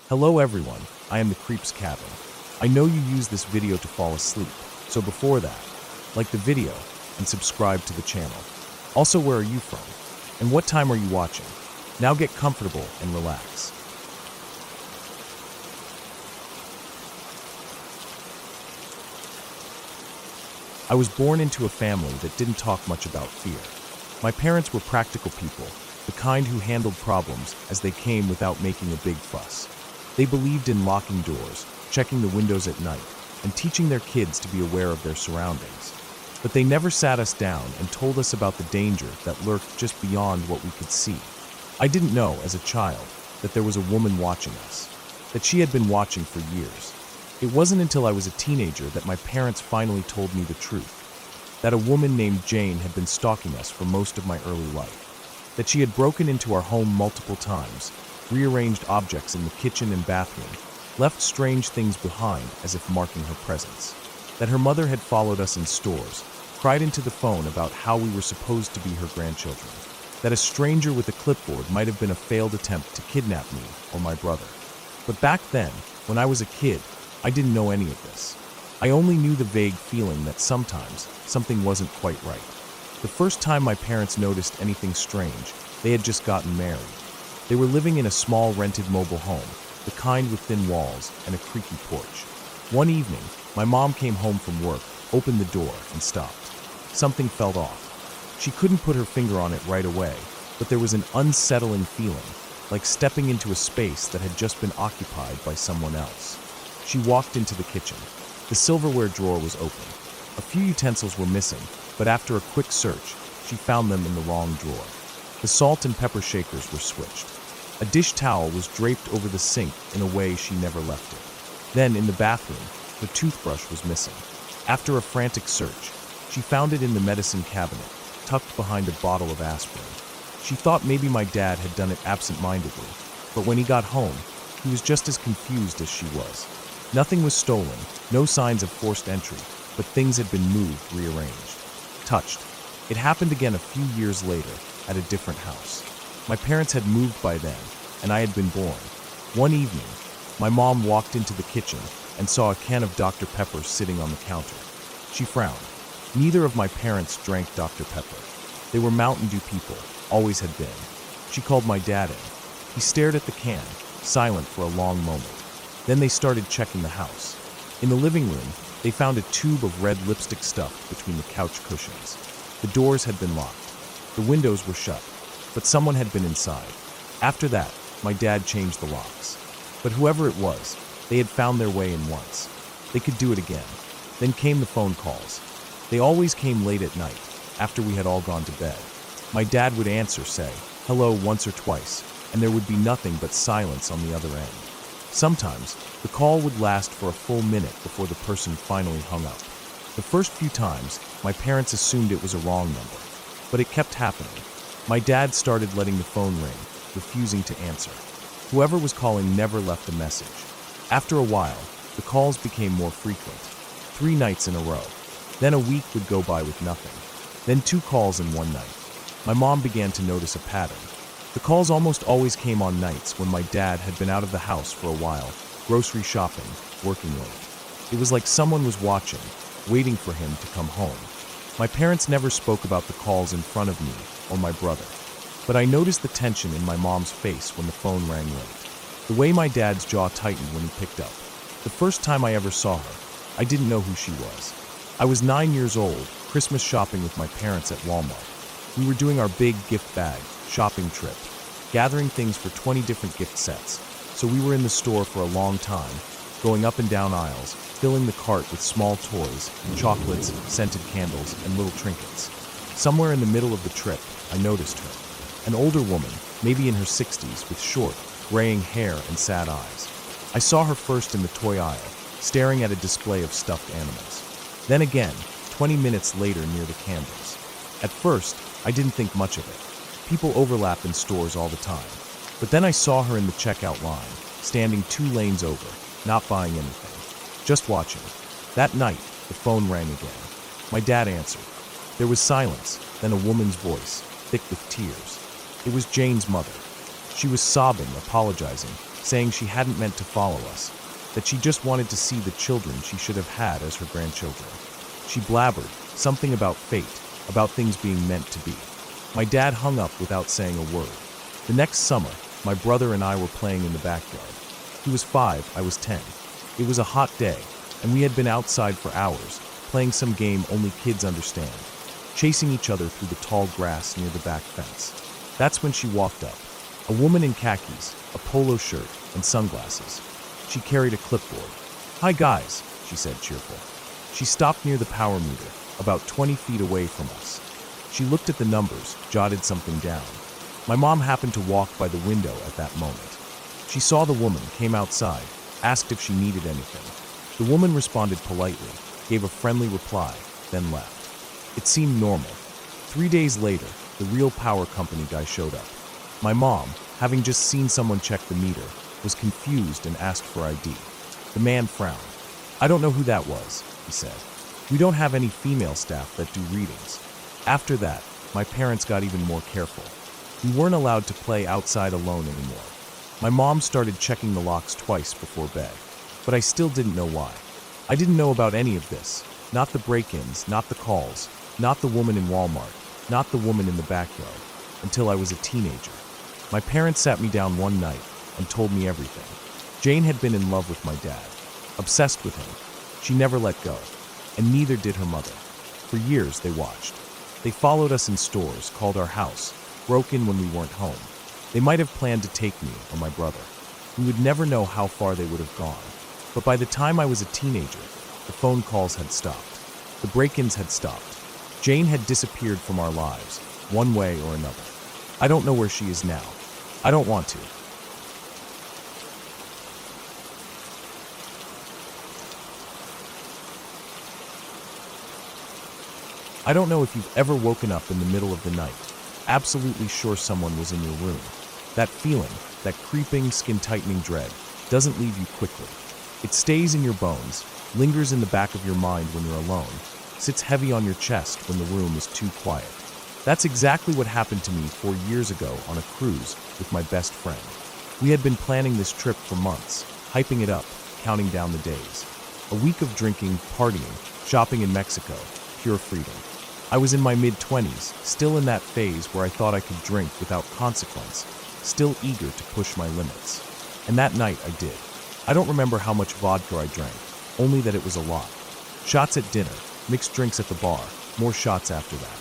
Hello everyone, I am the Creeps Cabin. I know you use this video to fall asleep, so before that, like the video and subscribe to the channel. Also, where are you from? And what time are you watching? Now get comfortable and relax. I was born into a family that didn't talk much about fear. My parents were practical people, the kind who handled problems as they came without making a big fuss. They believed in locking doors, checking the windows at night, and teaching their kids to be aware of their surroundings. But they never sat us down and told us about the danger that lurked just beyond what we could see. I didn't know, as a child, that there was a woman watching us, that she had been watching for years. It wasn't until I was a teenager that my parents finally told me the truth, that a woman named Jane had been stalking us for most of my early life, that she had broken into our home multiple times, rearranged objects in the kitchen and bathroom, left strange things behind as if marking her presence, that her mother had followed us in stores, cried into the phone about how we were supposed to be her grandchildren, that a stranger with a clipboard might have been a failed attempt to kidnap me or my brother. But back then, when I was a kid, I didn't know any of this. I only knew the vague feeling that sometimes something wasn't quite right. The first time my parents noticed anything strange, they had just gotten married. They were living in a small rented mobile home, the kind with thin walls and a creaky porch. One evening, my mom came home from work, opened the door, and stopped. Something felt off. She couldn't put her finger on it right away, but there was an unsettling feeling, like stepping into a space that had just been occupied by someone else. She walked into the kitchen. The silverware drawer was open. A few utensils were missing, but after a quick search, she found them in the wrong drawer. The salt and pepper shakers were switched. A dish towel was draped over the sink in a way she never left it. Then, in the bathroom, the toothbrush was missing. After a frantic search, she found it in the medicine cabinet, tucked behind a bottle of aspirin. She thought maybe my dad had done it absent-mindedly, but when he got home, he was just as confused as she was. Nothing was stolen, no signs of forced entry, but things had been moved, rearranged, touched. It happened again a few years later, at a different house. My parents had moved by then, and I had been born. One evening, my mom walked into the kitchen and saw a can of Dr. Pepper sitting on the counter. She frowned. Neither of my parents drank Dr. Pepper. They were Mountain Dew people, always had been. She called my dad in. He stared at the can, silent for a long moment. Then they started checking the house. In the living room, they found a tube of red lipstick stuffed between the couch cushions. The doors had been locked. The windows were shut, but someone had been inside. After that, my dad changed the locks. But whoever it was, they had found their way in once. They could do it again. Then came the phone calls. They always came late at night, after we had all gone to bed. My dad would answer, say, "Hello," once or twice, and there would be nothing but silence on the other end. Sometimes, the call would last for a full minute before the person finally hung up. The first few times, my parents assumed it was a wrong number, but it kept happening. My dad started letting the phone ring, refusing to answer. Whoever was calling never left a message. After a while, the calls became more frequent, 3 nights in a row. Then a week would go by with nothing. Then 2 calls in one night. My mom began to notice a pattern. The calls almost always came on nights when my dad had been out of the house for a while, grocery shopping, working late. It was like someone was watching, waiting for him to come home. My parents never spoke about the calls in front of me or my brother, but I noticed the tension in my mom's face when the phone rang late. The way my dad's jaw tightened when he picked up. The first time I ever saw her, I didn't know who she was. I was 9 years old, Christmas shopping with my parents at Walmart. We were doing our big gift bag shopping trip, gathering things for 20 different gift sets. So we were in the store for a long time, going up and down aisles, filling the cart with small toys, chocolates, scented candles, and little trinkets. Somewhere in the middle of the trip, I noticed her. An older woman, maybe in her 60s, with short, graying hair and sad eyes. I saw her first in the toy aisle, staring at a display of stuffed animals. Then again, 20 minutes later near the candles. At first, I didn't think much of it. People overlap in stores all the time. But then I saw her in the checkout line, standing 2 lanes over, not buying anything, just watching. That night, the phone rang again. My dad answered. There was silence, then a woman's voice, thick with tears. It was Jane's mother. She was sobbing, apologizing, saying she hadn't meant to follow us, that she just wanted to see the children she should have had as her grandchildren. She blabbered, something about fate, about things being meant to be. My dad hung up without saying a word. The next summer, my brother and I were playing in the backyard. He was 5, I was 10. It was a hot day, and we had been outside for hours, playing some game only kids understand, chasing each other through the tall grass near the back fence. That's when she walked up. A woman in khakis, a polo shirt, and sunglasses. She carried a clipboard. "Hi guys," she said, cheerful. She stopped near the power meter, about 20 feet away from us. She looked at the numbers, jotted something down. My mom happened to walk by the window at that moment. She saw the woman, came outside, asked if she needed anything. The woman responded politely, gave a friendly reply, then left. It seemed normal. 3 days later, the real power company guy showed up. My mom, having just seen someone check the meter, was confused and asked for ID. The man frowned. "I don't know who that was," he said. "We don't have any female staff that do readings." After that, my parents got even more careful. We weren't allowed to play outside alone anymore. My mom started checking the locks twice before bed, but I still didn't know why. I didn't know about any of this, not the break-ins, not the calls, not the woman in Walmart, not the woman in the backyard, until I was a teenager. My parents sat me down one night and told me everything. Jane had been in love with my dad, obsessed with him. She never let go, and neither did her mother. For years they watched. They followed us in stores, called our house, broke in when we weren't home. They might have planned to take me or my brother. We would never know how far they would have gone. But by the time I was a teenager, the phone calls had stopped. The break-ins had stopped. Jane had disappeared from our lives, one way or another. I don't know where she is now. I don't want to. I don't know if you've ever woken up in the middle of the night, absolutely sure someone was in your room. That feeling, that creeping, skin-tightening dread, doesn't leave you quickly. It stays in your bones, lingers in the back of your mind when you're alone, sits heavy on your chest when the room is too quiet. That's exactly what happened to me 4 years ago on a cruise with my best friend. We had been planning this trip for months, hyping it up, counting down the days. A week of drinking, partying, shopping in Mexico, pure freedom. I was in my mid-20s, still in that phase where I thought I could drink without consequence, still eager to push my limits. And that night I did. I don't remember how much vodka I drank, only that it was a lot. Shots at dinner, mixed drinks at the bar, more shots after that.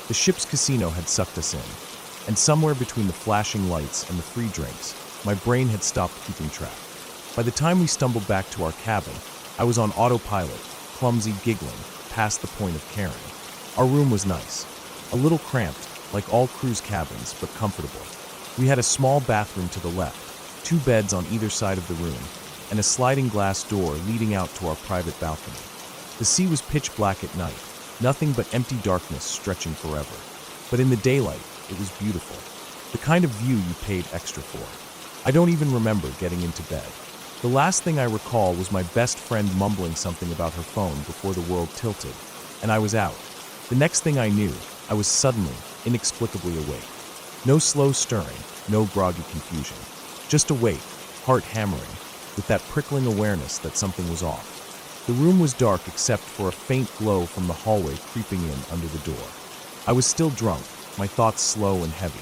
The ship's casino had sucked us in, and somewhere between the flashing lights and the free drinks, my brain had stopped keeping track. By the time we stumbled back to our cabin, I was on autopilot, clumsy, giggling, past the point of caring. Our room was nice, a little cramped, like all cruise cabins, but comfortable. We had a small bathroom to the left, 2 beds on either side of the room, and a sliding glass door leading out to our private balcony. The sea was pitch black at night, nothing but empty darkness stretching forever. But in the daylight, it was beautiful, the kind of view you paid extra for. I don't even remember getting into bed. The last thing I recall was my best friend mumbling something about her phone before the world tilted, and I was out. The next thing I knew, I was suddenly, inexplicably awake. No slow stirring, no groggy confusion. Just awake, heart hammering, with that prickling awareness that something was off. The room was dark except for a faint glow from the hallway creeping in under the door. I was still drunk, my thoughts slow and heavy.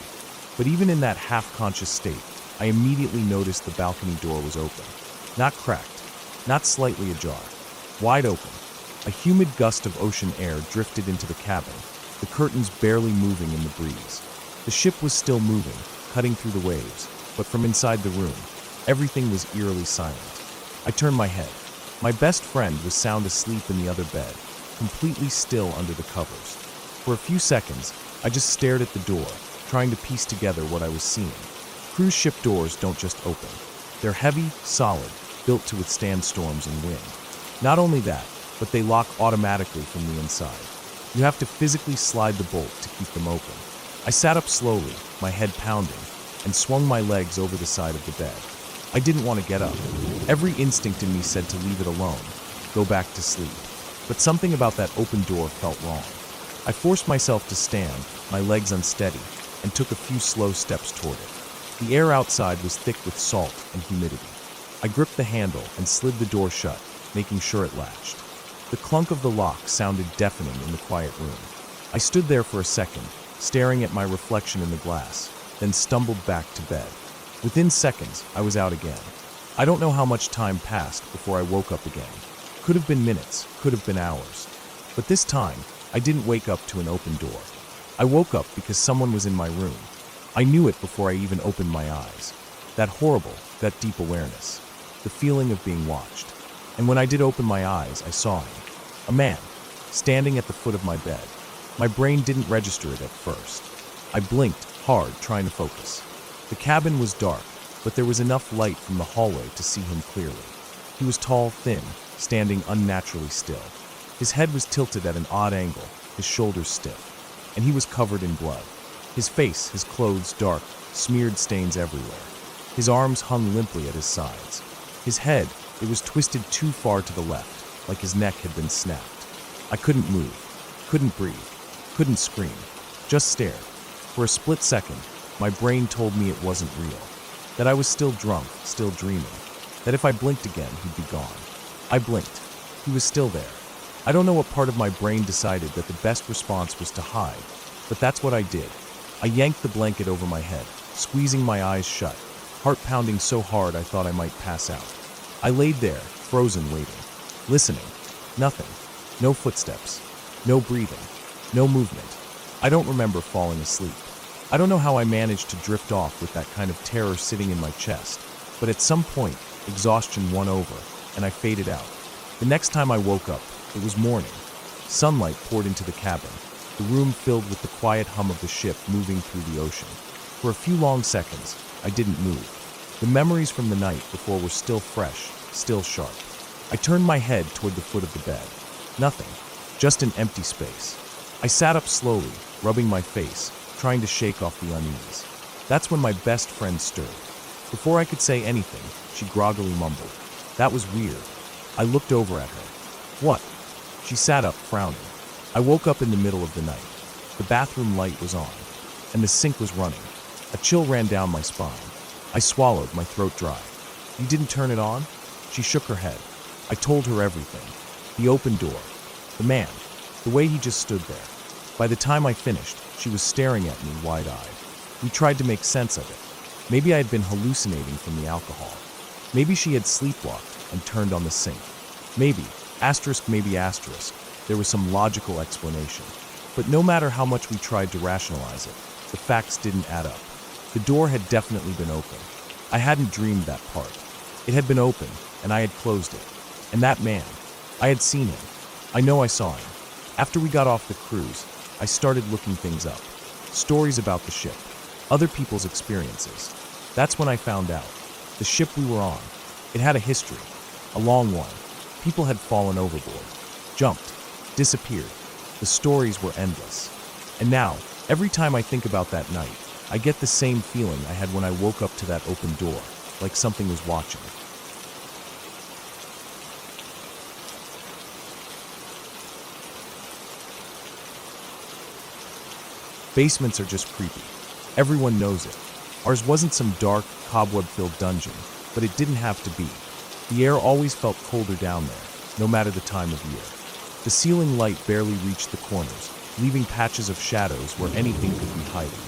But even in that half-conscious state, I immediately noticed the balcony door was open. Not cracked, not slightly ajar. Wide open. A humid gust of ocean air drifted into the cabin, the curtains barely moving in the breeze. The ship was still moving, cutting through the waves, but from inside the room, everything was eerily silent. I turned my head. My best friend was sound asleep in the other bed, completely still under the covers. For a few seconds, I just stared at the door, trying to piece together what I was seeing. Cruise ship doors don't just open. They're heavy, solid, built to withstand storms and wind. Not only that, but they lock automatically from the inside. You have to physically slide the bolt to keep them open. I sat up slowly, my head pounding, and swung my legs over the side of the bed. I didn't want to get up. Every instinct in me said to leave it alone, go back to sleep. But something about that open door felt wrong. I forced myself to stand, my legs unsteady, and took a few slow steps toward it. The air outside was thick with salt and humidity. I gripped the handle and slid the door shut, making sure it latched. The clunk of the lock sounded deafening in the quiet room. I stood there for a second, staring at my reflection in the glass, then stumbled back to bed. Within seconds, I was out again. I don't know how much time passed before I woke up again. Could have been minutes, could have been hours. But this time, I didn't wake up to an open door. I woke up because someone was in my room. I knew it before I even opened my eyes. That horrible, that deep awareness. The feeling of being watched. And when I did open my eyes, I saw him. A man, standing at the foot of my bed. My brain didn't register it at first. I blinked hard, trying to focus. The cabin was dark, but there was enough light from the hallway to see him clearly. He was tall, thin, standing unnaturally still. His head was tilted at an odd angle, his shoulders stiff, and he was covered in blood. His face, his clothes dark, smeared stains everywhere. His arms hung limply at his sides. His head, it was twisted too far to the left, like his neck had been snapped. I couldn't move, couldn't breathe, couldn't scream, just stared. For a split second, my brain told me it wasn't real, that I was still drunk, still dreaming, that if I blinked again, he'd be gone. I blinked. He was still there. I don't know what part of my brain decided that the best response was to hide, but that's what I did. I yanked the blanket over my head, squeezing my eyes shut, heart pounding so hard I thought I might pass out. I laid there, frozen, waiting, listening. Nothing. No footsteps. No breathing. No movement. I don't remember falling asleep. I don't know how I managed to drift off with that kind of terror sitting in my chest, but at some point, exhaustion won over, and I faded out. The next time I woke up, it was morning. Sunlight poured into the cabin, the room filled with the quiet hum of the ship moving through the ocean. For a few long seconds, I didn't move. The memories from the night before were still fresh, still sharp. I turned my head toward the foot of the bed. Nothing, just an empty space. I sat up slowly, rubbing my face, trying to shake off the unease. That's when my best friend stirred. Before I could say anything, she groggily mumbled, "That was weird." I looked over at her. "What?" She sat up, frowning. I woke up in the middle of the night. The bathroom light was on, and the sink was running. A chill ran down my spine. I swallowed, my throat dry. "You didn't turn it on?" She shook her head. I told her everything. The open door. The man. The way he just stood there. By the time I finished, she was staring at me wide-eyed. We tried to make sense of it. Maybe I had been hallucinating from the alcohol. Maybe she had sleepwalked and turned on the sink. Maybe, maybe, there was some logical explanation. But no matter how much we tried to rationalize it, the facts didn't add up. The door had definitely been open. I hadn't dreamed that part. It had been open, and I had closed it. And that man, I had seen him. I know I saw him. After we got off the cruise, I started looking things up. Stories about the ship. Other people's experiences. That's when I found out. The ship we were on. It had a history. A long one. People had fallen overboard. Jumped. Disappeared. The stories were endless. And now, every time I think about that night, I get the same feeling I had when I woke up to that open door, like something was watching. Basements are just creepy. Everyone knows it. Ours wasn't some dark, cobweb-filled dungeon, but it didn't have to be. The air always felt colder down there, no matter the time of year. The ceiling light barely reached the corners, leaving patches of shadows where anything could be hiding.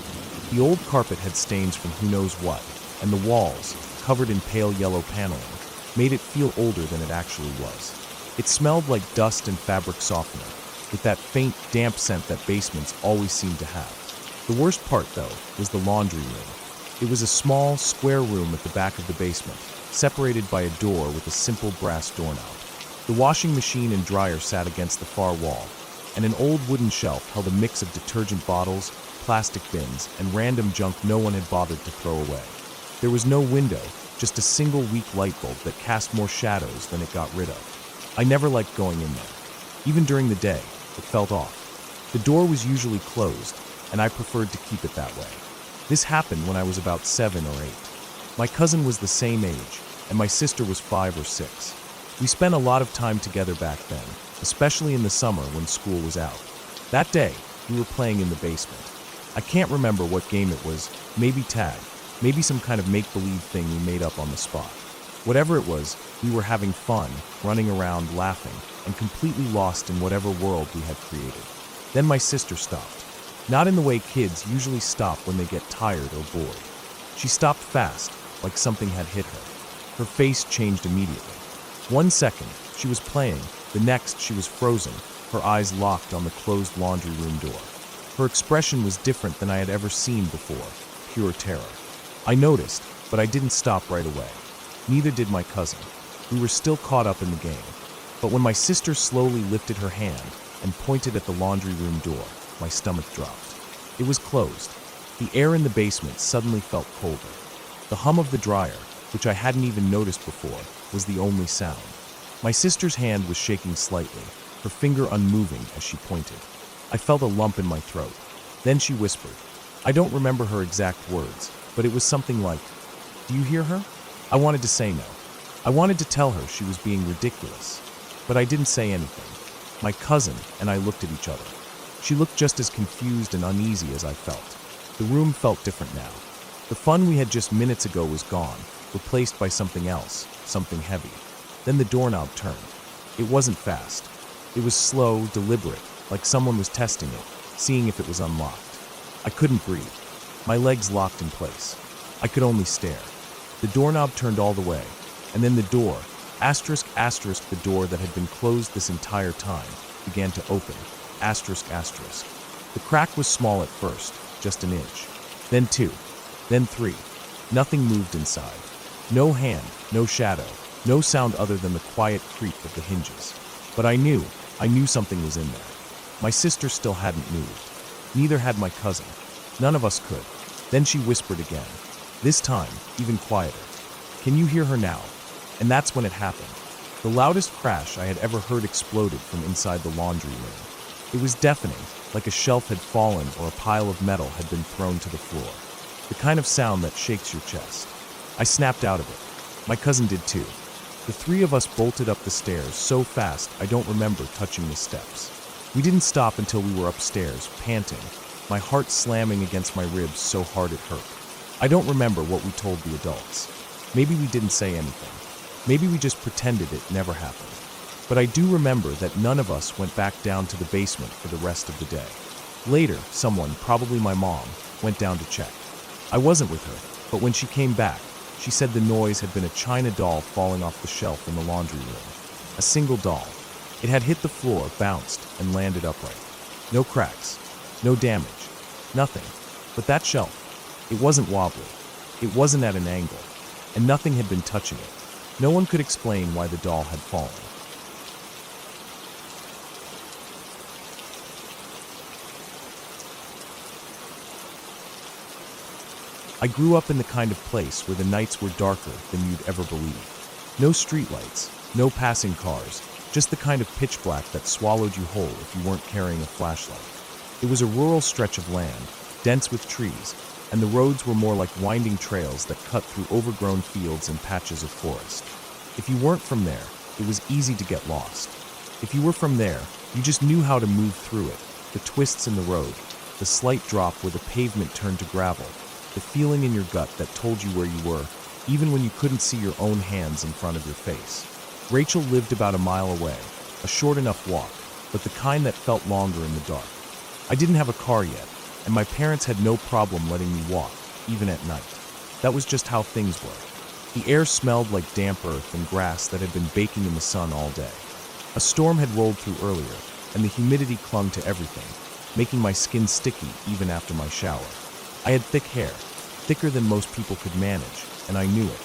The old carpet had stains from who knows what, and the walls, covered in pale yellow paneling, made it feel older than it actually was. It smelled like dust and fabric softener, with that faint, damp scent that basements always seem to have. The worst part, though, was the laundry room. It was a small, square room at the back of the basement, separated by a door with a simple brass doorknob. The washing machine and dryer sat against the far wall, and an old wooden shelf held a mix of detergent bottles, plastic bins, and random junk no one had bothered to throw away. There was no window, just a single weak light bulb that cast more shadows than it got rid of. I never liked going in there. Even during the day, it felt off. The door was usually closed, and I preferred to keep it that way. This happened when I was about 7 or 8. My cousin was the same age, and my sister was 5 or 6. We spent a lot of time together back then, especially in the summer when school was out. That day, we were playing in the basement. I can't remember what game it was, maybe tag, Maybe some kind of make-believe thing we made up on the spot. Whatever it was, we were having fun, running around, laughing, and completely lost in whatever world we had created. Then my sister stopped. Not in the way kids usually stop when they get tired or bored. She stopped fast, like something had hit her. Her face changed immediately. 1 second, she was playing. The next, she was frozen, her eyes locked on the closed laundry room door. Her expression was different than I had ever seen before, pure terror. I noticed, but I didn't stop right away. Neither did my cousin. We were still caught up in the game. But when my sister slowly lifted her hand and pointed at the laundry room door, my stomach dropped. It was closed. The air in the basement suddenly felt colder. The hum of the dryer, which I hadn't even noticed before, was the only sound. My sister's hand was shaking slightly, her finger unmoving as she pointed. I felt a lump in my throat. Then she whispered. I don't remember her exact words, but it was something like, "Do you hear her?" I wanted to say no. I wanted to tell her she was being ridiculous, but I didn't say anything. My cousin and I looked at each other. She looked just as confused and uneasy as I felt. The room felt different now. The fun we had just minutes ago was gone, replaced by something else, something heavy. Then the doorknob turned. It wasn't fast. It was slow, deliberate, like someone was testing it, seeing if it was unlocked. I couldn't breathe. My legs locked in place. I could only stare. The doorknob turned all the way, and then the door, the door that had been closed this entire time, began to open, The crack was small at first, just an inch. Then 2, then 3. Nothing moved inside. No hand, no shadow, no sound other than the quiet creak of the hinges. But I knew something was in there. My sister still hadn't moved. Neither had my cousin. None of us could. Then she whispered again. This time, even quieter. Can you hear her now? And that's when it happened. The loudest crash I had ever heard exploded from inside the laundry room. It was deafening, like a shelf had fallen or a pile of metal had been thrown to the floor. The kind of sound that shakes your chest. I snapped out of it. My cousin did too. The 3 of us bolted up the stairs so fast I don't remember touching the steps. We didn't stop until we were upstairs, panting, my heart slamming against my ribs so hard it hurt. I don't remember what we told the adults. Maybe we didn't say anything. Maybe we just pretended it never happened. But I do remember that none of us went back down to the basement for the rest of the day. Later, someone, probably my mom, went down to check. I wasn't with her, but when she came back, she said the noise had been a china doll falling off the shelf in the laundry room. A single doll. It had hit the floor, bounced, and landed upright. No cracks, no damage, nothing. But that shelf, it wasn't wobbly. It wasn't at an angle, and nothing had been touching it. No one could explain why the doll had fallen. I grew up in the kind of place where the nights were darker than you'd ever believe. No streetlights, no passing cars, just the kind of pitch black that swallowed you whole if you weren't carrying a flashlight. It was a rural stretch of land, dense with trees, and the roads were more like winding trails that cut through overgrown fields and patches of forest. If you weren't from there, it was easy to get lost. If you were from there, you just knew how to move through it, the twists in the road, the slight drop where the pavement turned to gravel, the feeling in your gut that told you where you were, even when you couldn't see your own hands in front of your face. Rachel lived about a mile away, a short enough walk, but the kind that felt longer in the dark. I didn't have a car yet, and my parents had no problem letting me walk, even at night. That was just how things were. The air smelled like damp earth and grass that had been baking in the sun all day. A storm had rolled through earlier, and the humidity clung to everything, making my skin sticky even after my shower. I had thick hair, thicker than most people could manage, and I knew it.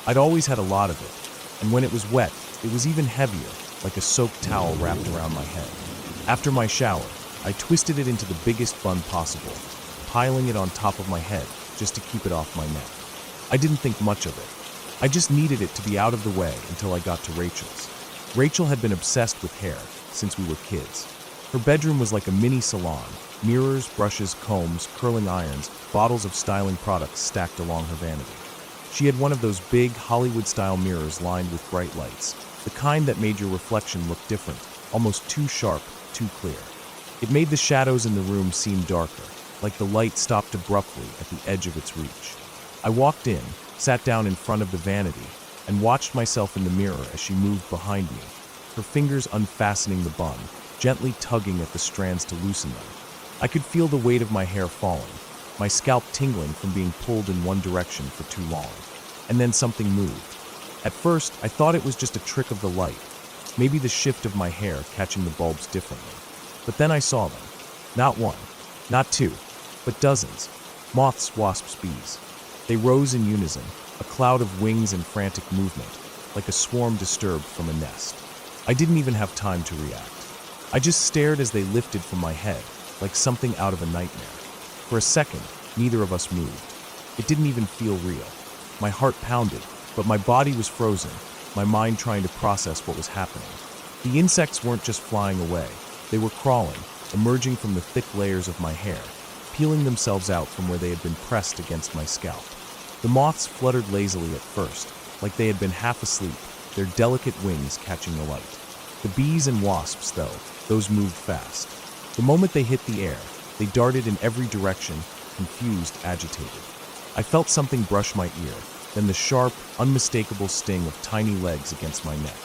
I'd always had a lot of it, and when it was wet, it was even heavier, like a soaked towel wrapped around my head. After my shower, I twisted it into the biggest bun possible, piling it on top of my head just to keep it off my neck. I didn't think much of it. I just needed it to be out of the way until I got to Rachel's. Rachel had been obsessed with hair since we were kids. Her bedroom was like a mini salon, mirrors, brushes, combs, curling irons, bottles of styling products stacked along her vanity. She had one of those big Hollywood-style mirrors lined with bright lights, the kind that made your reflection look different, almost too sharp, too clear. It made the shadows in the room seem darker, like the light stopped abruptly at the edge of its reach. I walked in, sat down in front of the vanity, and watched myself in the mirror as she moved behind me, her fingers unfastening the bun, gently tugging at the strands to loosen them. I could feel the weight of my hair falling, my scalp tingling from being pulled in one direction for too long. And then something moved. At first, I thought it was just a trick of the light, maybe the shift of my hair catching the bulbs differently. But then I saw them. Not one, not two, but dozens. Moths, wasps, bees. They rose in unison, a cloud of wings and frantic movement, like a swarm disturbed from a nest. I didn't even have time to react. I just stared as they lifted from my head, like something out of a nightmare. For a second, neither of us moved. It didn't even feel real. My heart pounded, but my body was frozen, my mind trying to process what was happening. The insects weren't just flying away. They were crawling, emerging from the thick layers of my hair, peeling themselves out from where they had been pressed against my scalp. The moths fluttered lazily at first, like they had been half asleep, their delicate wings catching the light. The bees and wasps, though, those moved fast. The moment they hit the air, they darted in every direction, confused, agitated. I felt something brush my ear, then the sharp, unmistakable sting of tiny legs against my neck.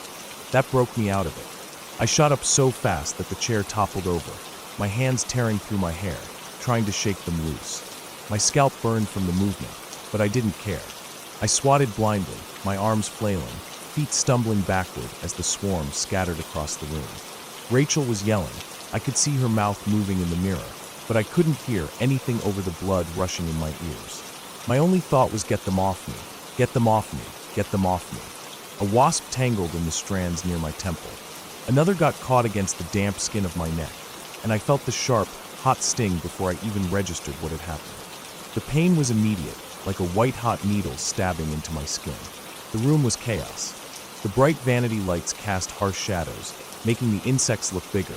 That broke me out of it. I shot up so fast that the chair toppled over, my hands tearing through my hair, trying to shake them loose. My scalp burned from the movement, but I didn't care. I swatted blindly, my arms flailing, feet stumbling backward as the swarm scattered across the room. Rachel was yelling. I could see her mouth moving in the mirror, but I couldn't hear anything over the blood rushing in my ears. My only thought was get them off me, get them off me, get them off me. A wasp tangled in the strands near my temple. Another got caught against the damp skin of my neck, and I felt the sharp, hot sting before I even registered what had happened. The pain was immediate, like a white-hot needle stabbing into my skin. The room was chaos. The bright vanity lights cast harsh shadows, making the insects look bigger,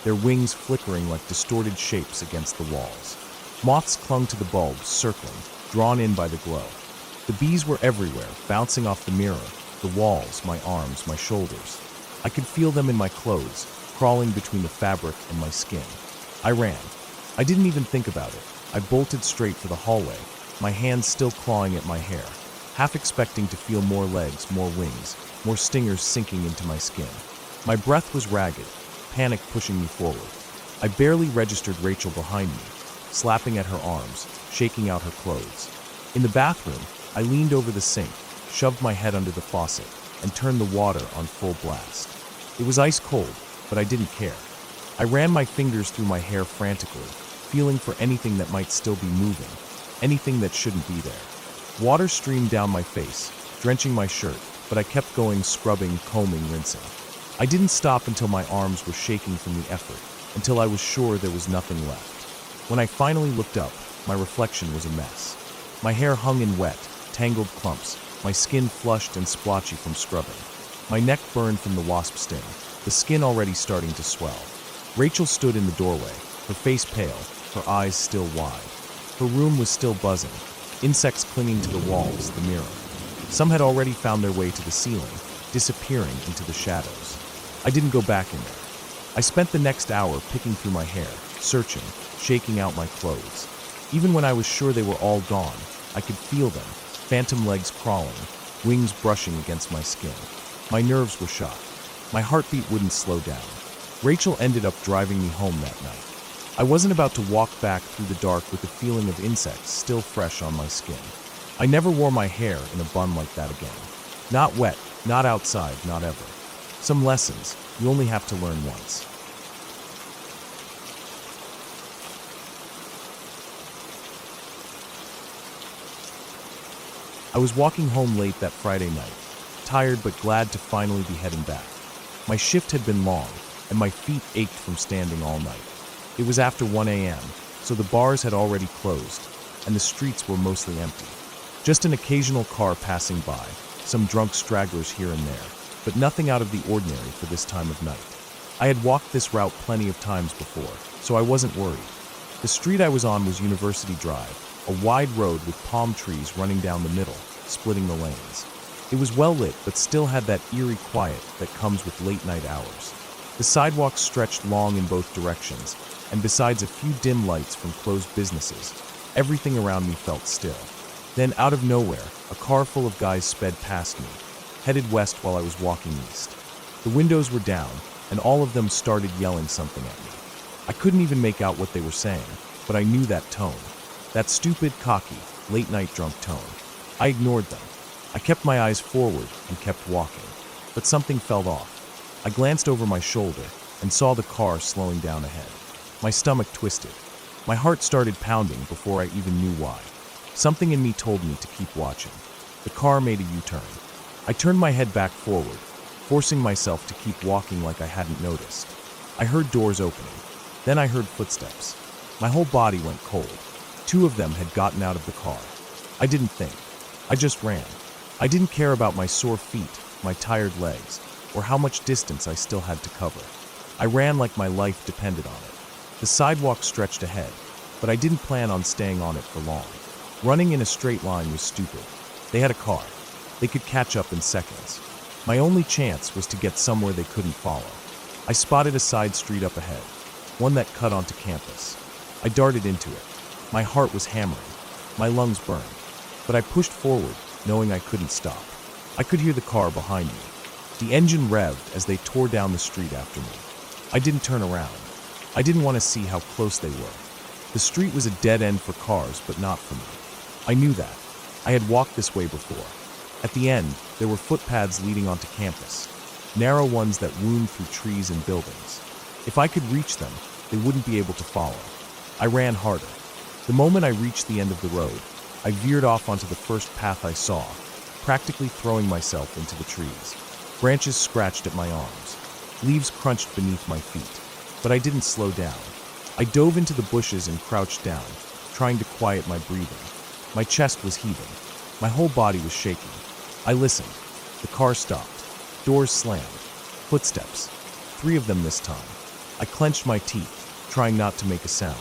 their wings flickering like distorted shapes against the walls. Moths clung to the bulbs, circling, drawn in by the glow. The bees were everywhere, bouncing off the mirror, the walls, my arms, my shoulders. I could feel them in my clothes, crawling between the fabric and my skin. I ran. I didn't even think about it. I bolted straight for the hallway, my hands still clawing at my hair, half expecting to feel more legs, more wings, more stingers sinking into my skin. My breath was ragged, panic pushing me forward. I barely registered Rachel behind me, slapping at her arms, shaking out her clothes. In the bathroom, I leaned over the sink, shoved my head under the faucet, and turned the water on full blast. It was ice cold, but I didn't care. I ran my fingers through my hair frantically, feeling for anything that might still be moving, anything that shouldn't be there. Water streamed down my face, drenching my shirt, but I kept going, scrubbing, combing, rinsing. I didn't stop until my arms were shaking from the effort, until I was sure there was nothing left. When I finally looked up, my reflection was a mess. My hair hung in wet, tangled clumps, my skin flushed and splotchy from scrubbing. My neck burned from the wasp sting, the skin already starting to swell. Rachel stood in the doorway, her face pale, her eyes still wide. Her room was still buzzing, insects clinging to the walls, the mirror. Some had already found their way to the ceiling, disappearing into the shadows. I didn't go back in there. I spent the next hour picking through my hair, searching, shaking out my clothes. Even when I was sure they were all gone, I could feel them, phantom legs crawling, wings brushing against my skin. My nerves were shot. My heartbeat wouldn't slow down. Rachel ended up driving me home that night. I wasn't about to walk back through the dark with the feeling of insects still fresh on my skin. I never wore my hair in a bun like that again. Not wet, not outside, not ever. Some lessons you only have to learn once. I was walking home late that Friday night, tired but glad to finally be heading back. My shift had been long, and my feet ached from standing all night. It was after 1 a.m., so the bars had already closed, and the streets were mostly empty. Just an occasional car passing by, some drunk stragglers here and there, but nothing out of the ordinary for this time of night. I had walked this route plenty of times before, so I wasn't worried. The street I was on was University Drive, a wide road with palm trees running down the middle, splitting the lanes. It was well lit, but still had that eerie quiet that comes with late-night hours. The sidewalks stretched long in both directions, and besides a few dim lights from closed businesses, everything around me felt still. Then, out of nowhere, a car full of guys sped past me, headed west while I was walking east. The windows were down, and all of them started yelling something at me. I couldn't even make out what they were saying, but I knew that tone. That stupid, cocky, late-night drunk tone. I ignored them. I kept my eyes forward and kept walking. But something felt off. I glanced over my shoulder and saw the car slowing down ahead. My stomach twisted. My heart started pounding before I even knew why. Something in me told me to keep watching. The car made a U-turn. I turned my head back forward, forcing myself to keep walking like I hadn't noticed. I heard doors opening. Then I heard footsteps. My whole body went cold. 2 of them had gotten out of the car. I didn't think. I just ran. I didn't care about my sore feet, my tired legs, or how much distance I still had to cover. I ran like my life depended on it. The sidewalk stretched ahead, but I didn't plan on staying on it for long. Running in a straight line was stupid. They had a car. They could catch up in seconds. My only chance was to get somewhere they couldn't follow. I spotted a side street up ahead, one that cut onto campus. I darted into it. My heart was hammering. My lungs burned. But I pushed forward, knowing I couldn't stop. I could hear the car behind me. The engine revved as they tore down the street after me. I didn't turn around. I didn't want to see how close they were. The street was a dead end for cars, but not for me. I knew that. I had walked this way before. At the end, there were footpaths leading onto campus, narrow ones that wound through trees and buildings. If I could reach them, they wouldn't be able to follow. I ran harder. The moment I reached the end of the road, I veered off onto the first path I saw, practically throwing myself into the trees. Branches scratched at my arms. Leaves crunched beneath my feet. But I didn't slow down. I dove into the bushes and crouched down, trying to quiet my breathing. My chest was heaving. My whole body was shaking. I listened. The car stopped. Doors slammed. Footsteps. 3 of them this time. I clenched my teeth, trying not to make a sound.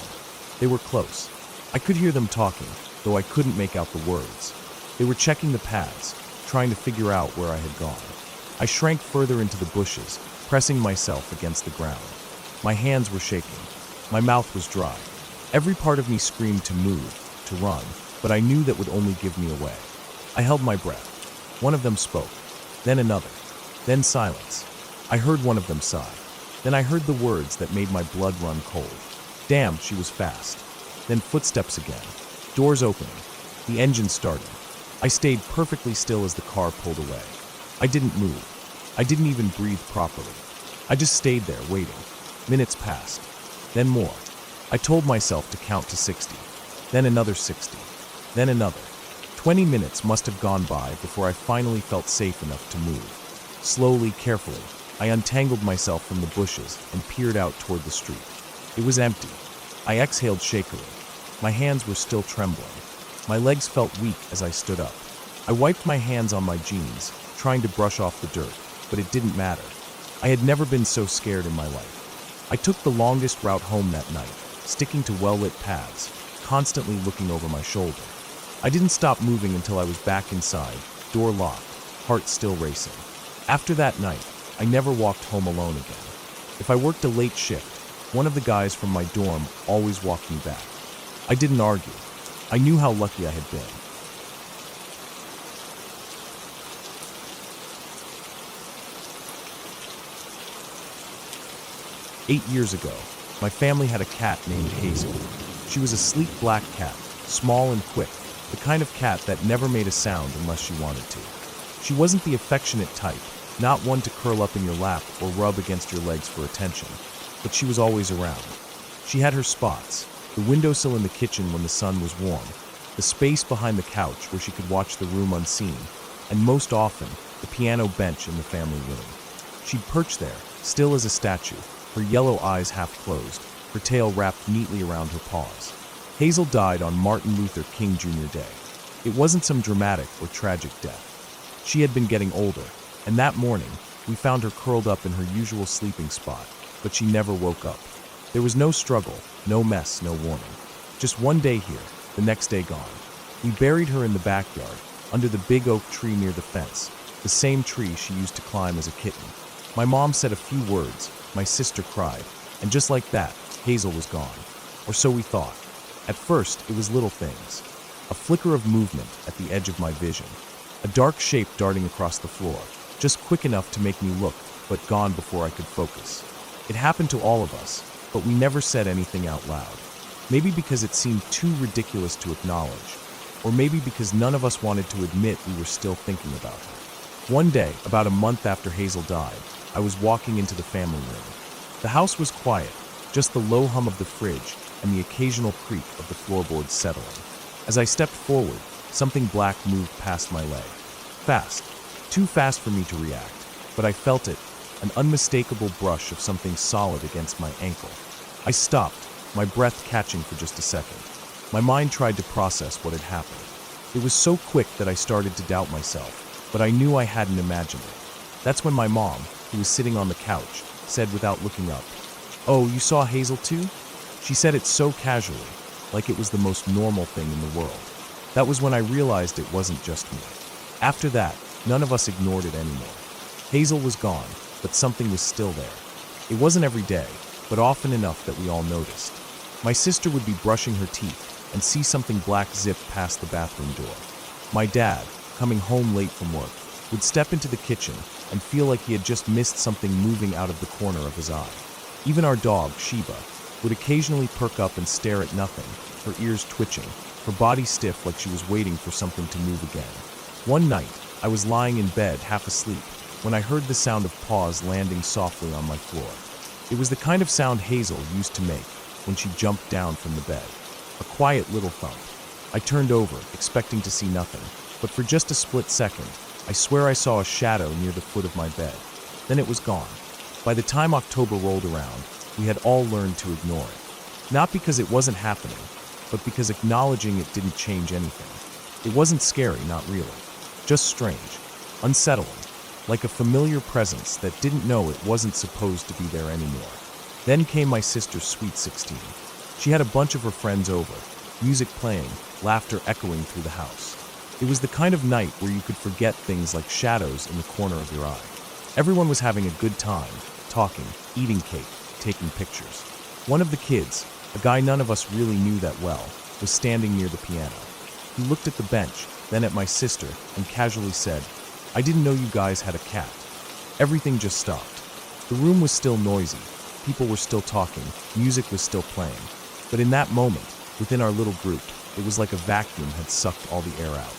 They were close. I could hear them talking, though I couldn't make out the words. They were checking the paths, trying to figure out where I had gone. I shrank further into the bushes, pressing myself against the ground. My hands were shaking. My mouth was dry. Every part of me screamed to move, to run, but I knew that would only give me away. I held my breath. One of them spoke, then another, then silence. I heard one of them sigh. Then I heard the words that made my blood run cold. Damn, she was fast. Then footsteps again. Doors opening. The engine started. I stayed perfectly still as the car pulled away. I didn't move. I didn't even breathe properly. I just stayed there, waiting. Minutes passed. Then more. I told myself to count to 60. Then another 60. Then another. 20 minutes must have gone by before I finally felt safe enough to move. Slowly, carefully, I untangled myself from the bushes and peered out toward the street. It was empty. I exhaled shakily. My hands were still trembling. My legs felt weak as I stood up. I wiped my hands on my jeans, trying to brush off the dirt, but it didn't matter. I had never been so scared in my life. I took the longest route home that night, sticking to well-lit paths, constantly looking over my shoulder. I didn't stop moving until I was back inside, door locked, heart still racing. After that night, I never walked home alone again. If I worked a late shift, one of the guys from my dorm always walked me back. I didn't argue. I knew how lucky I had been. Eight years ago, my family had a cat named Hazel. She was a sleek black cat, small and quick, the kind of cat that never made a sound unless she wanted to. She wasn't the affectionate type, not one to curl up in your lap or rub against your legs for attention, but she was always around. She had her spots, the windowsill in the kitchen when the sun was warm, the space behind the couch where she could watch the room unseen, and most often, the piano bench in the family room. She'd perch there, still as a statue, her yellow eyes half closed, her tail wrapped neatly around her paws. Hazel died on Martin Luther King Jr. Day. It wasn't some dramatic or tragic death. She had been getting older, and that morning, we found her curled up in her usual sleeping spot, but she never woke up. There was no struggle, no mess, no warning. Just one day here, the next day gone. We buried her in the backyard, under the big oak tree near the fence, the same tree she used to climb as a kitten. My mom said a few words, my sister cried, and just like that, Hazel was gone. Or so we thought. At first, it was little things. A flicker of movement at the edge of my vision. A dark shape darting across the floor, just quick enough to make me look, but gone before I could focus. It happened to all of us, but we never said anything out loud. Maybe because it seemed too ridiculous to acknowledge, or maybe because none of us wanted to admit we were still thinking about her. One day, about a month after Hazel died, I was walking into the family room. The house was quiet, just the low hum of the fridge and the occasional creak of the floorboards settling. As I stepped forward, something black moved past my leg. Fast, too fast for me to react, but I felt it, an unmistakable brush of something solid against my ankle. I stopped, my breath catching for just a second. My mind tried to process what had happened. It was so quick that I started to doubt myself, but I knew I hadn't imagined it. That's when my mom, who was sitting on the couch, said without looking up, "Oh, you saw Hazel too?" She said it so casually, like it was the most normal thing in the world. That was when I realized it wasn't just me. After that, none of us ignored it anymore. Hazel was gone, but something was still there. It wasn't every day, but often enough that we all noticed. My sister would be brushing her teeth and see something black zip past the bathroom door. My dad, coming home late from work, would step into the kitchen and feel like he had just missed something moving out of the corner of his eye. Even our dog, Sheba, would occasionally perk up and stare at nothing, her ears twitching, her body stiff like she was waiting for something to move again. One night, I was lying in bed, half asleep, when I heard the sound of paws landing softly on my floor. It was the kind of sound Hazel used to make when she jumped down from the bed. A quiet little thump. I turned over, expecting to see nothing, but for just a split second, I swear I saw a shadow near the foot of my bed. Then it was gone. By the time October rolled around, we had all learned to ignore it. Not because it wasn't happening, but because acknowledging it didn't change anything. It wasn't scary, not really. Just strange, unsettling, like a familiar presence that didn't know it wasn't supposed to be there anymore. Then came my sister's sweet 16. She had a bunch of her friends over, music playing, laughter echoing through the house. It was the kind of night where you could forget things like shadows in the corner of your eye. Everyone was having a good time, talking, eating cake, taking pictures. One of the kids, a guy none of us really knew that well, was standing near the piano. He looked at the bench, then at my sister, and casually said, "I didn't know you guys had a cat." Everything just stopped. The room was still noisy, people were still talking, music was still playing. But in that moment, within our little group, it was like a vacuum had sucked all the air out.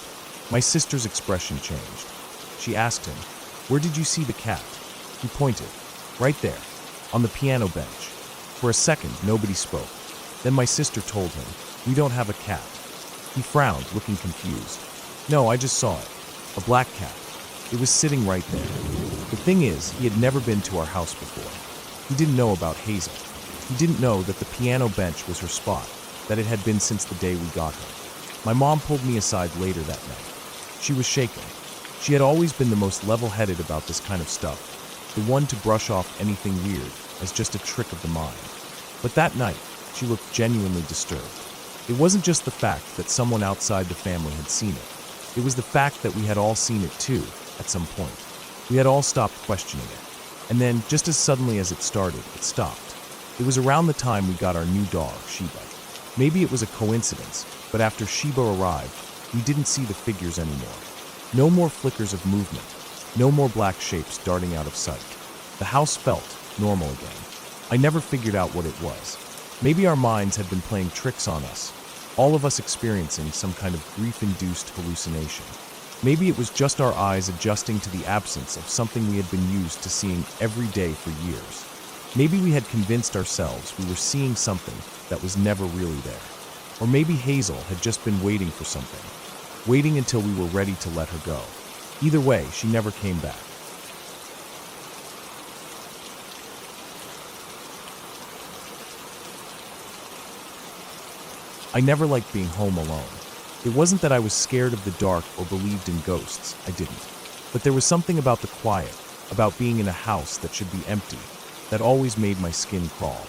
My sister's expression changed. She asked him, "Where did you see the cat?" He pointed. "Right there, on the piano bench." For a second, nobody spoke. Then my sister told him, "We don't have a cat." He frowned, looking confused. "No, I just saw it. A black cat. It was sitting right there." The thing is, he had never been to our house before. He didn't know about Hazel. He didn't know that the piano bench was her spot, that it had been since the day we got her. My mom pulled me aside later that night. She was shaking. She had always been the most level-headed about this kind of stuff, the one to brush off anything weird as just a trick of the mind. But that night, she looked genuinely disturbed. It wasn't just the fact that someone outside the family had seen it. It was the fact that we had all seen it too, at some point. We had all stopped questioning it. And then, just as suddenly as it started, it stopped. It was around the time we got our new dog, Sheba. Maybe it was a coincidence, but after Sheba arrived, we didn't see the figures anymore. No more flickers of movement. No more black shapes darting out of sight. The house felt normal again. I never figured out what it was. Maybe our minds had been playing tricks on us, all of us experiencing some kind of grief-induced hallucination. Maybe it was just our eyes adjusting to the absence of something we had been used to seeing every day for years. Maybe we had convinced ourselves we were seeing something that was never really there. Or maybe Hazel had just been waiting for something, waiting until we were ready to let her go. Either way, she never came back. I never liked being home alone. It wasn't that I was scared of the dark or believed in ghosts, I didn't. But there was something about the quiet, about being in a house that should be empty, that always made my skin crawl.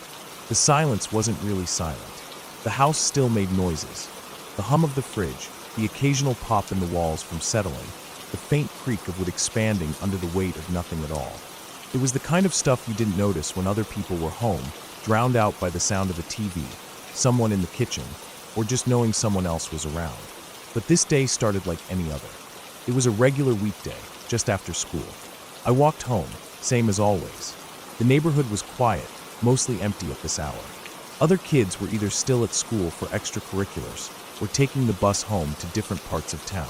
The silence wasn't really silent. The house still made noises. The hum of the fridge, the occasional pop in the walls from settling, the faint creak of wood expanding under the weight of nothing at all. It was the kind of stuff you didn't notice when other people were home, drowned out by the sound of a TV, someone in the kitchen, or just knowing someone else was around. But this day started like any other. It was a regular weekday, just after school. I walked home, same as always. The neighborhood was quiet, mostly empty at this hour. Other kids were either still at school for extracurriculars or taking the bus home to different parts of town.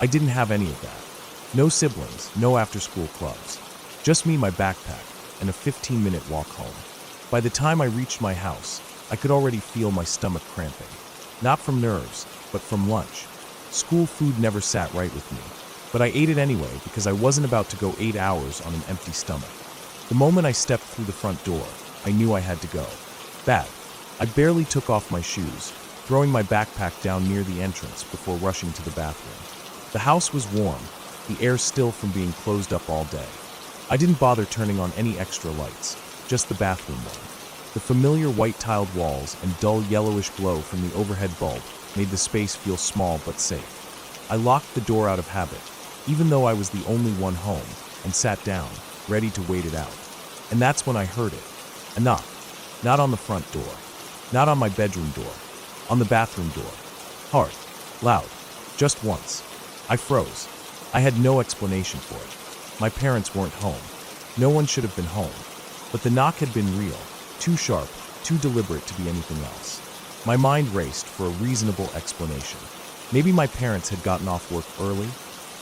I didn't have any of that. No siblings, no after-school clubs. Just me, my backpack, and a 15-minute walk home. By the time I reached my house, I could already feel my stomach cramping. Not from nerves, but from lunch. School food never sat right with me, but I ate it anyway because I wasn't about to go 8 hours on an empty stomach. The moment I stepped through the front door, I knew I had to go. Bad. I barely took off my shoes, throwing my backpack down near the entrance before rushing to the bathroom. The house was warm, the air still from being closed up all day. I didn't bother turning on any extra lights, just the bathroom one. The familiar white-tiled walls and dull yellowish glow from the overhead bulb made the space feel small but safe. I locked the door out of habit, even though I was the only one home, and sat down, ready to wait it out. And that's when I heard it. A knock. Not on the front door. Not on my bedroom door. On the bathroom door. Hard. Loud. Just once. I froze. I had no explanation for it. My parents weren't home. No one should have been home. But the knock had been real. Too sharp, too deliberate to be anything else. My mind raced for a reasonable explanation. Maybe my parents had gotten off work early.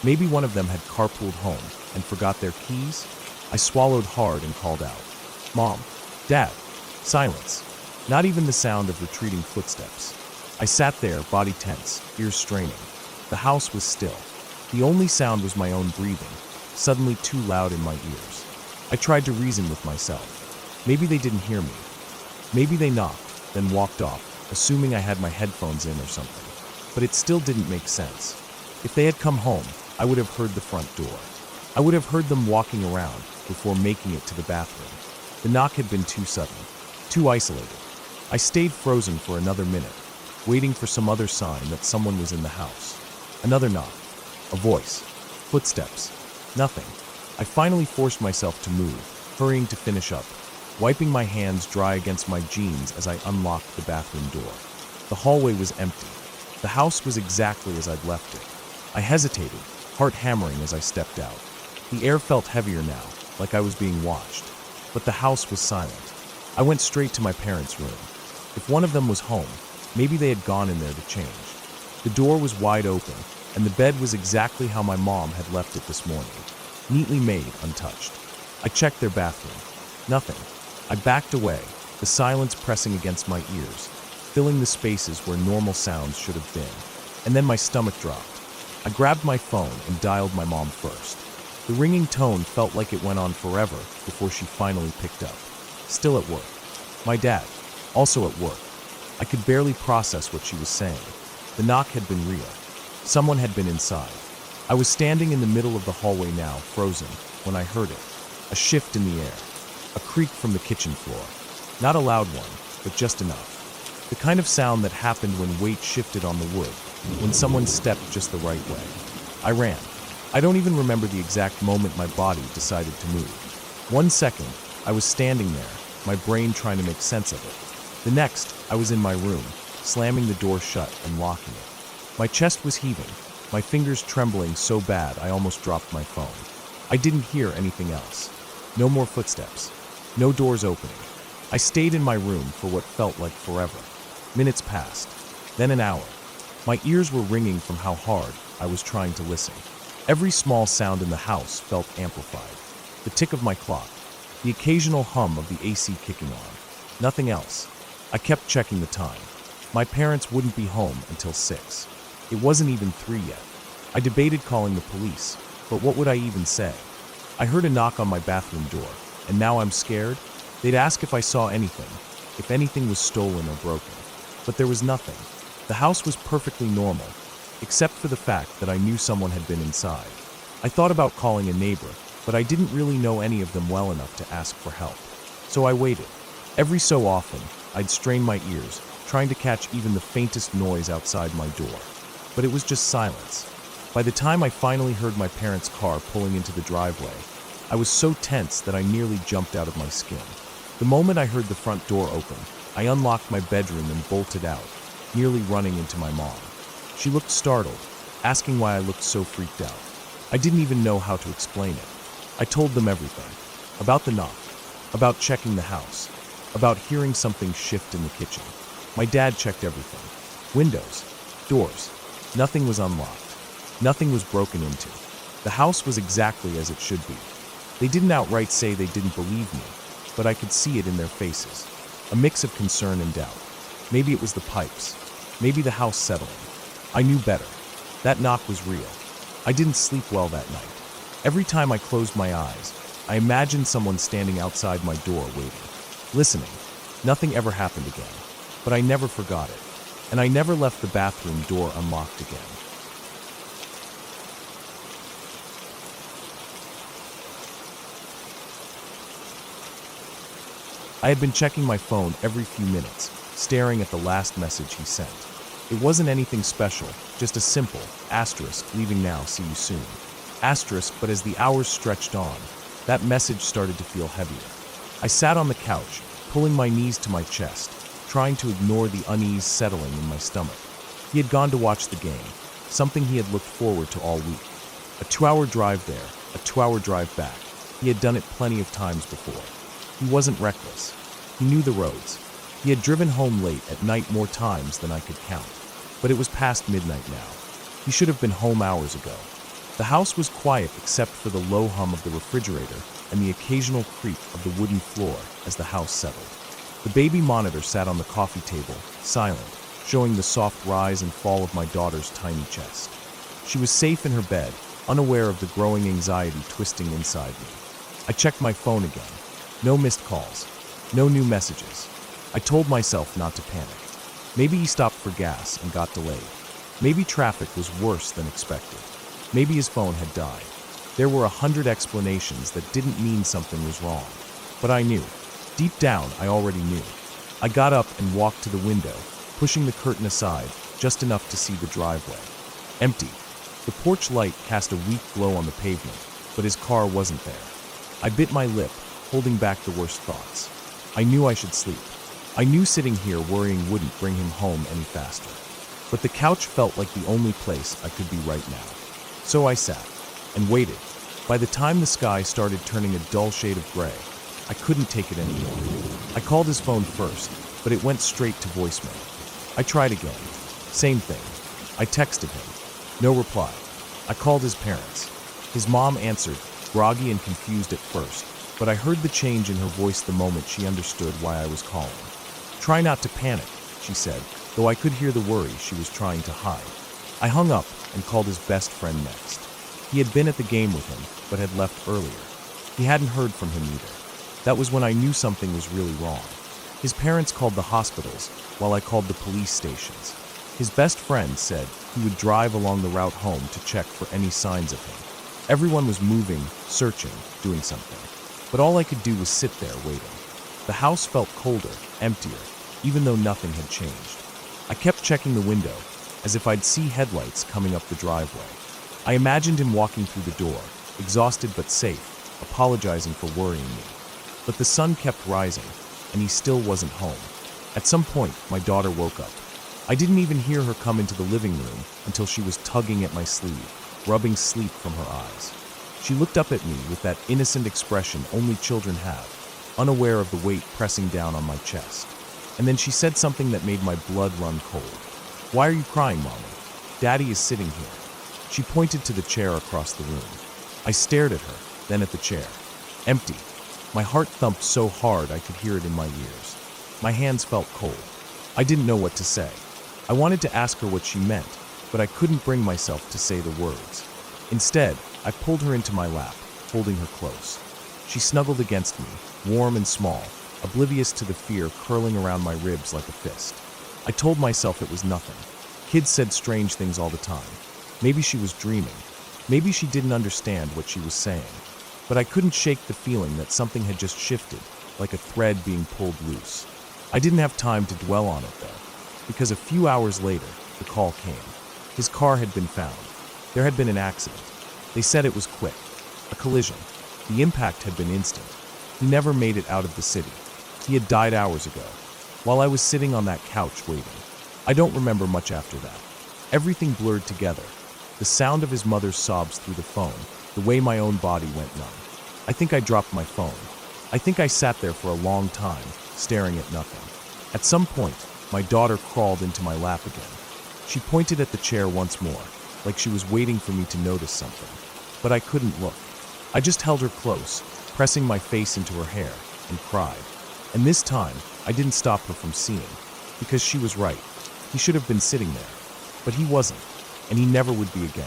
Maybe one of them had carpooled home and forgot their keys. I swallowed hard and called out, "Mom, Dad." Silence. Not even the sound of retreating footsteps. I sat there, body tense, ears straining. The house was still. The only sound was my own breathing, suddenly too loud in my ears. I tried to reason with myself. Maybe they didn't hear me. Maybe they knocked, then walked off, assuming I had my headphones in or something. But it still didn't make sense. If they had come home, I would have heard the front door. I would have heard them walking around before making it to the bathroom. The knock had been too sudden, too isolated. I stayed frozen for another minute, waiting for some other sign that someone was in the house. Another knock. A voice. Footsteps. Nothing. I finally forced myself to move, hurrying to finish up, wiping my hands dry against my jeans as I unlocked the bathroom door. The hallway was empty. The house was exactly as I'd left it. I hesitated, heart hammering as I stepped out. The air felt heavier now, like I was being watched. But the house was silent. I went straight to my parents' room. If one of them was home, maybe they had gone in there to change. The door was wide open, and the bed was exactly how my mom had left it this morning, neatly made, untouched. I checked their bathroom. Nothing. I backed away, the silence pressing against my ears, filling the spaces where normal sounds should have been. And then my stomach dropped. I grabbed my phone and dialed my mom first. The ringing tone felt like it went on forever before she finally picked up. Still at work. My dad, also at work. I could barely process what she was saying. The knock had been real. Someone had been inside. I was standing in the middle of the hallway now, frozen, when I heard it. A shift in the air. A creak from the kitchen floor. Not a loud one, but just enough. The kind of sound that happened when weight shifted on the wood, when someone stepped just the right way. I ran. I don't even remember the exact moment my body decided to move. 1 second, I was standing there, my brain trying to make sense of it. The next, I was in my room, slamming the door shut and locking it. My chest was heaving, my fingers trembling so bad I almost dropped my phone. I didn't hear anything else. No more footsteps. No doors opening. I stayed in my room for what felt like forever. Minutes passed. Then an hour. My ears were ringing from how hard I was trying to listen. Every small sound in the house felt amplified. The tick of my clock. The occasional hum of the AC kicking on. Nothing else. I kept checking the time. My parents wouldn't be home until 6. It wasn't even 3 yet. I debated calling the police, but what would I even say? I heard a knock on my bathroom door, and now I'm scared. They'd ask if I saw anything, if anything was stolen or broken. But there was nothing. The house was perfectly normal, except for the fact that I knew someone had been inside. I thought about calling a neighbor, but I didn't really know any of them well enough to ask for help. So I waited. Every so often, I'd strain my ears, trying to catch even the faintest noise outside my door. But it was just silence. By the time I finally heard my parents' car pulling into the driveway, I was so tense that I nearly jumped out of my skin. The moment I heard the front door open, I unlocked my bedroom and bolted out, nearly running into my mom. She looked startled, asking why I looked so freaked out. I didn't even know how to explain it. I told them everything. About the knock, about checking the house, about hearing something shift in the kitchen. My dad checked everything. Windows, doors, nothing was unlocked. Nothing was broken into. The house was exactly as it should be. They didn't outright say they didn't believe me, but I could see it in their faces. A mix of concern and doubt. Maybe it was the pipes. Maybe the house settling. I knew better. That knock was real. I didn't sleep well that night. Every time I closed my eyes, I imagined someone standing outside my door waiting, listening. Nothing ever happened again, but I never forgot it, and I never left the bathroom door unlocked again. I had been checking my phone every few minutes, staring at the last message he sent. It wasn't anything special, just a simple asterisk, leaving now, see you soon. Asterisk, but as the hours stretched on, that message started to feel heavier. I sat on the couch, pulling my knees to my chest, trying to ignore the unease settling in my stomach. He had gone to watch the game, something he had looked forward to all week. A 2-hour drive there, a 2-hour drive back. He had done it plenty of times before. He wasn't reckless. He knew the roads. He had driven home late at night more times than I could count. But it was past midnight now. He should have been home hours ago. The house was quiet except for the low hum of the refrigerator and the occasional creak of the wooden floor as the house settled. The baby monitor sat on the coffee table, silent, showing the soft rise and fall of my daughter's tiny chest. She was safe in her bed, unaware of the growing anxiety twisting inside me. I checked my phone again. No missed calls. No new messages. I told myself not to panic. Maybe he stopped for gas and got delayed. Maybe traffic was worse than expected. Maybe his phone had died. There were 100 explanations that didn't mean something was wrong. But I knew. Deep down, I already knew. I got up and walked to the window, pushing the curtain aside just enough to see the driveway. Empty. The porch light cast a weak glow on the pavement, but his car wasn't there. I bit my lip, holding back the worst thoughts. I knew I should sleep. I knew sitting here worrying wouldn't bring him home any faster. But the couch felt like the only place I could be right now. So I sat and waited. By the time the sky started turning a dull shade of gray, I couldn't take it anymore. I called his phone first, but it went straight to voicemail. I tried again. Same thing. I texted him. No reply. I called his parents. His mom answered, groggy and confused at first, but I heard the change in her voice the moment she understood why I was calling. Try not to panic, she said, though I could hear the worry she was trying to hide. I hung up and called his best friend next. He had been at the game with him, but had left earlier. He hadn't heard from him either. That was when I knew something was really wrong. His parents called the hospitals, while I called the police stations. His best friend said he would drive along the route home to check for any signs of him. Everyone was moving, searching, doing something. But all I could do was sit there waiting. The house felt colder, emptier, even though nothing had changed. I kept checking the window, as if I'd see headlights coming up the driveway. I imagined him walking through the door, exhausted but safe, apologizing for worrying me. But the sun kept rising, and he still wasn't home. At some point, my daughter woke up. I didn't even hear her come into the living room until she was tugging at my sleeve, rubbing sleep from her eyes. She looked up at me with that innocent expression only children have, unaware of the weight pressing down on my chest. And then she said something that made my blood run cold. "Why are you crying, Mommy? Daddy is sitting here." She pointed to the chair across the room. I stared at her, then at the chair. Empty. My heart thumped so hard I could hear it in my ears. My hands felt cold. I didn't know what to say. I wanted to ask her what she meant, but I couldn't bring myself to say the words. Instead, I pulled her into my lap, holding her close. She snuggled against me, warm and small, oblivious to the fear curling around my ribs like a fist. I told myself it was nothing. Kids said strange things all the time. Maybe she was dreaming. Maybe she didn't understand what she was saying. But I couldn't shake the feeling that something had just shifted, like a thread being pulled loose. I didn't have time to dwell on it, though, because a few hours later, the call came. His car had been found. There had been an accident. They said it was quick. A collision. The impact had been instant. He never made it out of the city. He had died hours ago, while I was sitting on that couch waiting. I don't remember much after that. Everything blurred together. The sound of his mother's sobs through the phone, the way my own body went numb. I think I dropped my phone. I think I sat there for a long time, staring at nothing. At some point, my daughter crawled into my lap again. She pointed at the chair once more, like she was waiting for me to notice something. But I couldn't look. I just held her close, pressing my face into her hair, and cried. And this time, I didn't stop her from seeing, because she was right. He should have been sitting there. But he wasn't, and he never would be again.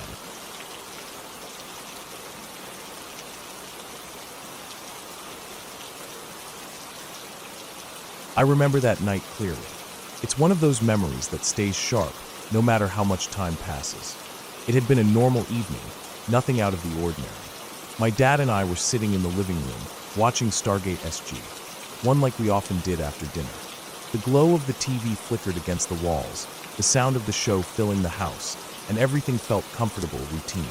I remember that night clearly. It's one of those memories that stays sharp, no matter how much time passes. It had been a normal evening, nothing out of the ordinary. My dad and I were sitting in the living room, watching Stargate SG, one like we often did after dinner. The glow of the TV flickered against the walls, the sound of the show filling the house, and everything felt comfortable, routine.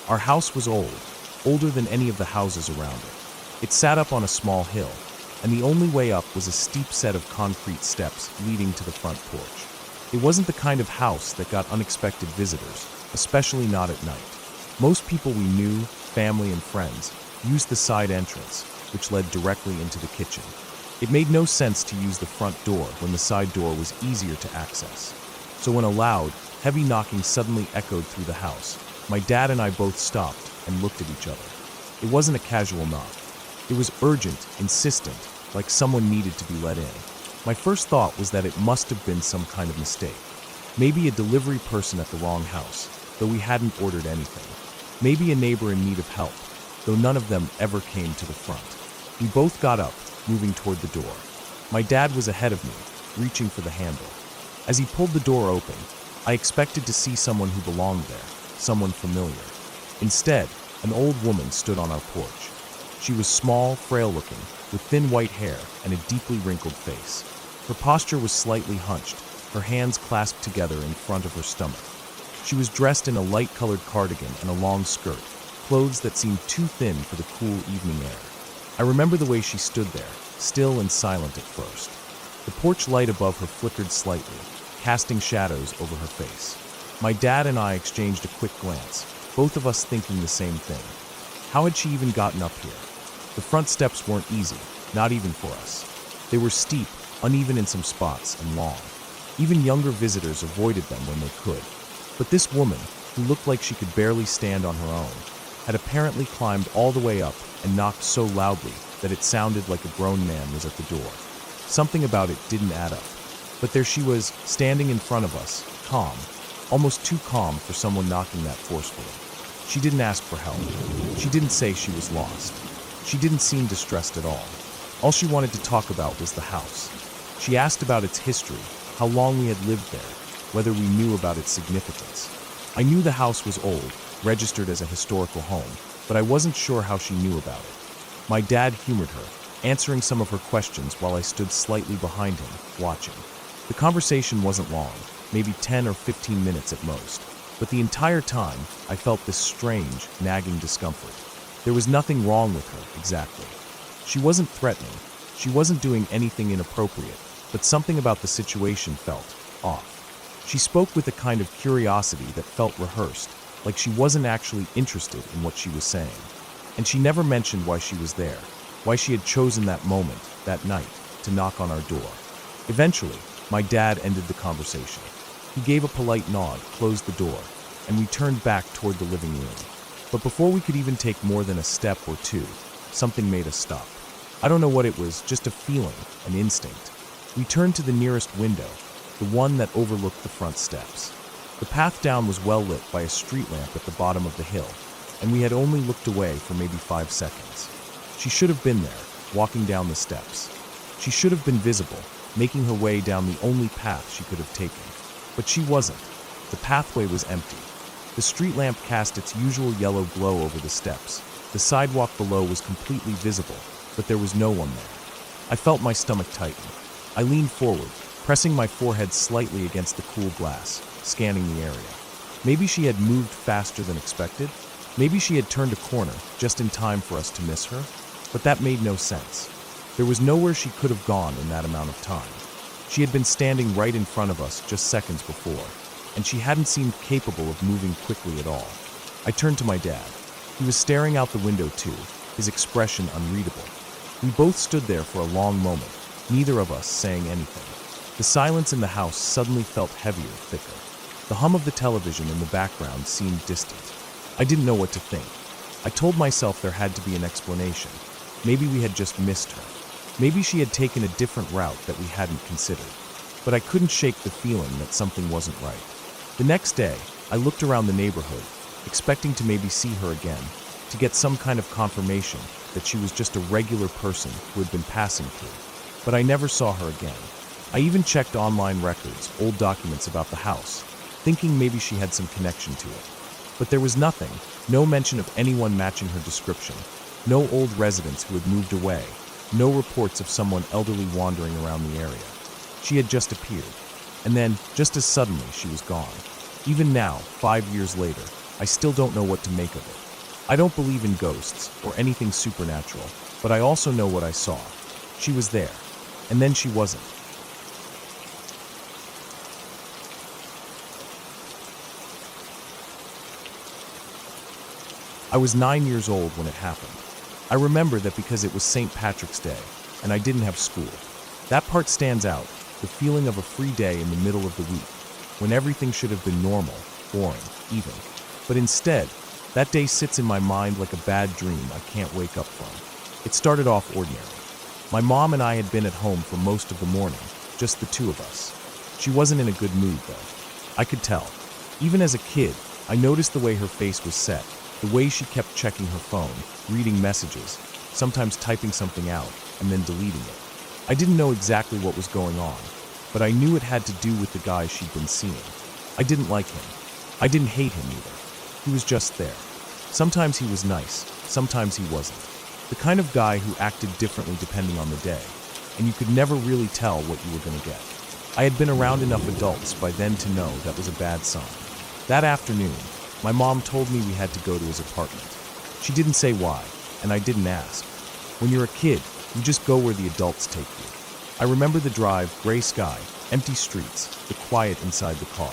Our house was old, older than any of the houses around it. It sat up on a small hill, and the only way up was a steep set of concrete steps leading to the front porch. It wasn't the kind of house that got unexpected visitors, especially not at night. Most people we knew, family and friends, used the side entrance, which led directly into the kitchen. It made no sense to use the front door when the side door was easier to access. So when a loud, heavy knocking suddenly echoed through the house, my dad and I both stopped and looked at each other. It wasn't a casual knock. It was urgent, insistent, like someone needed to be let in. My first thought was that it must have been some kind of mistake. Maybe a delivery person at the wrong house, though we hadn't ordered anything. Maybe a neighbor in need of help, though none of them ever came to the front. We both got up, moving toward the door. My dad was ahead of me, reaching for the handle. As he pulled the door open, I expected to see someone who belonged there, someone familiar. Instead, an old woman stood on our porch. She was small, frail-looking, with thin white hair and a deeply wrinkled face. Her posture was slightly hunched, her hands clasped together in front of her stomach. She was dressed in a light-colored cardigan and a long skirt, clothes that seemed too thin for the cool evening air. I remember the way she stood there, still and silent at first. The porch light above her flickered slightly, casting shadows over her face. My dad and I exchanged a quick glance, both of us thinking the same thing. How had she even gotten up here? The front steps weren't easy, not even for us. They were steep, uneven in some spots, and long. Even younger visitors avoided them when they could. But this woman, who looked like she could barely stand on her own, had apparently climbed all the way up and knocked so loudly that it sounded like a grown man was at the door. Something about it didn't add up. But there she was, standing in front of us, calm, almost too calm for someone knocking that forcefully. She didn't ask for help. She didn't say she was lost. She didn't seem distressed at all. All she wanted to talk about was the house. She asked about its history, how long we had lived there, whether we knew about its significance. I knew the house was old, registered as a historical home, but I wasn't sure how she knew about it. My dad humored her, answering some of her questions while I stood slightly behind him, watching. The conversation wasn't long, maybe 10 or 15 minutes at most, but the entire time I felt this strange, nagging discomfort. There was nothing wrong with her, exactly. She wasn't threatening, she wasn't doing anything inappropriate, but something about the situation felt off. She spoke with a kind of curiosity that felt rehearsed, like she wasn't actually interested in what she was saying. And she never mentioned why she was there, why she had chosen that moment, that night, to knock on our door. Eventually, my dad ended the conversation. He gave a polite nod, closed the door, and we turned back toward the living room. But before we could even take more than a step or two, something made us stop. I don't know what it was, just a feeling, an instinct. We turned to the nearest window, the one that overlooked the front steps. The path down was well lit by a street lamp at the bottom of the hill, and we had only looked away for maybe 5 seconds. She should have been there, walking down the steps. She should have been visible, making her way down the only path she could have taken. But she wasn't. The pathway was empty. The street lamp cast its usual yellow glow over the steps. The sidewalk below was completely visible, but there was no one there. I felt my stomach tighten. I leaned forward, pressing my forehead slightly against the cool glass, scanning the area. Maybe she had moved faster than expected. Maybe she had turned a corner just in time for us to miss her. But that made no sense. There was nowhere she could have gone in that amount of time. She had been standing right in front of us just seconds before. and she hadn't seemed capable of moving quickly at all. I turned to my dad. He was staring out the window too, his expression unreadable. We both stood there for a long moment, neither of us saying anything. The silence in the house suddenly felt heavier, thicker. The hum of the television in the background seemed distant. I didn't know what to think. I told myself there had to be an explanation. Maybe we had just missed her. Maybe she had taken a different route that we hadn't considered. But I couldn't shake the feeling that something wasn't right. The next day, I looked around the neighborhood, expecting to maybe see her again, to get some kind of confirmation that she was just a regular person who had been passing through. But I never saw her again. I even checked online records, old documents about the house, thinking maybe she had some connection to it. But there was nothing, no mention of anyone matching her description, no old residents who had moved away, no reports of someone elderly wandering around the area. She had just appeared, and then, just as suddenly, she was gone. Even now, 5 years later, I still don't know what to make of it. I don't believe in ghosts or anything supernatural, but I also know what I saw. She was there, and then she wasn't. I was 9 years old when it happened. I remember that because it was St. Patrick's Day, and I didn't have school. That part stands out, the feeling of a free day in the middle of the week, when everything should have been normal, boring, even. But instead, that day sits in my mind like a bad dream I can't wake up from. It started off ordinary. My mom and I had been at home for most of the morning, just the two of us. She wasn't in a good mood, though. I could tell. Even as a kid, I noticed the way her face was set, the way she kept checking her phone, reading messages, sometimes typing something out, and then deleting it. I didn't know exactly what was going on, but I knew it had to do with the guy she'd been seeing. I didn't like him. I didn't hate him either. He was just there. Sometimes he was nice, sometimes he wasn't. The kind of guy who acted differently depending on the day, and you could never really tell what you were going to get. I had been around enough adults by then to know that was a bad sign. That afternoon, my mom told me we had to go to his apartment. She didn't say why, and I didn't ask. When you're a kid, you just go where the adults take you. I remember the drive, gray sky, empty streets, the quiet inside the car.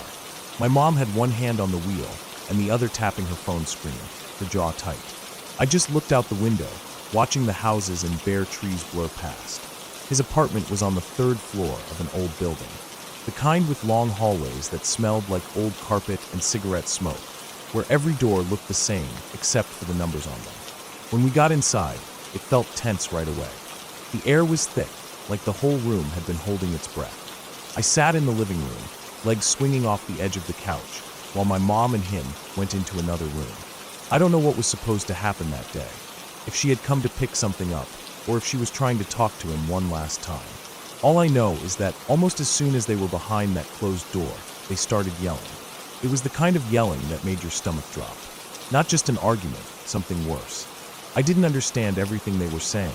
My mom had one hand on the wheel and the other tapping her phone screen, her jaw tight. I just looked out the window, watching the houses and bare trees blur past. His apartment was on the 3rd floor of an old building, the kind with long hallways that smelled like old carpet and cigarette smoke, where every door looked the same except for the numbers on them. When we got inside, it felt tense right away. The air was thick, like the whole room had been holding its breath. I sat in the living room, legs swinging off the edge of the couch, while my mom and him went into another room. I don't know what was supposed to happen that day, if she had come to pick something up, or if she was trying to talk to him one last time. All I know is that almost as soon as they were behind that closed door, they started yelling. It was the kind of yelling that made your stomach drop. Not just an argument, something worse. I didn't understand everything they were saying,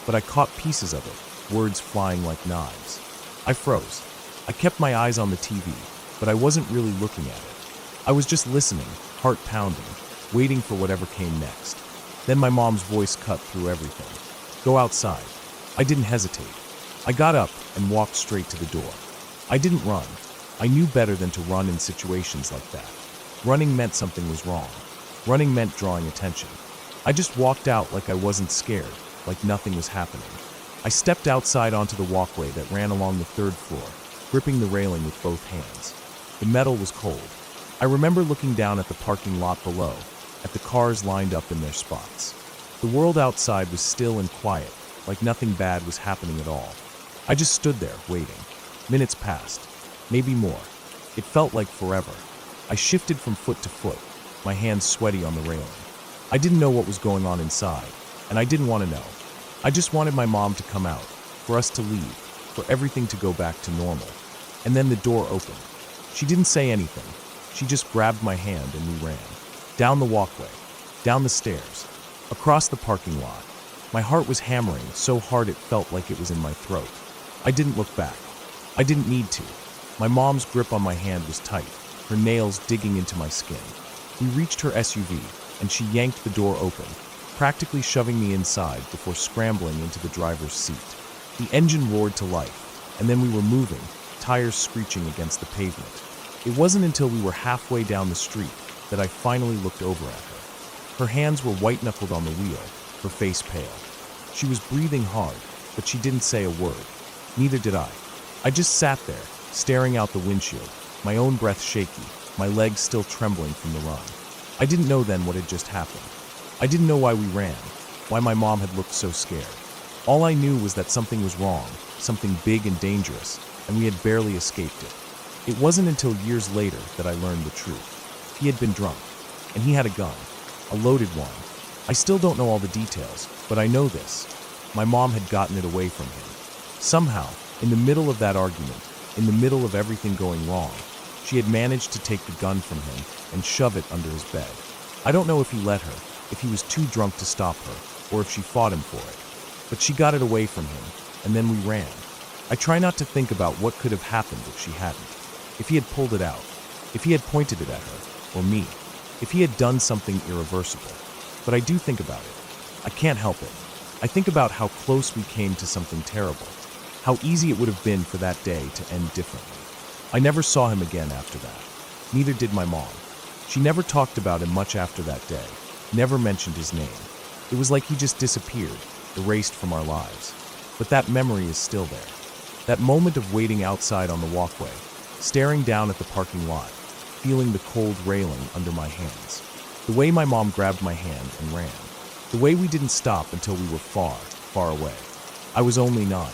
but I caught pieces of it, words flying like knives. I froze. I kept my eyes on the TV, but I wasn't really looking at it. I was just listening, heart pounding, waiting for whatever came next. Then my mom's voice cut through everything. Go outside. I didn't hesitate. I got up and walked straight to the door. I didn't run. I knew better than to run in situations like that. Running meant something was wrong. Running meant drawing attention. I just walked out like I wasn't scared, like nothing was happening. I stepped outside onto the walkway that ran along the 3rd floor, gripping the railing with both hands. The metal was cold. I remember looking down at the parking lot below, at the cars lined up in their spots. The world outside was still and quiet, like nothing bad was happening at all. I just stood there, waiting. Minutes passed. Maybe more. It felt like forever. I shifted from foot to foot, my hands sweaty on the railing. I didn't know what was going on inside, and I didn't want to know. I just wanted my mom to come out, for us to leave, for everything to go back to normal. And then the door opened. She didn't say anything. She just grabbed my hand and we ran. Down the walkway, down the stairs, across the parking lot. My heart was hammering so hard it felt like it was in my throat. I didn't look back. I didn't need to. My mom's grip on my hand was tight, her nails digging into my skin. We reached her SUV, and she yanked the door open, practically shoving me inside before scrambling into the driver's seat. The engine roared to life, and then we were moving, tires screeching against the pavement. It wasn't until we were halfway down the street that I finally looked over at her. Her hands were white-knuckled on the wheel, her face pale. She was breathing hard, but she didn't say a word. Neither did I. I just sat there, staring out the windshield, my own breath shaky, my legs still trembling from the run. I didn't know then what had just happened. I didn't know why we ran, why my mom had looked so scared. All I knew was that something was wrong, something big and dangerous, and we had barely escaped it. It wasn't until years later that I learned the truth. He had been drunk, and he had a gun, a loaded one. I still don't know all the details, but I know this. My mom had gotten it away from him. Somehow, in the middle of that argument, in the middle of everything going wrong, she had managed to take the gun from him and shove it under his bed. I don't know if he let her, if he was too drunk to stop her, or if she fought him for it. But she got it away from him, and then we ran. I try not to think about what could have happened if she hadn't. If he had pulled it out, if he had pointed it at her, or me, if he had done something irreversible. But I do think about it. I can't help it. I think about how close we came to something terrible, how easy it would have been for that day to end differently. I never saw him again after that. Neither did my mom. She never talked about him much after that day, never mentioned his name. It was like he just disappeared, erased from our lives. But that memory is still there. That moment of waiting outside on the walkway, staring down at the parking lot, feeling the cold railing under my hands. The way my mom grabbed my hand and ran. The way we didn't stop until we were far, far away. I was only 9.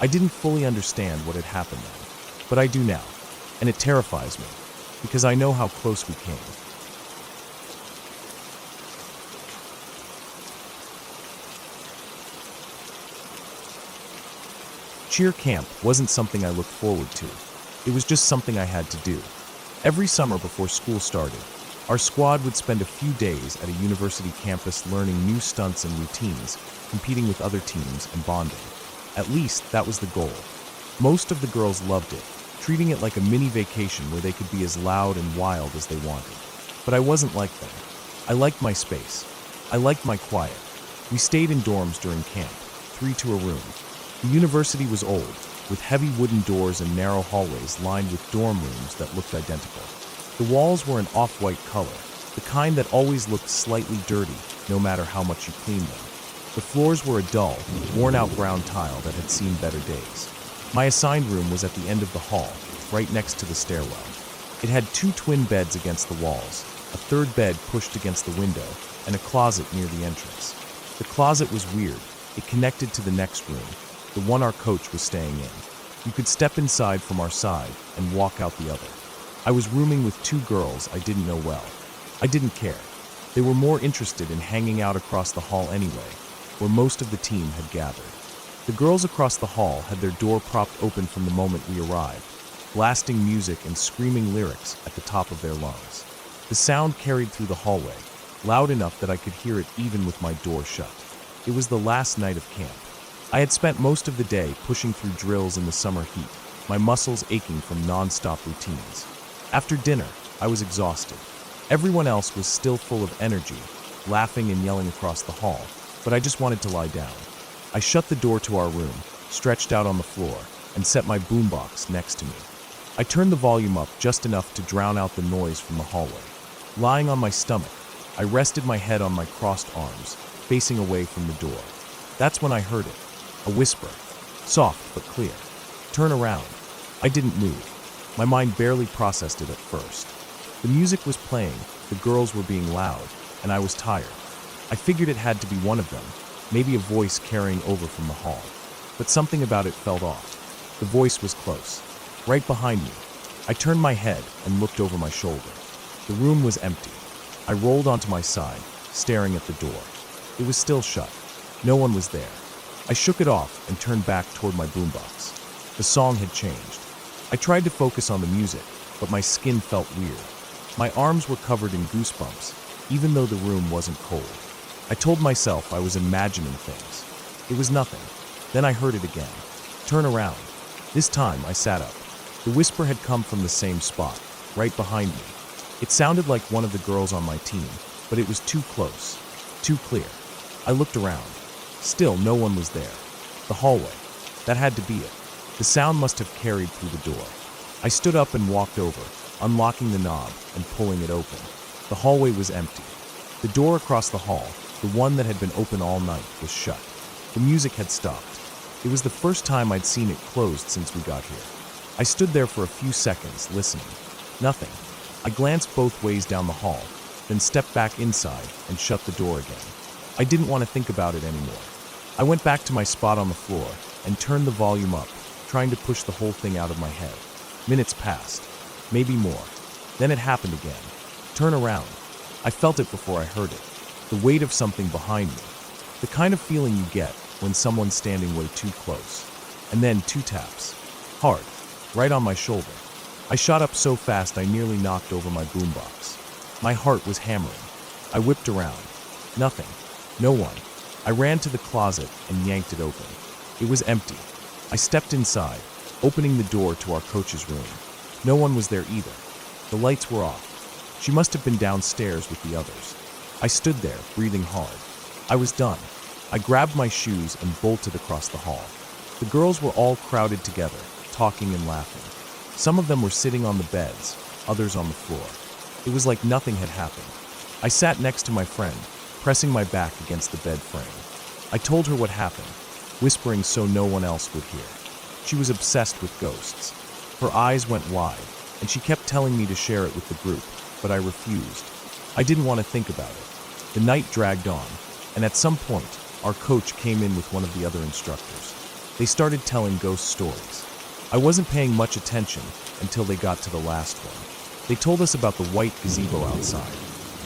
I didn't fully understand what had happened then, but I do now, and it terrifies me, because I know how close we came. Cheer camp wasn't something I looked forward to. It was just something I had to do. Every summer before school started, our squad would spend a few days at a university campus learning new stunts and routines, competing with other teams and bonding. At least, that was the goal. Most of the girls loved it, treating it like a mini vacation where they could be as loud and wild as they wanted. But I wasn't like them. I liked my space. I liked my quiet. We stayed in dorms during camp, 3 to a room. The university was old, with heavy wooden doors and narrow hallways lined with dorm rooms that looked identical. The walls were an off-white color, the kind that always looked slightly dirty, no matter how much you cleaned them. The floors were a dull, worn-out brown tile that had seen better days. My assigned room was at the end of the hall, right next to the stairwell. It had 2 twin beds against the walls, a third bed pushed against the window, and a closet near the entrance. The closet was weird. It connected to the next room, the one our coach was staying in. You could step inside from our side and walk out the other. I was rooming with 2 girls I didn't know well. I didn't care. They were more interested in hanging out across the hall anyway, where most of the team had gathered. The girls across the hall had their door propped open from the moment we arrived, blasting music and screaming lyrics at the top of their lungs. The sound carried through the hallway, loud enough that I could hear it even with my door shut. It was the last night of camp. I had spent most of the day pushing through drills in the summer heat, my muscles aching from non-stop routines. After dinner, I was exhausted. Everyone else was still full of energy, laughing and yelling across the hall, but I just wanted to lie down. I shut the door to our room, stretched out on the floor, and set my boombox next to me. I turned the volume up just enough to drown out the noise from the hallway. Lying on my stomach, I rested my head on my crossed arms, facing away from the door. That's when I heard it. A whisper, soft but clear. Turn around. I didn't move. My mind barely processed it at first. The music was playing, the girls were being loud, and I was tired. I figured it had to be one of them, maybe a voice carrying over from the hall. But something about it felt off. The voice was close, right behind me. I turned my head and looked over my shoulder. The room was empty. I rolled onto my side, staring at the door. It was still shut. No one was there. I shook it off and turned back toward my boombox. The song had changed. I tried to focus on the music, but my skin felt weird. My arms were covered in goosebumps, even though the room wasn't cold. I told myself I was imagining things. It was nothing. Then I heard it again. Turn around. This time I sat up. The whisper had come from the same spot, right behind me. It sounded like one of the girls on my team, but it was too close, too clear. I looked around. Still, no one was there. The hallway. That had to be it. The sound must have carried through the door. I stood up and walked over, unlocking the knob and pulling it open. The hallway was empty. The door across the hall, the one that had been open all night, was shut. The music had stopped. It was the first time I'd seen it closed since we got here. I stood there for a few seconds, listening. Nothing. I glanced both ways down the hall, then stepped back inside and shut the door again. I didn't want to think about it anymore. I went back to my spot on the floor and turned the volume up, trying to push the whole thing out of my head. Minutes passed. Maybe more. Then it happened again. Turn around. I felt it before I heard it. The weight of something behind me. The kind of feeling you get when someone's standing way too close. And then 2 taps. Hard. Right on my shoulder. I shot up so fast I nearly knocked over my boombox. My heart was hammering. I whipped around. Nothing. No one. I ran to the closet and yanked it open. It was empty. I stepped inside, opening the door to our coach's room. No one was there either. The lights were off. She must have been downstairs with the others. I stood there, breathing hard. I was done. I grabbed my shoes and bolted across the hall. The girls were all crowded together, talking and laughing. Some of them were sitting on the beds, others on the floor. It was like nothing had happened. I sat next to my friend, pressing my back against the bed frame. I told her what happened, whispering so no one else would hear. She was obsessed with ghosts. Her eyes went wide, and she kept telling me to share it with the group, but I refused. I didn't want to think about it. The night dragged on, and at some point, our coach came in with one of the other instructors. They started telling ghost stories. I wasn't paying much attention until they got to the last one. They told us about the white gazebo outside.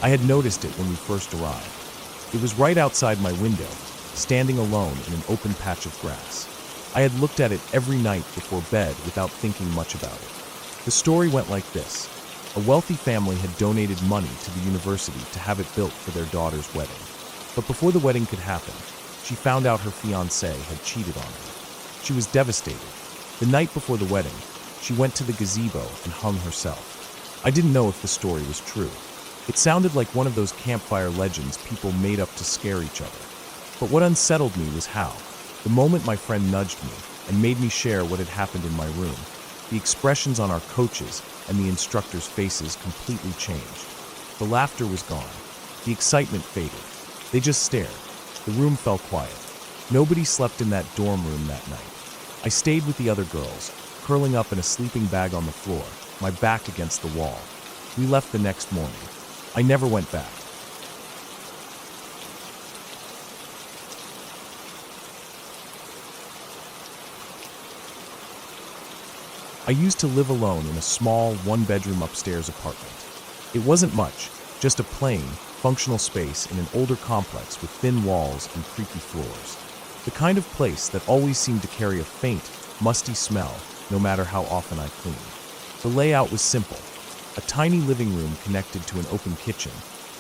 I had noticed it when we first arrived. It was right outside my window, standing alone in an open patch of grass. I had looked at it every night before bed without thinking much about it. The story went like this. A wealthy family had donated money to the university to have it built for their daughter's wedding. But before the wedding could happen, she found out her fiancé had cheated on her. She was devastated. The night before the wedding, she went to the gazebo and hung herself. I didn't know if the story was true. It sounded like one of those campfire legends people made up to scare each other. But what unsettled me was how, the moment my friend nudged me and made me share what had happened in my room, the expressions on our coaches and the instructors' faces completely changed. The laughter was gone. The excitement faded. They just stared. The room fell quiet. Nobody slept in that dorm room that night. I stayed with the other girls, curling up in a sleeping bag on the floor, my back against the wall. We left the next morning. I never went back. I used to live alone in a small, one-bedroom upstairs apartment. It wasn't much, just a plain, functional space in an older complex with thin walls and creaky floors. The kind of place that always seemed to carry a faint, musty smell, no matter how often I cleaned. The layout was simple. A tiny living room connected to an open kitchen,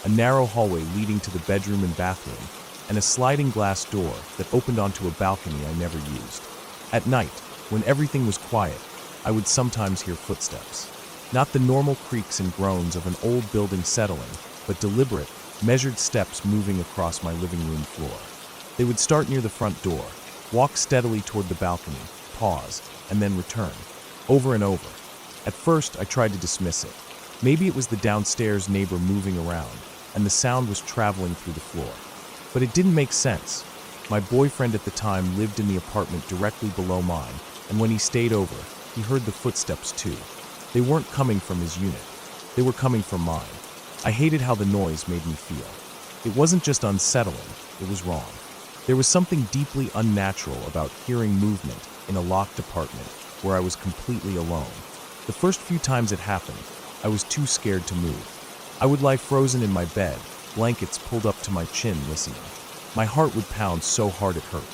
a narrow hallway leading to the bedroom and bathroom, and a sliding glass door that opened onto a balcony I never used. At night, when everything was quiet, I would sometimes hear footsteps. Not the normal creaks and groans of an old building settling, but deliberate, measured steps moving across my living room floor. They would start near the front door, walk steadily toward the balcony, pause, and then return, over and over. At first, I tried to dismiss it. Maybe it was the downstairs neighbor moving around, and the sound was traveling through the floor. But it didn't make sense. My boyfriend at the time lived in the apartment directly below mine, and when he stayed over, he heard the footsteps too. They weren't coming from his unit. They were coming from mine. I hated how the noise made me feel. It wasn't just unsettling, it was wrong. There was something deeply unnatural about hearing movement in a locked apartment where I was completely alone. The first few times it happened, I was too scared to move. I would lie frozen in my bed, blankets pulled up to my chin, listening. My heart would pound so hard it hurt.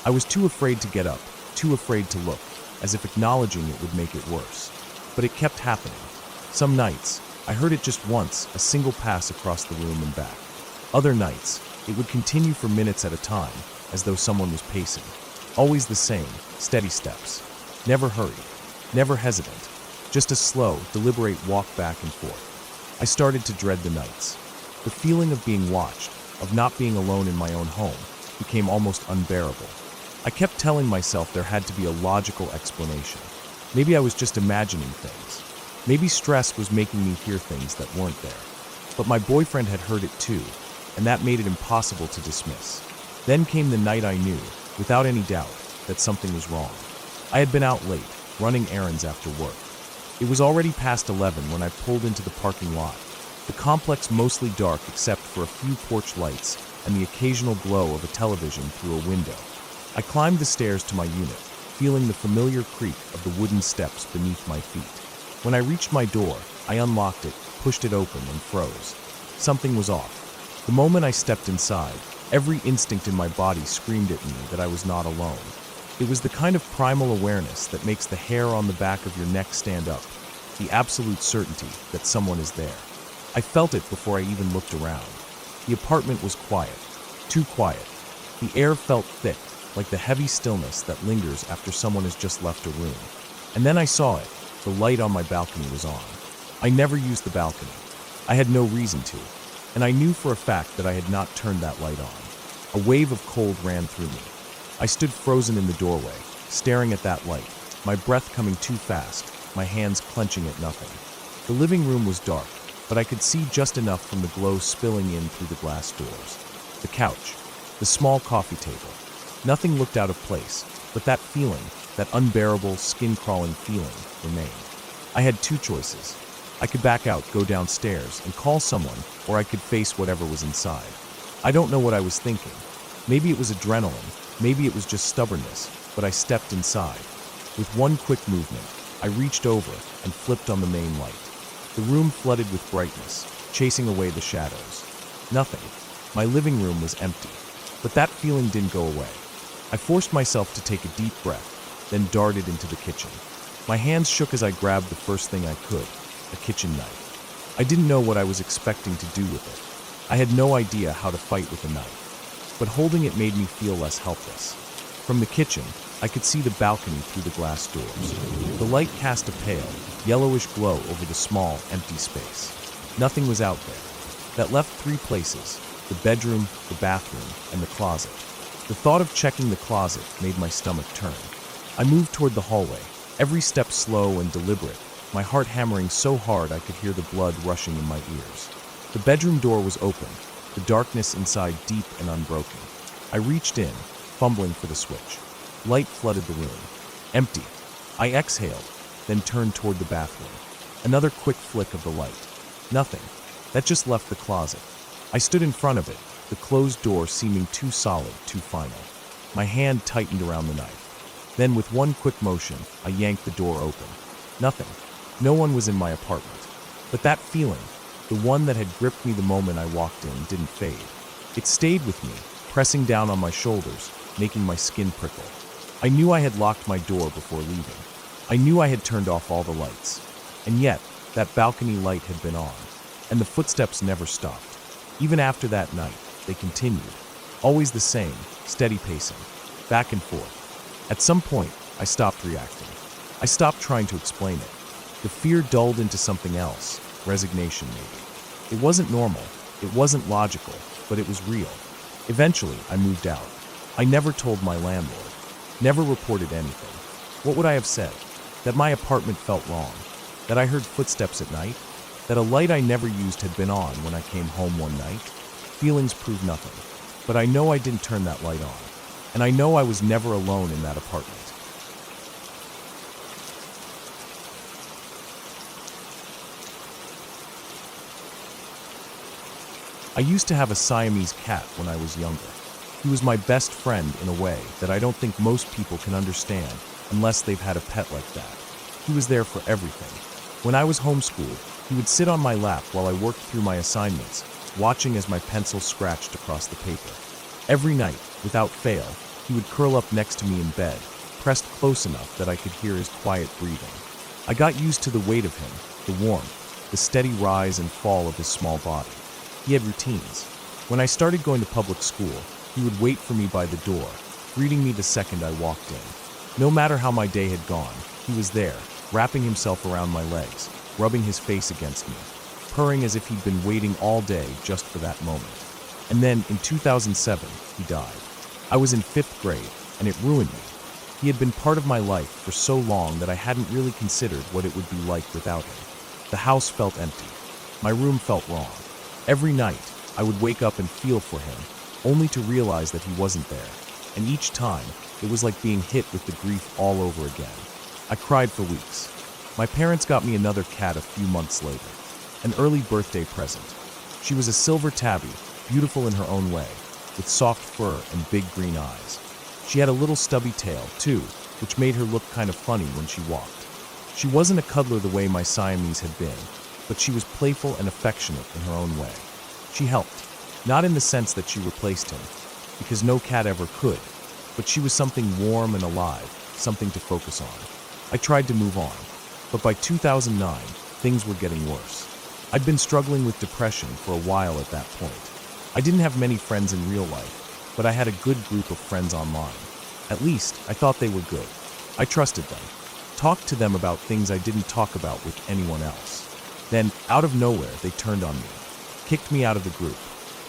I was too afraid to get up, too afraid to look, as if acknowledging it would make it worse. But it kept happening. Some nights, I heard it just once, a single pass across the room and back. Other nights, it would continue for minutes at a time, as though someone was pacing. Always the same, steady steps. Never hurried, never hesitant. Just a slow, deliberate walk back and forth. I started to dread the nights. The feeling of being watched, of not being alone in my own home, became almost unbearable. I kept telling myself there had to be a logical explanation. Maybe I was just imagining things. Maybe stress was making me hear things that weren't there. But my boyfriend had heard it too, and that made it impossible to dismiss. Then came the night I knew, without any doubt, that something was wrong. I had been out late, running errands after work. It was already past 11 when I pulled into the parking lot, the complex mostly dark except for a few porch lights and the occasional glow of a television through a window. I climbed the stairs to my unit, feeling the familiar creak of the wooden steps beneath my feet. When I reached my door, I unlocked it, pushed it open, and froze. Something was off. The moment I stepped inside, every instinct in my body screamed at me that I was not alone. It was the kind of primal awareness that makes the hair on the back of your neck stand up, the absolute certainty that someone is there. I felt it before I even looked around. The apartment was quiet, too quiet. The air felt thick, like the heavy stillness that lingers after someone has just left a room. And then I saw it. The light on my balcony was on. I never used the balcony. I had no reason to, and I knew for a fact that I had not turned that light on. A wave of cold ran through me. I stood frozen in the doorway, staring at that light, my breath coming too fast, my hands clenching at nothing. The living room was dark, but I could see just enough from the glow spilling in through the glass doors. The couch, the small coffee table. Nothing looked out of place, but that feeling, that unbearable, skin-crawling feeling, remained. I had two choices. I could back out, go downstairs, and call someone, or I could face whatever was inside. I don't know what I was thinking. Maybe it was adrenaline, maybe it was just stubbornness, but I stepped inside. With one quick movement, I reached over and flipped on the main light. The room flooded with brightness, chasing away the shadows. Nothing. My living room was empty. But that feeling didn't go away. I forced myself to take a deep breath, then darted into the kitchen. My hands shook as I grabbed the first thing I could, a kitchen knife. I didn't know what I was expecting to do with it. I had no idea how to fight with a knife. But holding it made me feel less helpless. From the kitchen, I could see the balcony through the glass doors. The light cast a pale, yellowish glow over the small, empty space. Nothing was out there. That left three places: the bedroom, the bathroom, and the closet. The thought of checking the closet made my stomach turn. I moved toward the hallway, every step slow and deliberate, my heart hammering so hard I could hear the blood rushing in my ears. The bedroom door was open, the darkness inside deep and unbroken. I reached in, fumbling for the switch. Light flooded the room. Empty. I exhaled, then turned toward the bathroom. Another quick flick of the light. Nothing. That just left the closet. I stood in front of it, the closed door seeming too solid, too final. My hand tightened around the knife. Then with one quick motion, I yanked the door open. Nothing. No one was in my apartment. But that feeling, the one that had gripped me the moment I walked in, didn't fade. It stayed with me, pressing down on my shoulders, making my skin prickle. I knew I had locked my door before leaving. I knew I had turned off all the lights. And yet, that balcony light had been on, and the footsteps never stopped. Even after that night, they continued. Always the same, steady pacing, back and forth. At some point, I stopped reacting. I stopped trying to explain it. The fear dulled into something else, resignation maybe. It wasn't normal, it wasn't logical, but it was real. Eventually, I moved out. I never told my landlord, never reported anything. What would I have said? That my apartment felt wrong, that I heard footsteps at night, that a light I never used had been on when I came home one night? Feelings proved nothing, but I know I didn't turn that light on, and I know I was never alone in that apartment. I used to have a Siamese cat when I was younger. He was my best friend in a way that I don't think most people can understand unless they've had a pet like that. He was there for everything. When I was homeschooled, he would sit on my lap while I worked through my assignments, watching as my pencil scratched across the paper. Every night, without fail, he would curl up next to me in bed, pressed close enough that I could hear his quiet breathing. I got used to the weight of him, the warmth, the steady rise and fall of his small body. He had routines. When I started going to public school, he would wait for me by the door, greeting me the second I walked in. No matter how my day had gone, he was there, wrapping himself around my legs, rubbing his face against me, purring as if he'd been waiting all day just for that moment. And then, in 2007, he died. I was in 5th grade, and it ruined me. He had been part of my life for so long that I hadn't really considered what it would be like without him. The house felt empty. My room felt wrong. Every night, I would wake up and feel for him, only to realize that he wasn't there. And each time, it was like being hit with the grief all over again. I cried for weeks. My parents got me another cat a few months later, an early birthday present. She was a silver tabby, beautiful in her own way, with soft fur and big green eyes. She had a little stubby tail, too, which made her look kind of funny when she walked. She wasn't a cuddler the way my Siamese had been, but she was playful and affectionate in her own way. She helped, not in the sense that she replaced him, because no cat ever could, but she was something warm and alive, something to focus on. I tried to move on, but by 2009, things were getting worse. I'd been struggling with depression for a while at that point. I didn't have many friends in real life, but I had a good group of friends online. At least, I thought they were good. I trusted them, talked to them about things I didn't talk about with anyone else. Then, out of nowhere, they turned on me, kicked me out of the group,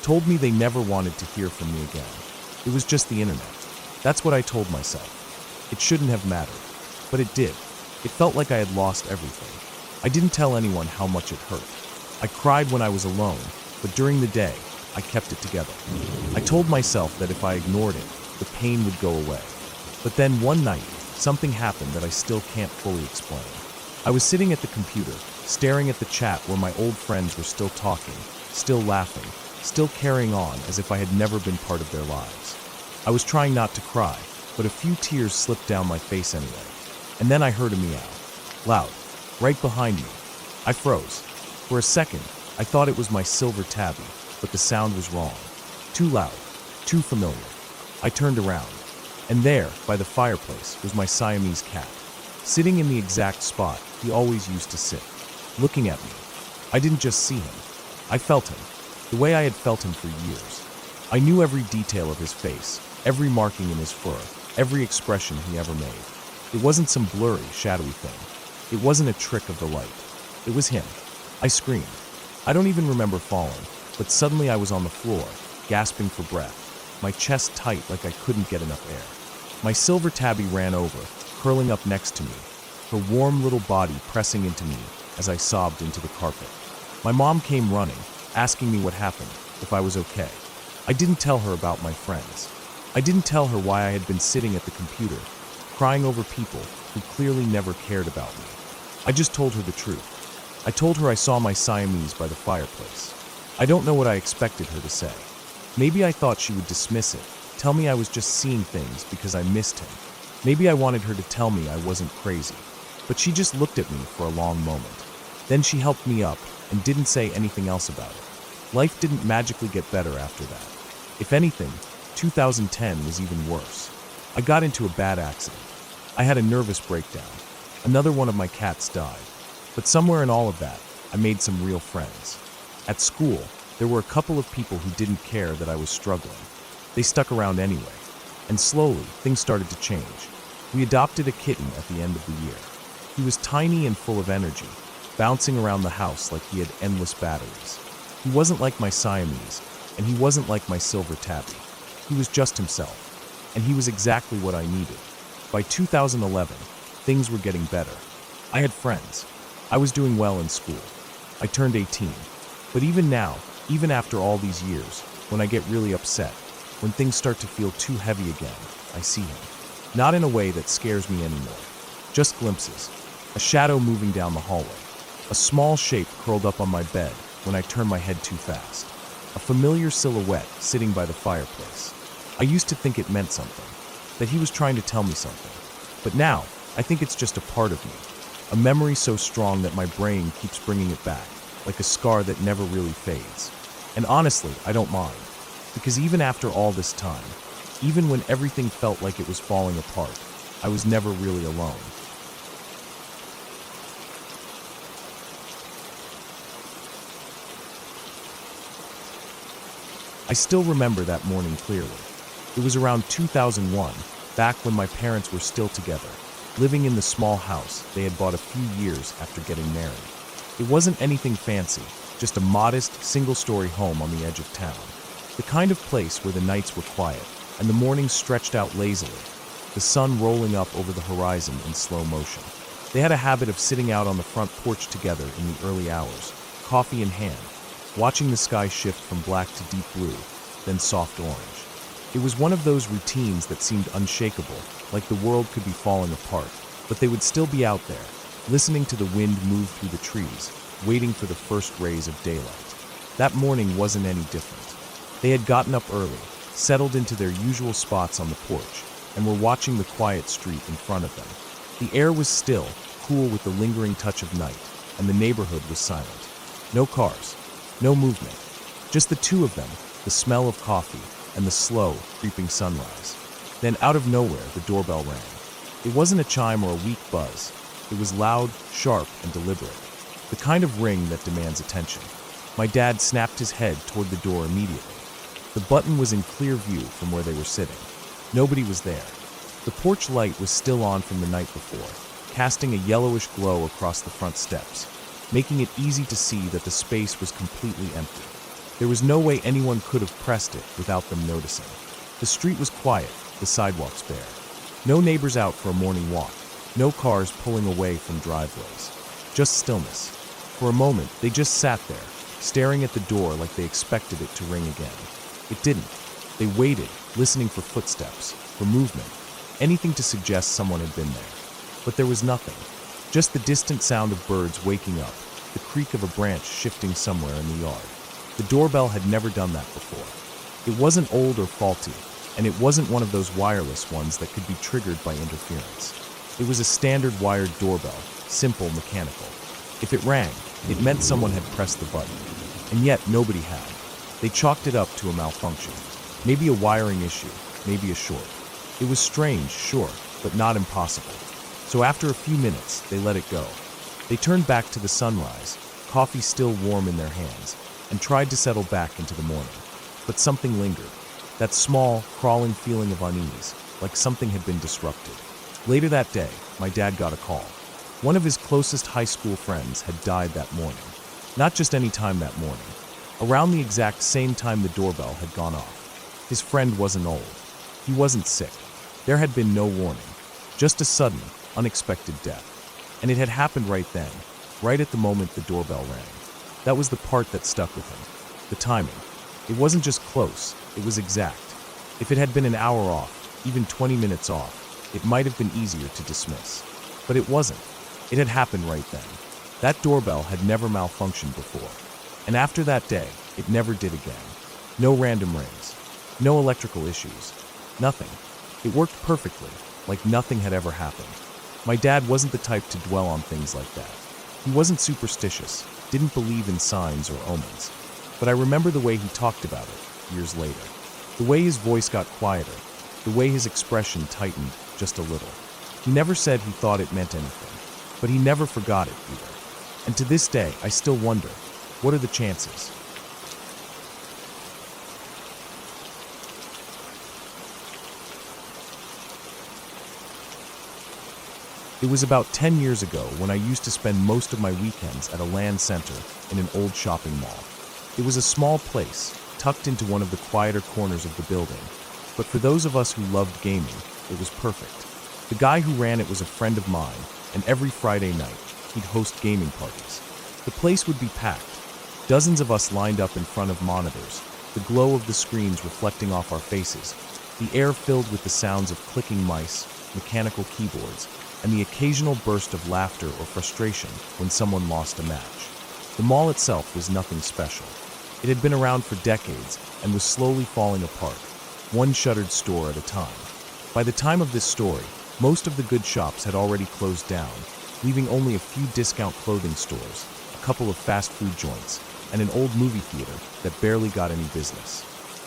told me they never wanted to hear from me again. It was just the internet. That's what I told myself. It shouldn't have mattered, but it did. It felt like I had lost everything. I didn't tell anyone how much it hurt. I cried when I was alone, but during the day, I kept it together. I told myself that if I ignored it, the pain would go away. But then one night, something happened that I still can't fully explain. I was sitting at the computer, staring at the chat where my old friends were still talking, still laughing, still carrying on as if I had never been part of their lives. I was trying not to cry, but a few tears slipped down my face anyway. And then I heard a meow. Loud, right behind me. I froze. For a second, I thought it was my silver tabby, but the sound was wrong. Too loud, too familiar. I turned around, and there, by the fireplace, was my Siamese cat, sitting in the exact spot he always used to sit, looking at me. I didn't just see him. I felt him, the way I had felt him for years. I knew every detail of his face, every marking in his fur, every expression he ever made. It wasn't some blurry, shadowy thing. It wasn't a trick of the light. It was him. I screamed. I don't even remember falling, but suddenly I was on the floor, gasping for breath, my chest tight like I couldn't get enough air. My silver tabby ran over, curling up next to me, her warm little body pressing into me as I sobbed into the carpet. My mom came running, asking me what happened, if I was okay. I didn't tell her about my friends. I didn't tell her why I had been sitting at the computer, crying over people who clearly never cared about me. I just told her the truth. I told her I saw my Siamese by the fireplace. I don't know what I expected her to say. Maybe I thought she would dismiss it, tell me I was just seeing things because I missed him. Maybe I wanted her to tell me I wasn't crazy. But she just looked at me for a long moment. Then she helped me up and didn't say anything else about it. Life didn't magically get better after that. If anything, 2010 was even worse. I got into a bad accident. I had a nervous breakdown. Another one of my cats died. But somewhere in all of that, I made some real friends. At school, there were a couple of people who didn't care that I was struggling. They stuck around anyway. And slowly, things started to change. We adopted a kitten at the end of the year. He was tiny and full of energy, bouncing around the house like he had endless batteries. He wasn't like my Siamese, and he wasn't like my silver tabby. He was just himself, and he was exactly what I needed. By 2011, things were getting better. I had friends. I was doing well in school. I turned 18. But even now, even after all these years, when I get really upset, when things start to feel too heavy again, I see him. Not in a way that scares me anymore. Just glimpses. A shadow moving down the hallway. A small shape curled up on my bed when I turn my head too fast. A familiar silhouette sitting by the fireplace. I used to think it meant something, that he was trying to tell me something. But now, I think it's just a part of me. A memory so strong that my brain keeps bringing it back, like a scar that never really fades. And honestly, I don't mind. Because even after all this time, even when everything felt like it was falling apart, I was never really alone. I still remember that morning clearly. It was around 2001, back when my parents were still together, living in the small house they had bought a few years after getting married. It wasn't anything fancy, just a modest, single-story home on the edge of town. The kind of place where the nights were quiet and the mornings stretched out lazily, the sun rolling up over the horizon in slow motion. They had a habit of sitting out on the front porch together in the early hours, coffee in hand, watching the sky shift from black to deep blue, then soft orange. It was one of those routines that seemed unshakable, like the world could be falling apart, but they would still be out there, listening to the wind move through the trees, waiting for the first rays of daylight. That morning wasn't any different. They had gotten up early, settled into their usual spots on the porch, and were watching the quiet street in front of them. The air was still, cool with the lingering touch of night, and the neighborhood was silent. No cars, no movement, just the two of them, the smell of coffee, and the slow, creeping sunrise. Then out of nowhere, the doorbell rang. It wasn't a chime or a weak buzz. It was loud, sharp, and deliberate. The kind of ring that demands attention. My dad snapped his head toward the door immediately. The button was in clear view from where they were sitting. Nobody was there. The porch light was still on from the night before, casting a yellowish glow across the front steps, making it easy to see that the space was completely empty. There was no way anyone could have pressed it without them noticing. The street was quiet, the sidewalks bare. No neighbors out for a morning walk, no cars pulling away from driveways. Just stillness. For a moment, they just sat there, staring at the door like they expected it to ring again. It didn't. They waited, listening for footsteps, for movement, anything to suggest someone had been there. But there was nothing. Just the distant sound of birds waking up, the creak of a branch shifting somewhere in the yard. The doorbell had never done that before. It wasn't old or faulty, and it wasn't one of those wireless ones that could be triggered by interference. It was a standard wired doorbell, simple, mechanical. If it rang, it meant someone had pressed the button. And yet nobody had. They chalked it up to a malfunction. Maybe a wiring issue, maybe a short. It was strange, sure, but not impossible. So after a few minutes, they let it go. They turned back to the sunrise, coffee still warm in their hands, and tried to settle back into the morning. But something lingered. That small, crawling feeling of unease, like something had been disrupted. Later that day, my dad got a call. One of his closest high school friends had died that morning. Not just any time that morning. Around the exact same time the doorbell had gone off. His friend wasn't old. He wasn't sick. There had been no warning. Just a sudden, unexpected death. And it had happened right then, right at the moment the doorbell rang. That was the part that stuck with him. The timing. It wasn't just close, it was exact. If it had been an hour off, even 20 minutes off, it might have been easier to dismiss. But it wasn't. It had happened right then. That doorbell had never malfunctioned before. And after that day, it never did again. No random rings. No electrical issues. Nothing. It worked perfectly, like nothing had ever happened. My dad wasn't the type to dwell on things like that. He wasn't superstitious, didn't believe in signs or omens. But I remember the way he talked about it, years later. The way his voice got quieter, the way his expression tightened just a little. He never said he thought it meant anything, but he never forgot it either. And to this day, I still wonder, what are the chances? It was about 10 years ago when I used to spend most of my weekends at a land center in an old shopping mall. It was a small place, tucked into one of the quieter corners of the building, but for those of us who loved gaming, it was perfect. The guy who ran it was a friend of mine, and every Friday night, he'd host gaming parties. The place would be packed, dozens of us lined up in front of monitors, the glow of the screens reflecting off our faces, the air filled with the sounds of clicking mice, mechanical keyboards, and the occasional burst of laughter or frustration when someone lost a match. The mall itself was nothing special. It had been around for decades and was slowly falling apart, one shuttered store at a time. By the time of this story, most of the good shops had already closed down, leaving only a few discount clothing stores, a couple of fast food joints, and an old movie theater that barely got any business.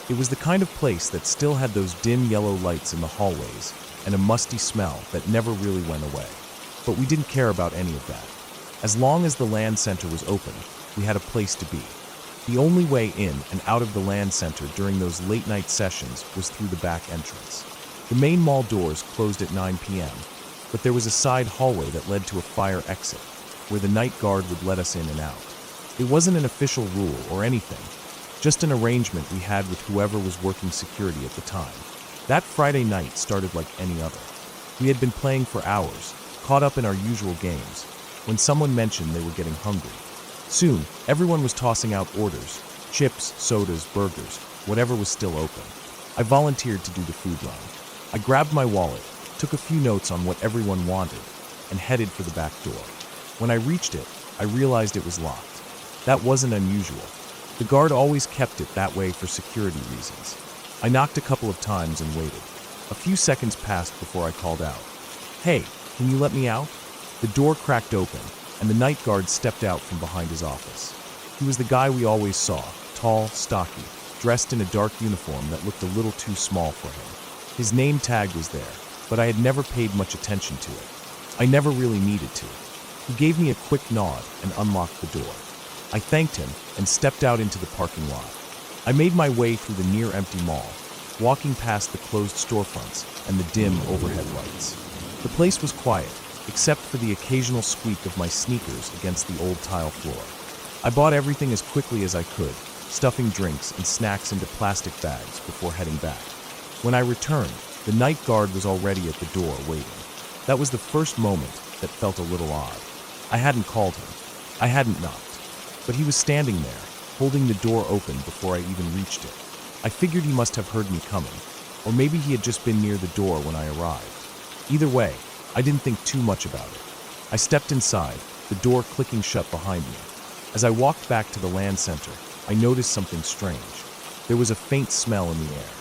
It was the kind of place that still had those dim yellow lights in the hallways and a musty smell that never really went away. But we didn't care about any of that. As long as the land center was open, we had a place to be. The only way in and out of the land center during those late-night sessions was through the back entrance. The main mall doors closed at 9 p.m., but there was a side hallway that led to a fire exit, where the night guard would let us in and out. It wasn't an official rule or anything, just an arrangement we had with whoever was working security at the time. That Friday night started like any other. We had been playing for hours, caught up in our usual games, when someone mentioned they were getting hungry. Soon, everyone was tossing out orders: chips, sodas, burgers, whatever was still open. I volunteered to do the food run. I grabbed my wallet, took a few notes on what everyone wanted, and headed for the back door. When I reached it, I realized it was locked. That wasn't unusual. The guard always kept it that way for security reasons. I knocked a couple of times and waited. A few seconds passed before I called out, "Hey, can you let me out?" The door cracked open, and the night guard stepped out from behind his office. He was the guy we always saw, tall, stocky, dressed in a dark uniform that looked a little too small for him. His name tag was there, but I had never paid much attention to it. I never really needed to. He gave me a quick nod and unlocked the door. I thanked him and stepped out into the parking lot. I made my way through the near-empty mall, walking past the closed storefronts and the dim overhead lights. The place was quiet, except for the occasional squeak of my sneakers against the old tile floor. I bought everything as quickly as I could, stuffing drinks and snacks into plastic bags before heading back. When I returned, the night guard was already at the door waiting. That was the first moment that felt a little odd. I hadn't called him. I hadn't knocked. But he was standing there, holding the door open before I even reached it. I figured he must have heard me coming, or maybe he had just been near the door when I arrived. Either way, I didn't think too much about it. I stepped inside, the door clicking shut behind me. As I walked back to the land center, I noticed something strange. There was a faint smell in the air,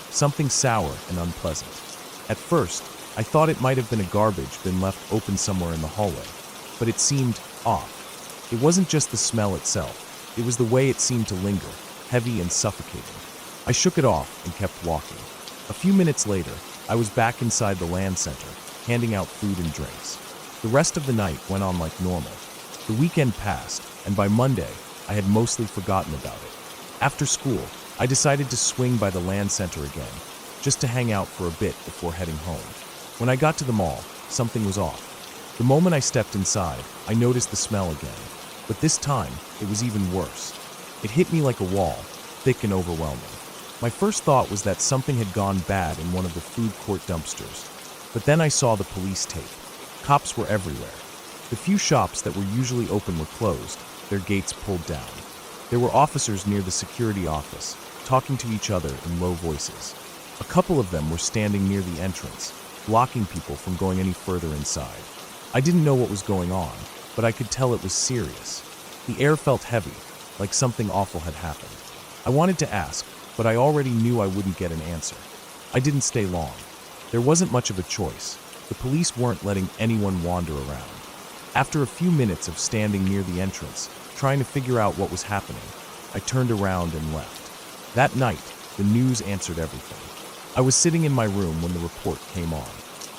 something sour and unpleasant. At first, I thought it might have been a garbage bin left open somewhere in the hallway, but it seemed off. It wasn't just the smell itself, it was the way it seemed to linger, heavy and suffocating. I shook it off and kept walking. A few minutes later, I was back inside the land center, handing out food and drinks. The rest of the night went on like normal. The weekend passed, and by Monday, I had mostly forgotten about it. After school, I decided to swing by the land center again, just to hang out for a bit before heading home. When I got to the mall, something was off. The moment I stepped inside, I noticed the smell again, but this time, it was even worse. It hit me like a wall, thick and overwhelming. My first thought was that something had gone bad in one of the food court dumpsters. But then I saw the police tape. Cops were everywhere. The few shops that were usually open were closed, their gates pulled down. There were officers near the security office, talking to each other in low voices. A couple of them were standing near the entrance, blocking people from going any further inside. I didn't know what was going on, but I could tell it was serious. The air felt heavy, like something awful had happened. I wanted to ask, but I already knew I wouldn't get an answer. I didn't stay long. There wasn't much of a choice. The police weren't letting anyone wander around. After a few minutes of standing near the entrance, trying to figure out what was happening, I turned around and left. That night, the news answered everything. I was sitting in my room when the report came on.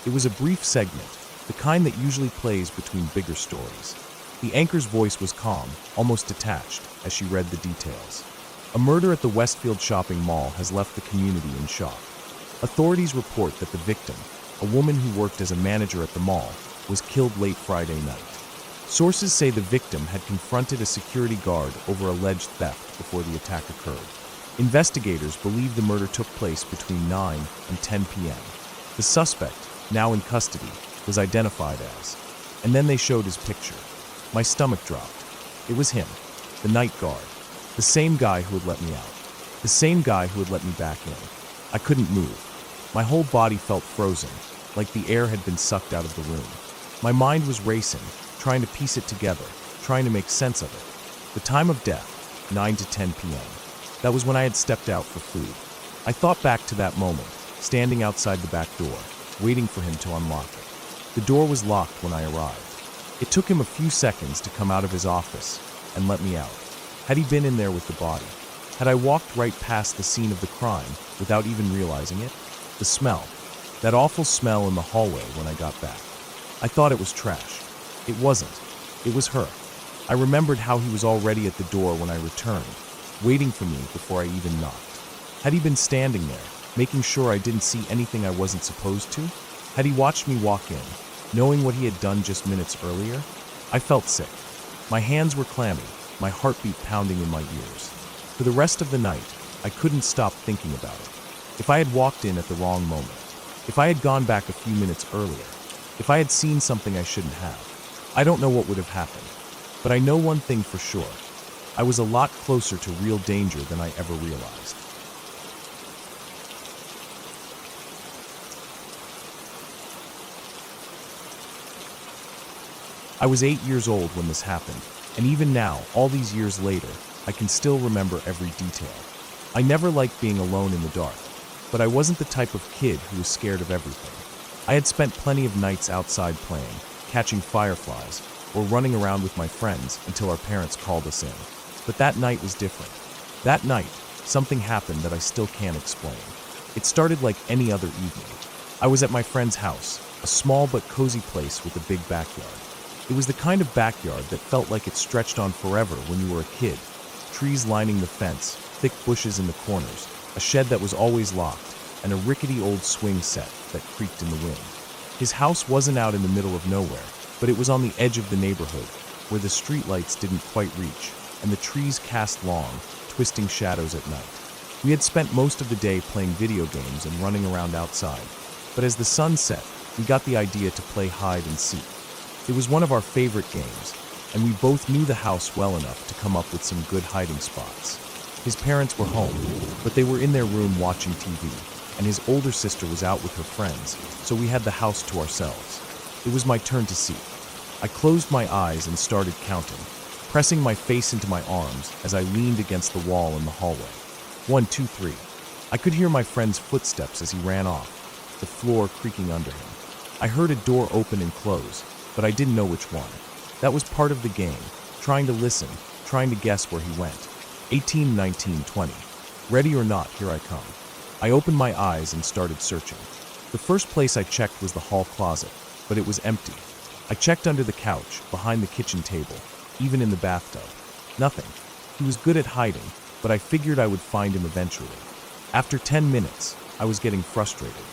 It was a brief segment, the kind that usually plays between bigger stories. The anchor's voice was calm, almost detached, as she read the details. A murder at the Westfield shopping mall has left the community in shock. Authorities report that the victim, a woman who worked as a manager at the mall, was killed late Friday night. Sources say the victim had confronted a security guard over alleged theft before the attack occurred. Investigators believe the murder took place between 9 and 10 p.m. The suspect, now in custody, was identified as, and then they showed his picture. My stomach dropped. It was him, the night guard. The same guy who had let me out. The same guy who had let me back in. I couldn't move. My whole body felt frozen, like the air had been sucked out of the room. My mind was racing, trying to piece it together, trying to make sense of it. The time of death, 9 to 10 p.m. That was when I had stepped out for food. I thought back to that moment, standing outside the back door, waiting for him to unlock it. The door was locked when I arrived. It took him a few seconds to come out of his office and let me out. Had he been in there with the body? Had I walked right past the scene of the crime without even realizing it? The smell. That awful smell in the hallway when I got back. I thought it was trash. It wasn't. It was her. I remembered how he was already at the door when I returned, waiting for me before I even knocked. Had he been standing there, making sure I didn't see anything I wasn't supposed to? Had he watched me walk in, knowing what he had done just minutes earlier? I felt sick. My hands were clammy, my heartbeat pounding in my ears. For the rest of the night, I couldn't stop thinking about it. If I had walked in at the wrong moment, if I had gone back a few minutes earlier, If I had seen something I shouldn't have, I don't know what would have happened. But I know one thing for sure. I was a lot closer to real danger than I ever realized. I was 8 years old when this happened, and even now, all these years later, I can still remember every detail. I never liked being alone in the dark, but I wasn't the type of kid who was scared of everything. I had spent plenty of nights outside playing, catching fireflies, or running around with my friends until our parents called us in. But that night was different. That night, something happened that I still can't explain. It started like any other evening. I was at my friend's house, a small but cozy place with a big backyard. It was the kind of backyard that felt like it stretched on forever when you were a kid. Trees lining the fence, thick bushes in the corners, a shed that was always locked, and a rickety old swing set that creaked in the wind. His house wasn't out in the middle of nowhere, but it was on the edge of the neighborhood, where the streetlights didn't quite reach, and the trees cast long, twisting shadows at night. We had spent most of the day playing video games and running around outside, but as the sun set, we got the idea to play hide and seek. It was one of our favorite games, and we both knew the house well enough to come up with some good hiding spots. His parents were home, but they were in their room watching TV, and his older sister was out with her friends, so we had the house to ourselves. It was my turn to seek. I closed my eyes and started counting, pressing my face into my arms as I leaned against the wall in the hallway. 1, 2, 3. I could hear my friend's footsteps as he ran off, the floor creaking under him. I heard a door open and close, but I didn't know which one. That was part of the game, trying to listen, trying to guess where he went. 18, 19, 20. Ready or not, here I come. I opened my eyes and started searching. The first place I checked was the hall closet, but it was empty. I checked under the couch, behind the kitchen table, even in the bathtub. Nothing. He was good at hiding, but I figured I would find him eventually. After 10 minutes, I was getting frustrated.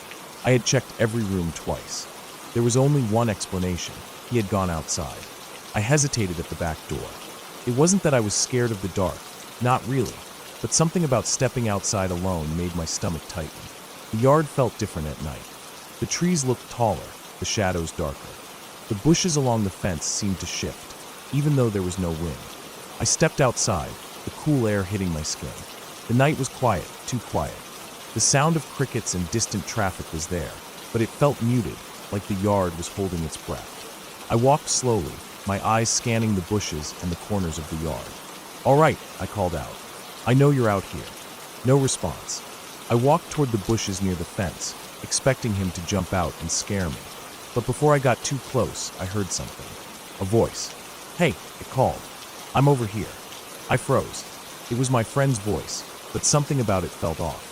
I had checked every room twice. There was only one explanation. He had gone outside. I hesitated at the back door. It wasn't that I was scared of the dark, not really, but something about stepping outside alone made my stomach tighten. The yard felt different at night. The trees looked taller, the shadows darker. The bushes along the fence seemed to shift, even though there was no wind. I stepped outside, the cool air hitting my skin. The night was quiet, too quiet. The sound of crickets and distant traffic was there, but it felt muted, like the yard was holding its breath. I walked slowly, my eyes scanning the bushes and the corners of the yard. "All right," I called out. "I know you're out here." No response. I walked toward the bushes near the fence, expecting him to jump out and scare me. But before I got too close, I heard something. A voice. "Hey," it called. "I'm over here." I froze. It was my friend's voice, but something about it felt off.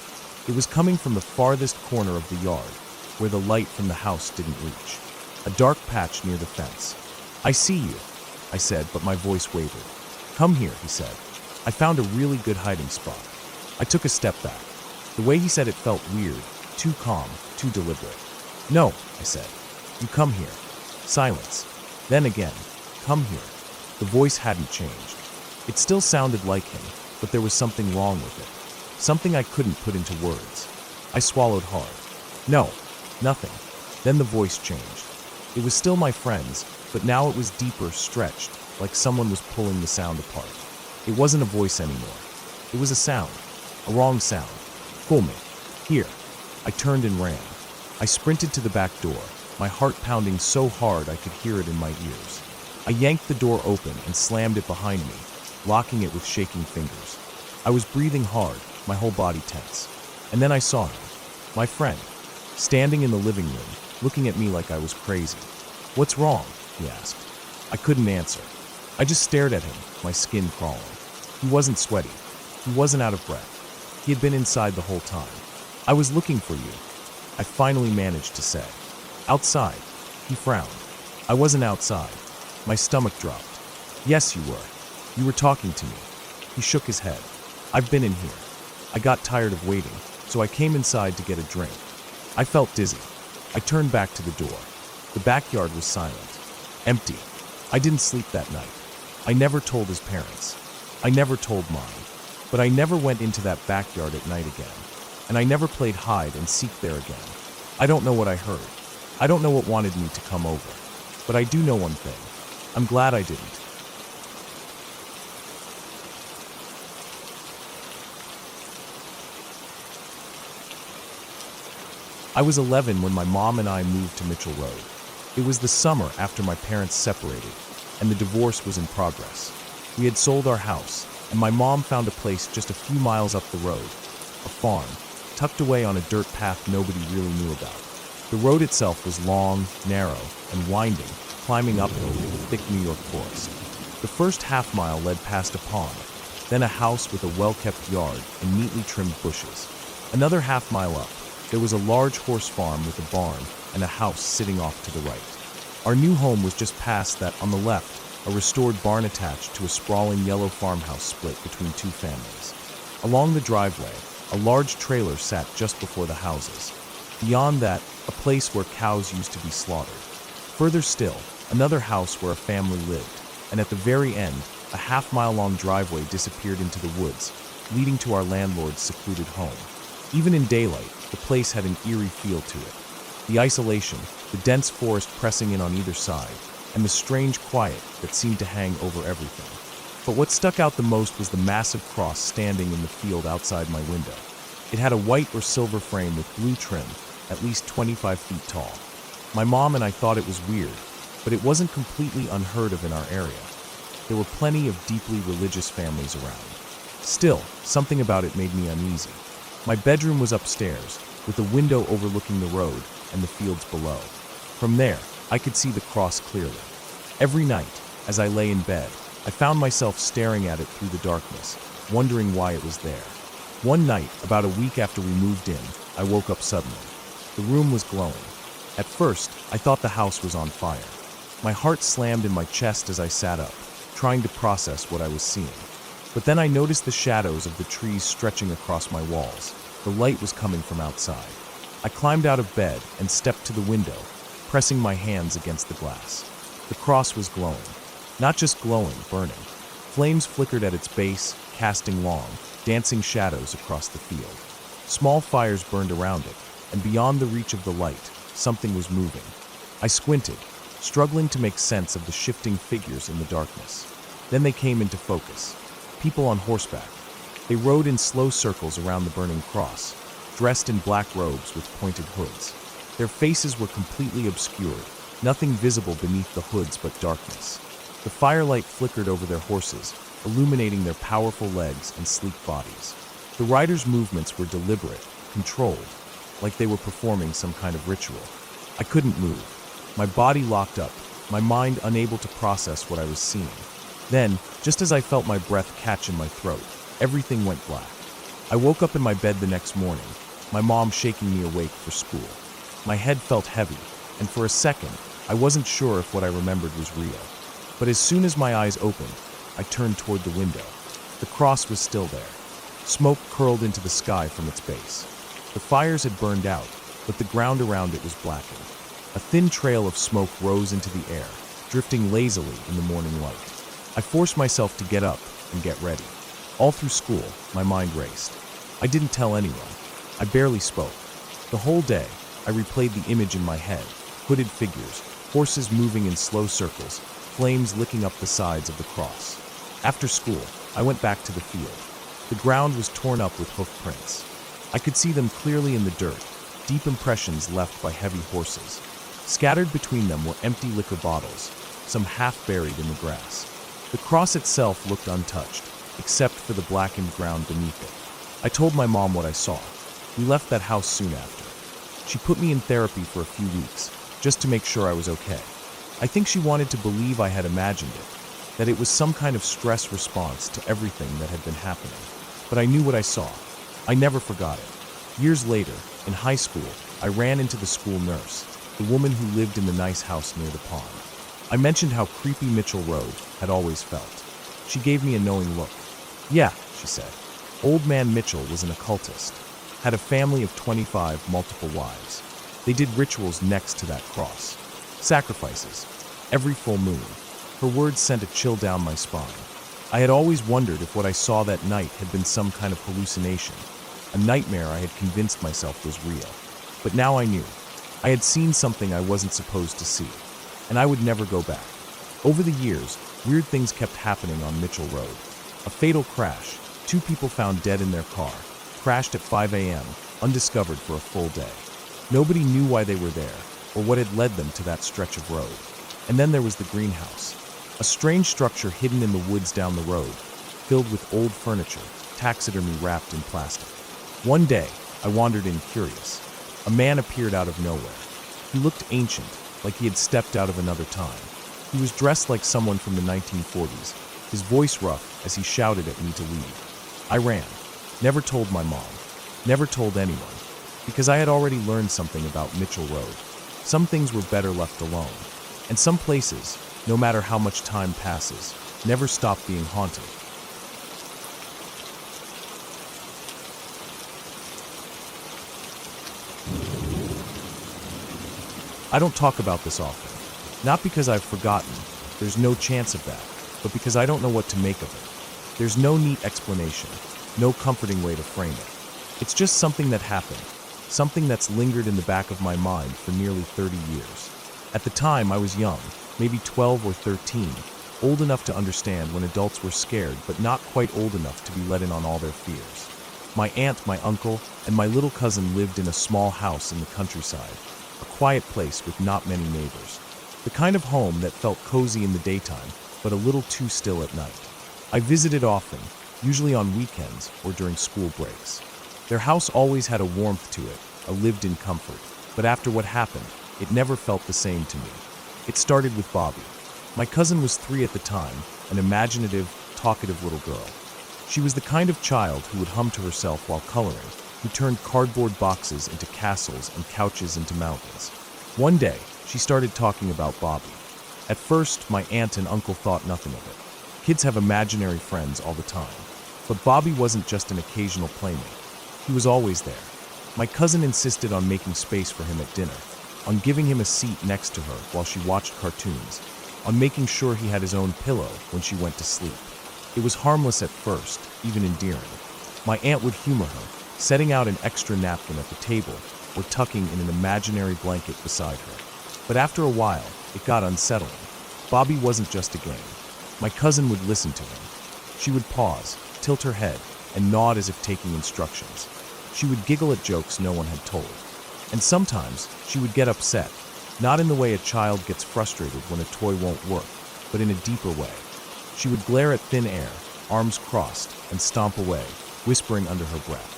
It was coming from the farthest corner of the yard, where the light from the house didn't reach. A dark patch near the fence. "I see you," I said, but my voice wavered. "Come here," he said. I found a really good hiding spot. I took a step back. The way he said it felt weird, too calm, too deliberate. "No," I said. "You come here." Silence. Then again, "Come here." The voice hadn't changed. It still sounded like him, but there was something wrong with it. Something I couldn't put into words. I swallowed hard. "No, nothing." Then the voice changed. It was still my friend's, but now it was deeper, stretched, like someone was pulling the sound apart. It wasn't a voice anymore. It was a sound. A wrong sound. "Pull me. Here." I turned and ran. I sprinted to the back door, my heart pounding so hard I could hear it in my ears. I yanked the door open and slammed it behind me, locking it with shaking fingers. I was breathing hard, my whole body tense. And then I saw him, my friend, standing in the living room, looking at me like I was crazy. "What's wrong?" he asked. I couldn't answer. I just stared at him, my skin crawling. He wasn't sweaty. He wasn't out of breath. He had been inside the whole time. "I was looking for you," I finally managed to say. "Outside." He frowned. "I wasn't outside." My stomach dropped. "Yes, you were. You were talking to me." He shook his head. "I've been in here. I got tired of waiting, so I came inside to get a drink." I felt dizzy. I turned back to the door. The backyard was silent. Empty. I didn't sleep that night. I never told his parents. I never told mine. But I never went into that backyard at night again. And I never played hide and seek there again. I don't know what I heard. I don't know what wanted me to come over, but I do know one thing. I'm glad I didn't. I was 11 when my mom and I moved to Mitchell Road. It was the summer after my parents separated, and the divorce was in progress. We had sold our house, and my mom found a place just a few miles up the road, a farm, tucked away on a dirt path nobody really knew about. The road itself was long, narrow, and winding, climbing uphill through the thick New York forest. The first half-mile led past a pond, then a house with a well-kept yard and neatly trimmed bushes. Another half-mile up, there was a large horse farm with a barn and a house sitting off to the right. Our new home was just past that. On the left, a restored barn attached to a sprawling yellow farmhouse split between two families. Along the driveway, a large trailer sat just before the houses. Beyond that, a place where cows used to be slaughtered. Further still, another house where a family lived, and at the very end, a half-mile-long driveway disappeared into the woods, leading to our landlord's secluded home. Even in daylight, the place had an eerie feel to it. The isolation, the dense forest pressing in on either side, and the strange quiet that seemed to hang over everything. But what stuck out the most was the massive cross standing in the field outside my window. It had a white or silver frame with blue trim, at least 25 feet tall. My mom and I thought it was weird, but it wasn't completely unheard of in our area. There were plenty of deeply religious families around. Still, something about it made me uneasy. My bedroom was upstairs, with a window overlooking the road and the fields below. From there, I could see the cross clearly. Every night, as I lay in bed, I found myself staring at it through the darkness, wondering why it was there. One night, about a week after we moved in, I woke up suddenly. The room was glowing. At first, I thought the house was on fire. My heart slammed in my chest as I sat up, trying to process what I was seeing. But then I noticed the shadows of the trees stretching across my walls. The light was coming from outside. I climbed out of bed and stepped to the window, pressing my hands against the glass. The cross was glowing. Not just glowing, burning. Flames flickered at its base, casting long, dancing shadows across the field. Small fires burned around it, and beyond the reach of the light, something was moving. I squinted, struggling to make sense of the shifting figures in the darkness. Then they came into focus. People on horseback. They rode in slow circles around the burning cross, dressed in black robes with pointed hoods. Their faces were completely obscured, nothing visible beneath the hoods but darkness. The firelight flickered over their horses, illuminating their powerful legs and sleek bodies. The riders' movements were deliberate, controlled, like they were performing some kind of ritual. I couldn't move. My body locked up, my mind unable to process what I was seeing. Then, just as I felt my breath catch in my throat, everything went black. I woke up in my bed the next morning, my mom shaking me awake for school. My head felt heavy, and for a second, I wasn't sure if what I remembered was real. But as soon as my eyes opened, I turned toward the window. The cross was still there. Smoke curled into the sky from its base. The fires had burned out, but the ground around it was blackened. A thin trail of smoke rose into the air, drifting lazily in the morning light. I forced myself to get up and get ready. All through school, my mind raced. I didn't tell anyone. I barely spoke. The whole day, I replayed the image in my head. Hooded figures, horses moving in slow circles, flames licking up the sides of the cross. After school, I went back to the field. The ground was torn up with hoof prints. I could see them clearly in the dirt, deep impressions left by heavy horses. Scattered between them were empty liquor bottles, some half buried in the grass. The cross itself looked untouched, except for the blackened ground beneath it. I told my mom what I saw. We left that house soon after. She put me in therapy for a few weeks, just to make sure I was okay. I think she wanted to believe I had imagined it, that it was some kind of stress response to everything that had been happening. But I knew what I saw. I never forgot it. Years later, in high school, I ran into the school nurse, the woman who lived in the nice house near the pond. I mentioned how creepy Mitchell Road had always felt. She gave me a knowing look. Yeah, she said. Old man Mitchell was an occultist. Had a family of 25 multiple wives. They did rituals next to that cross. Sacrifices. Every full moon. Her words sent a chill down my spine. I had always wondered if what I saw that night had been some kind of hallucination. A nightmare I had convinced myself was real. But now I knew. I had seen something I wasn't supposed to see, and I would never go back. Over the years, weird things kept happening on Mitchell Road. A fatal crash, 2 people found dead in their car, crashed at 5 a.m., undiscovered for a full day. Nobody knew why they were there, or what had led them to that stretch of road. And then there was the greenhouse, a strange structure hidden in the woods down the road, filled with old furniture, taxidermy wrapped in plastic. One day, I wandered in curious. A man appeared out of nowhere. He looked ancient, like he had stepped out of another time. He was dressed like someone from the 1940s, his voice rough as he shouted at me to leave. I ran, never told my mom, never told anyone, because I had already learned something about Mitchell Road. Some things were better left alone, and some places, no matter how much time passes, never stop being haunted. I don't talk about this often, not because I've forgotten, there's no chance of that, but because I don't know what to make of it. There's no neat explanation, no comforting way to frame it. It's just something that happened, something that's lingered in the back of my mind for nearly 30 years. At the time, I was young, maybe 12 or 13, old enough to understand when adults were scared, but not quite old enough to be let in on all their fears. My aunt, my uncle, and my little cousin lived in a small house in the countryside, a quiet place with not many neighbors. The kind of home that felt cozy in the daytime, but a little too still at night. I visited often, usually on weekends or during school breaks. Their house always had a warmth to it, a lived-in comfort, but after what happened, it never felt the same to me. It started with Bobby. My cousin was 3 at the time, an imaginative, talkative little girl. She was the kind of child who would hum to herself while coloring, who turned cardboard boxes into castles and couches into mountains. One day, she started talking about Bobby. At first, my aunt and uncle thought nothing of it. Kids have imaginary friends all the time. But Bobby wasn't just an occasional playmate. He was always there. My cousin insisted on making space for him at dinner, on giving him a seat next to her while she watched cartoons, on making sure he had his own pillow when she went to sleep. It was harmless at first, even endearing. My aunt would humor her, setting out an extra napkin at the table or tucking in an imaginary blanket beside her. But after a while, it got unsettling. Bobby wasn't just a game. My cousin would listen to him. She would pause, tilt her head, and nod as if taking instructions. She would giggle at jokes no one had told. And sometimes, she would get upset, not in the way a child gets frustrated when a toy won't work, but in a deeper way. She would glare at thin air, arms crossed, and stomp away, whispering under her breath.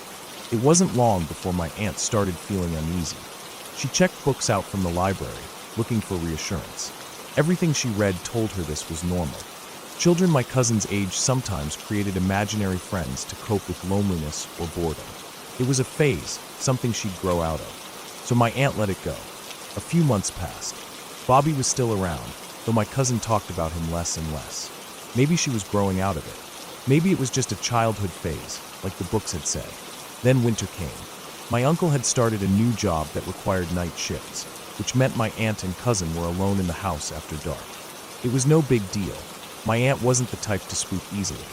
It wasn't long before my aunt started feeling uneasy. She checked books out from the library, looking for reassurance. Everything she read told her this was normal. Children my cousin's age sometimes created imaginary friends to cope with loneliness or boredom. It was a phase, something she'd grow out of. So my aunt let it go. A few months passed. Bobby was still around, though my cousin talked about him less and less. Maybe she was growing out of it. Maybe it was just a childhood phase, like the books had said. Then winter came. My uncle had started a new job that required night shifts, which meant my aunt and cousin were alone in the house after dark. It was no big deal. My aunt wasn't the type to spook easily.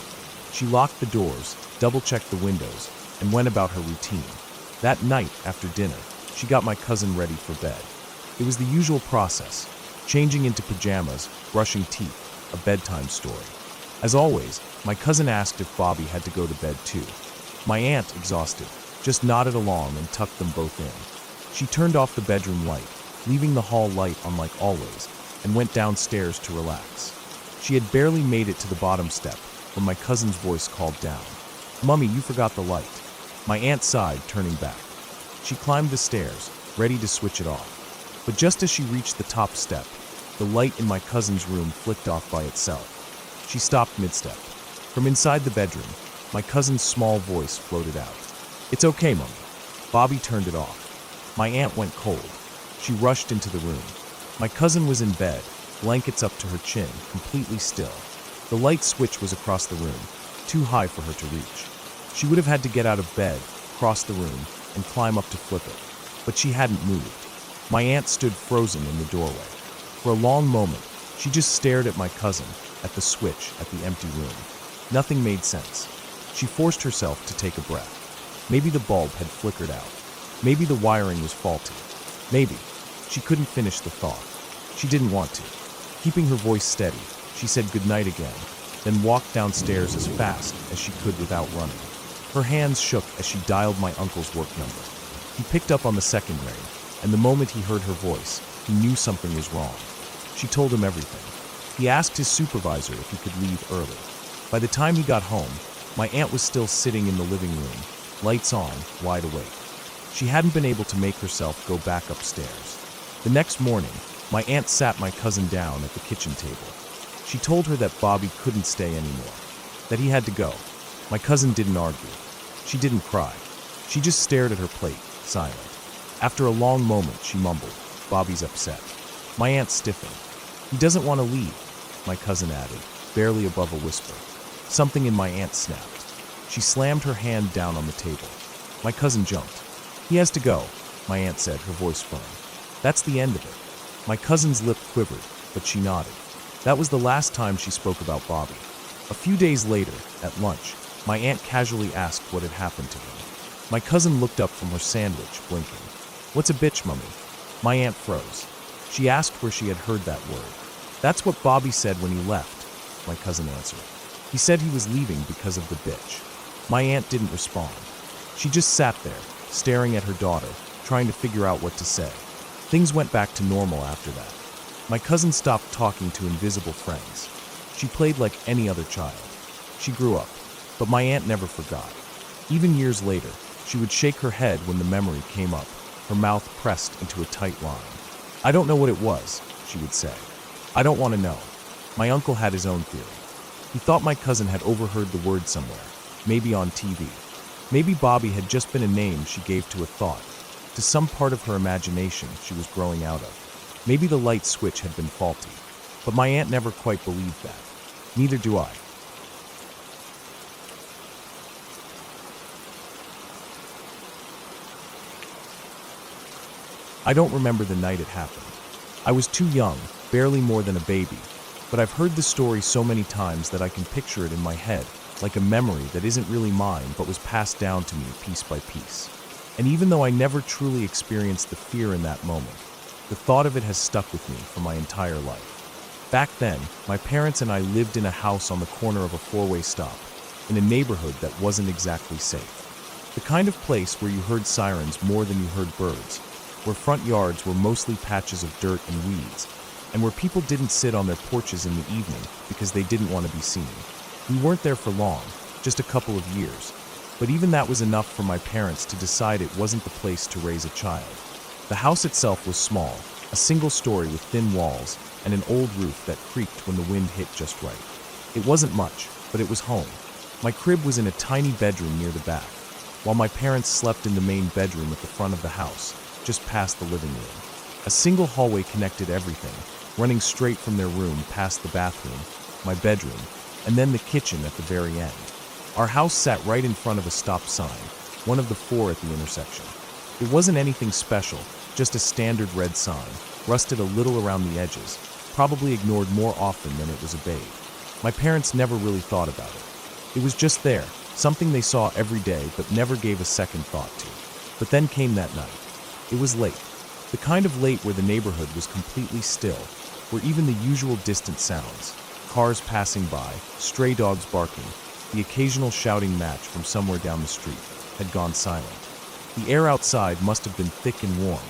She locked the doors, double-checked the windows, and went about her routine. That night, after dinner, she got my cousin ready for bed. It was the usual process, changing into pajamas, brushing teeth, a bedtime story. As always, my cousin asked if Bobby had to go to bed too. My aunt, exhausted, just nodded along and tucked them both in. She turned off the bedroom light, leaving the hall light on like always, and went downstairs to relax. She had barely made it to the bottom step when my cousin's voice called down. "Mummy, you forgot the light." My aunt sighed, turning back. She climbed the stairs, ready to switch it off. But just as she reached the top step, the light in my cousin's room flicked off by itself. She stopped mid-step. From inside the bedroom, my cousin's small voice floated out. "It's okay, Mummy." Bobby turned it off. My aunt went cold. She rushed into the room. My cousin was in bed, blankets up to her chin, completely still. The light switch was across the room, too high for her to reach. She would have had to get out of bed, cross the room, and climb up to flip it. But she hadn't moved. My aunt stood frozen in the doorway. For a long moment, she just stared at my cousin, at the switch, at the empty room. Nothing made sense. She forced herself to take a breath. Maybe the bulb had flickered out. Maybe the wiring was faulty. Maybe. She couldn't finish the thought. She didn't want to. Keeping her voice steady, she said goodnight again, then walked downstairs as fast as she could without running. Her hands shook as she dialed my uncle's work number. He picked up on the second ring, and the moment he heard her voice, he knew something was wrong. She told him everything. He asked his supervisor if he could leave early. By the time he got home, my aunt was still sitting in the living room, lights on, wide awake. She hadn't been able to make herself go back upstairs. The next morning, my aunt sat my cousin down at the kitchen table. She told her that Bobby couldn't stay anymore, that he had to go. My cousin didn't argue. She didn't cry. She just stared at her plate, silent. After a long moment, she mumbled, "Bobby's upset." My aunt stiffened. "He doesn't want to leave," my cousin added, barely above a whisper. Something in my aunt snapped. She slammed her hand down on the table. My cousin jumped. "He has to go," my aunt said, her voice firm. "That's the end of it." My cousin's lip quivered, but she nodded. That was the last time she spoke about Bobby. A few days later, at lunch, my aunt casually asked what had happened to him. My cousin looked up from her sandwich, blinking. "What's a bitch, Mummy?" My aunt froze. She asked where she had heard that word. "That's what Bobby said when he left," my cousin answered. "He said he was leaving because of the bitch." My aunt didn't respond. She just sat there, staring at her daughter, trying to figure out what to say. Things went back to normal after that. My cousin stopped talking to invisible friends. She played like any other child. She grew up, but my aunt never forgot. Even years later, she would shake her head when the memory came up, her mouth pressed into a tight line. "I don't know what it was," she would say. "I don't want to know." My uncle had his own theory. He thought my cousin had overheard the word somewhere, maybe on TV. Maybe Bobby had just been a name she gave to a thought, to some part of her imagination she was growing out of. Maybe the light switch had been faulty, but my aunt never quite believed that. Neither do I. I don't remember the night it happened. I was too young, barely more than a baby, but I've heard the story so many times that I can picture it in my head, like a memory that isn't really mine but was passed down to me piece by piece. And even though I never truly experienced the fear in that moment, the thought of it has stuck with me for my entire life. Back then, my parents and I lived in a house on the corner of a four-way stop, in a neighborhood that wasn't exactly safe. The kind of place where you heard sirens more than you heard birds, where front yards were mostly patches of dirt and weeds, and where people didn't sit on their porches in the evening because they didn't want to be seen. We weren't there for long, just a couple of years, but even that was enough for my parents to decide it wasn't the place to raise a child. The house itself was small, a single story with thin walls and an old roof that creaked when the wind hit just right. It wasn't much, but it was home. My crib was in a tiny bedroom near the back, while my parents slept in the main bedroom at the front of the house, just past the living room. A single hallway connected everything, running straight from their room past the bathroom, my bedroom, and then the kitchen at the very end. Our house sat right in front of a stop sign, one of the four at the intersection. It wasn't anything special, just a standard red sign, rusted a little around the edges, probably ignored more often than it was obeyed. My parents never really thought about it. It was just there, something they saw every day but never gave a second thought to. But then came that night. It was late. The kind of late where the neighborhood was completely still, where even the usual distant sounds, cars passing by, stray dogs barking, the occasional shouting match from somewhere down the street, had gone silent. The air outside must have been thick and warm,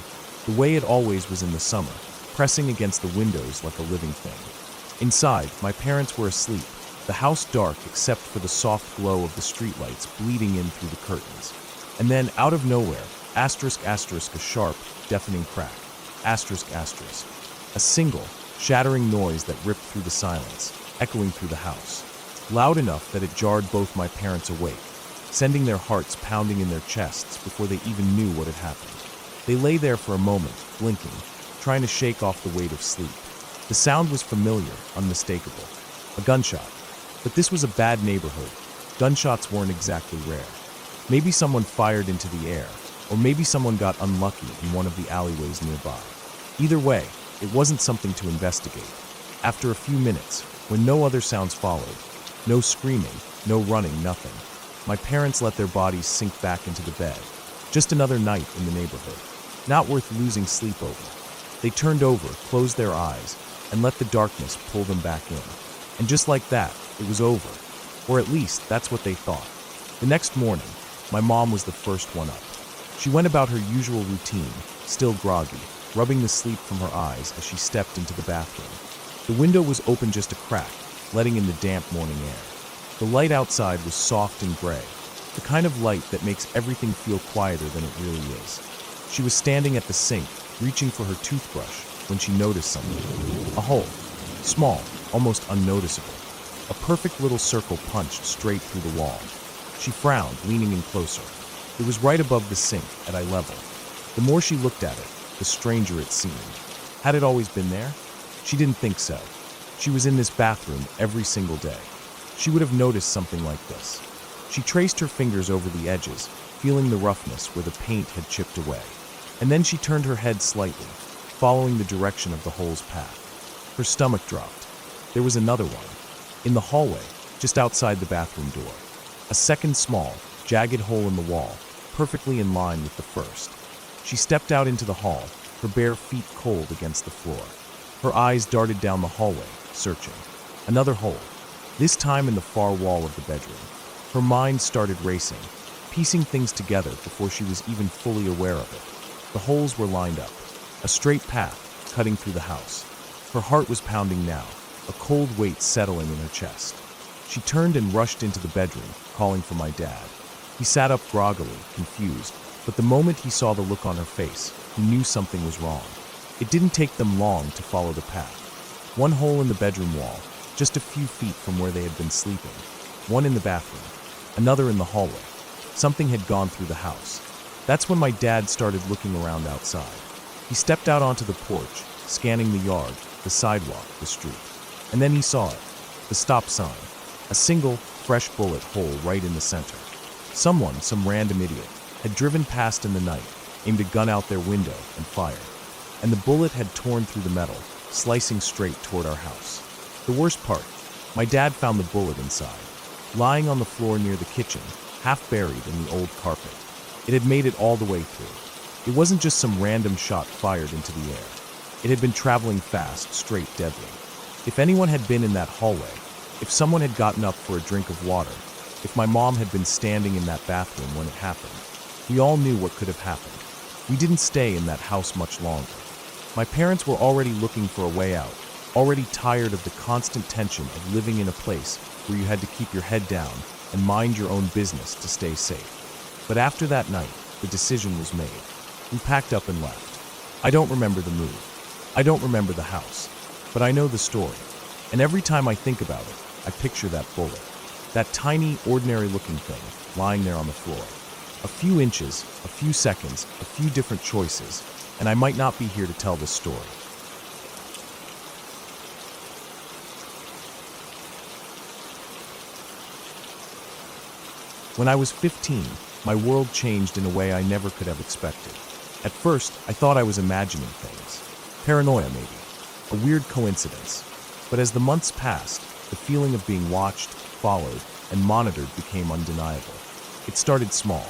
the way it always was in the summer, pressing against the windows like a living thing. Inside, my parents were asleep, the house dark except for the soft glow of the streetlights bleeding in through the curtains. And then, out of nowhere, ****, a sharp, deafening crack, ****, a single, shattering noise that ripped through the silence, echoing through the house, loud enough that it jarred both my parents awake, sending their hearts pounding in their chests before they even knew what had happened. They lay there for a moment, blinking, trying to shake off the weight of sleep. The sound was familiar, unmistakable. A gunshot. But this was a bad neighborhood. Gunshots weren't exactly rare. Maybe someone fired into the air, or maybe someone got unlucky in one of the alleyways nearby. Either way, it wasn't something to investigate. After a few minutes, when no other sounds followed, no screaming, no running, nothing, my parents let their bodies sink back into the bed. Just another night in the neighborhood. Not worth losing sleep over. They turned over, closed their eyes, and let the darkness pull them back in. And just like that, it was over. Or at least, that's what they thought. The next morning, my mom was the first one up. She went about her usual routine, still groggy, rubbing the sleep from her eyes as she stepped into the bathroom. The window was open just a crack, letting in the damp morning air. The light outside was soft and gray, the kind of light that makes everything feel quieter than it really is. She was standing at the sink, reaching for her toothbrush, when she noticed something. A hole. Small, almost unnoticeable. A perfect little circle punched straight through the wall. She frowned, leaning in closer. It was right above the sink, at eye level. The more she looked at it, the stranger it seemed. Had it always been there? She didn't think so. She was in this bathroom every single day. She would have noticed something like this. She traced her fingers over the edges, feeling the roughness where the paint had chipped away. And then she turned her head slightly, following the direction of the hole's path. Her stomach dropped. There was another one. In the hallway, just outside the bathroom door. A second small, jagged hole in the wall, perfectly in line with the first. She stepped out into the hall, her bare feet cold against the floor. Her eyes darted down the hallway, searching. Another hole, this time in the far wall of the bedroom. Her mind started racing, piecing things together before she was even fully aware of it. The holes were lined up, a straight path cutting through the house. Her heart was pounding now, a cold weight settling in her chest. She turned and rushed into the bedroom, calling for my dad. He sat up groggily, confused, but the moment he saw the look on her face, he knew something was wrong. It didn't take them long to follow the path. One hole in the bedroom wall, just a few feet from where they had been sleeping. One in the bathroom, another in the hallway. Something had gone through the house. That's when my dad started looking around outside. He stepped out onto the porch, scanning the yard, the sidewalk, the street. And then he saw it, the stop sign. A single, fresh bullet hole right in the center. Someone, some random idiot, had driven past in the night, aimed a gun out their window, and fired. And the bullet had torn through the metal, slicing straight toward our house. The worst part, my dad found the bullet inside, lying on the floor near the kitchen, half buried in the old carpet. It had made it all the way through. It wasn't just some random shot fired into the air. It had been traveling fast, straight deadly. If anyone had been in that hallway, if someone had gotten up for a drink of water, if my mom had been standing in that bathroom when it happened, we all knew what could have happened. We didn't stay in that house much longer. My parents were already looking for a way out, already tired of the constant tension of living in a place where you had to keep your head down and mind your own business to stay safe. But after that night, the decision was made. We packed up and left. I don't remember the move. I don't remember the house. But I know the story. And every time I think about it, I picture that bullet. That tiny, ordinary-looking thing lying there on the floor. A few inches, a few seconds, a few different choices, and I might not be here to tell this story. When I was 15, my world changed in a way I never could have expected. At first, I thought I was imagining things. Paranoia, maybe. A weird coincidence. But as the months passed, the feeling of being watched, followed, and monitored became undeniable. It started small.